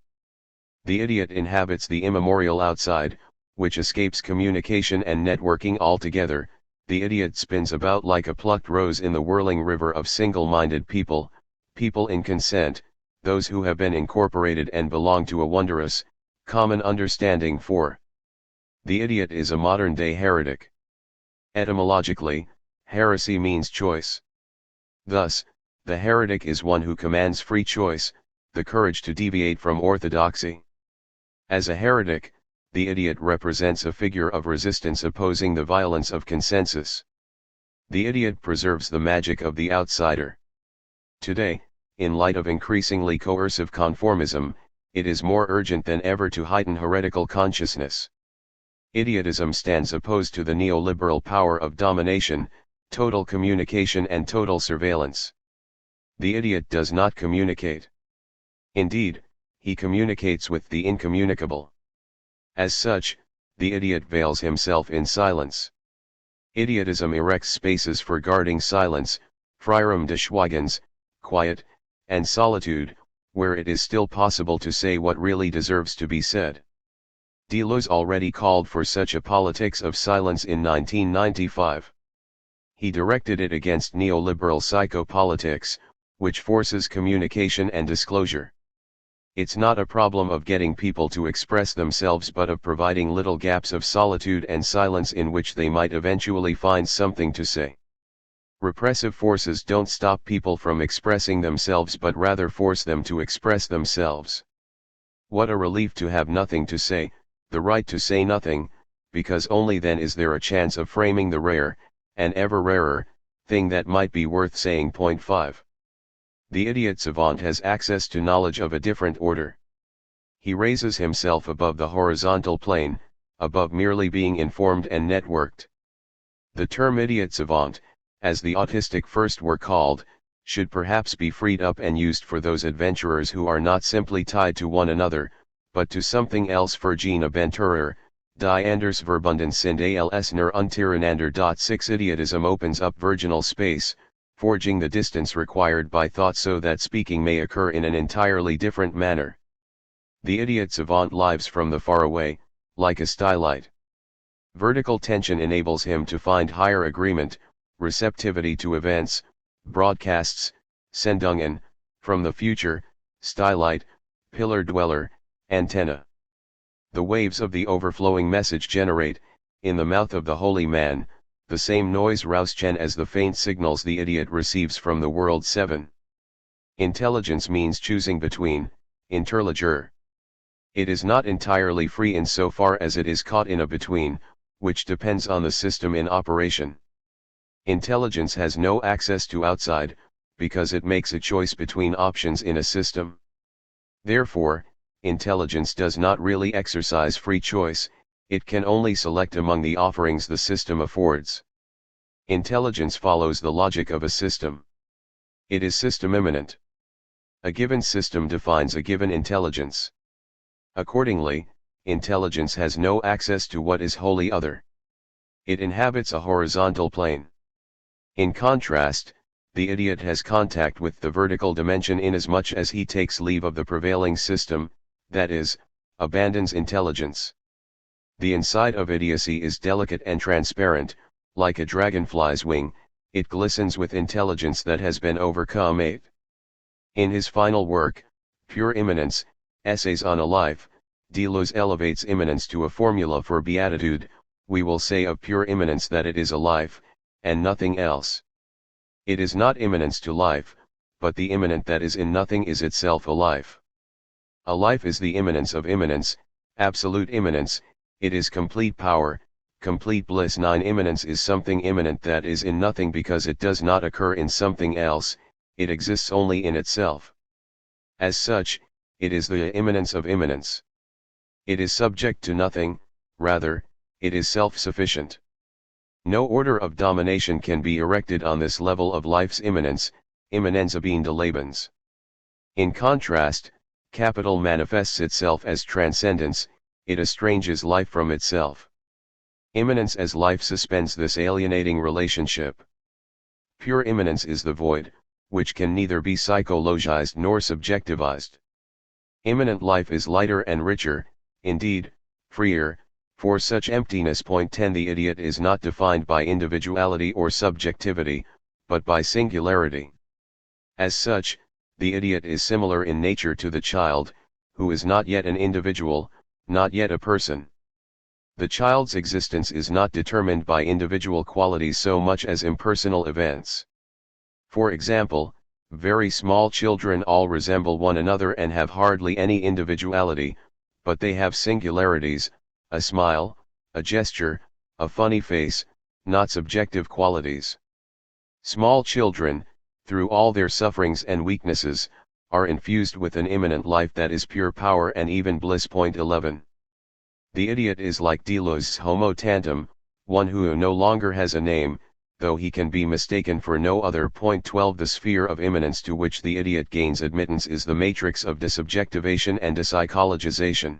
The idiot inhabits the immemorial outside, which escapes communication and networking altogether. The idiot spins about like a plucked rose in the whirling river of single-minded people, people in consent, those who have been incorporated and belong to a wondrous, common understanding. 4. The idiot is a modern-day heretic. Etymologically, heresy means choice. Thus, the heretic is one who commands free choice, the courage to deviate from orthodoxy. As a heretic, the idiot represents a figure of resistance opposing the violence of consensus. The idiot preserves the magic of the outsider. Today, in light of increasingly coercive conformism, it is more urgent than ever to heighten heretical consciousness. Idiotism stands opposed to the neoliberal power of domination, total communication and total surveillance. The idiot does not communicate. Indeed, he communicates with the incommunicable. As such, the idiot veils himself in silence. Idiotism erects spaces for guarding silence, Freiraum des Schweigens, quiet, and solitude, where it is still possible to say what really deserves to be said. Deleuze already called for such a politics of silence in 1995. He directed it against neoliberal psychopolitics, which forces communication and disclosure. It's not a problem of getting people to express themselves but of providing little gaps of solitude and silence in which they might eventually find something to say. Repressive forces don't stop people from expressing themselves but rather force them to express themselves. What a relief to have nothing to say, the right to say nothing, because only then is there a chance of framing the rare, and ever rarer, thing that might be worth saying. 5. The idiot savant has access to knowledge of a different order. He raises himself above the horizontal plane, above merely being informed and networked. The term idiot savant, as the autistic first were called, should perhaps be freed up and used for those adventurers who are not simply tied to one another, but to something else. Vergene Abenturer, die anders verbunden sind als nur untereinander. 6 Idiotism opens up virginal space, forging the distance required by thought so that speaking may occur in an entirely different manner. The idiot savant lives from the far away, like a stylite. Vertical tension enables him to find higher agreement, receptivity to events, broadcasts, Sendungen, from the future, stylite, pillar dweller, antenna. The waves of the overflowing message generate, in the mouth of the holy man, the same noise Rauschen as the faint signals the idiot receives from the world. 7. Intelligence means choosing between, interliger. It is not entirely free insofar as it is caught in a between, which depends on the system in operation. Intelligence has no access to outside, because it makes a choice between options in a system. Therefore, intelligence does not really exercise free choice, it can only select among the offerings the system affords. Intelligence follows the logic of a system. It is system immanent. A given system defines a given intelligence. Accordingly, intelligence has no access to what is wholly other. It inhabits a horizontal plane. In contrast, the idiot has contact with the vertical dimension inasmuch as he takes leave of the prevailing system, that is, abandons intelligence. The inside of idiocy is delicate and transparent, like a dragonfly's wing, it glistens with intelligence that has been overcome. 8. In his final work, Pure Immanence, Essays on a Life, Deleuze elevates immanence to a formula for beatitude. We will say of pure immanence that it is a life, and nothing else. It is not immanence to life, but the immanent that is in nothing is itself a life. A life is the immanence of immanence, absolute immanence, it is complete power, complete bliss. 9. Immanence is something immanent that is in nothing because it does not occur in something else, it exists only in itself. As such, it is the immanence of immanence. It is subject to nothing, rather, it is self-sufficient. No order of domination can be erected on this level of life's immanence, Immanenzabene des Lebens. In contrast, capital manifests itself as transcendence, it estranges life from itself. Immanence as life suspends this alienating relationship. Pure immanence is the void, which can neither be psychologized nor subjectivized. Immanent life is lighter and richer, indeed, freer, for such emptiness. 10. The idiot is not defined by individuality or subjectivity, but by singularity. As such, the idiot is similar in nature to the child, who is not yet an individual, not yet a person. The child's existence is not determined by individual qualities so much as impersonal events. For example, very small children all resemble one another and have hardly any individuality, but they have singularities, a smile, a gesture, a funny face, not subjective qualities. Small children, through all their sufferings and weaknesses, are infused with an immanent life that is pure power and even bliss. 11. The idiot is like Deleuze's homo tantum, one who no longer has a name, though he can be mistaken for no other. 12. The sphere of immanence to which the idiot gains admittance is the matrix of desubjectivation and depsychologization.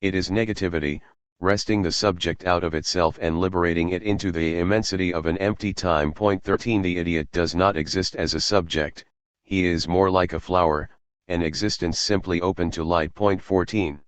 It is negativity, wresting the subject out of itself and liberating it into the immensity of an empty time. 13. The idiot does not exist as a subject, he is more like a flower, an existence simply open to light. 14.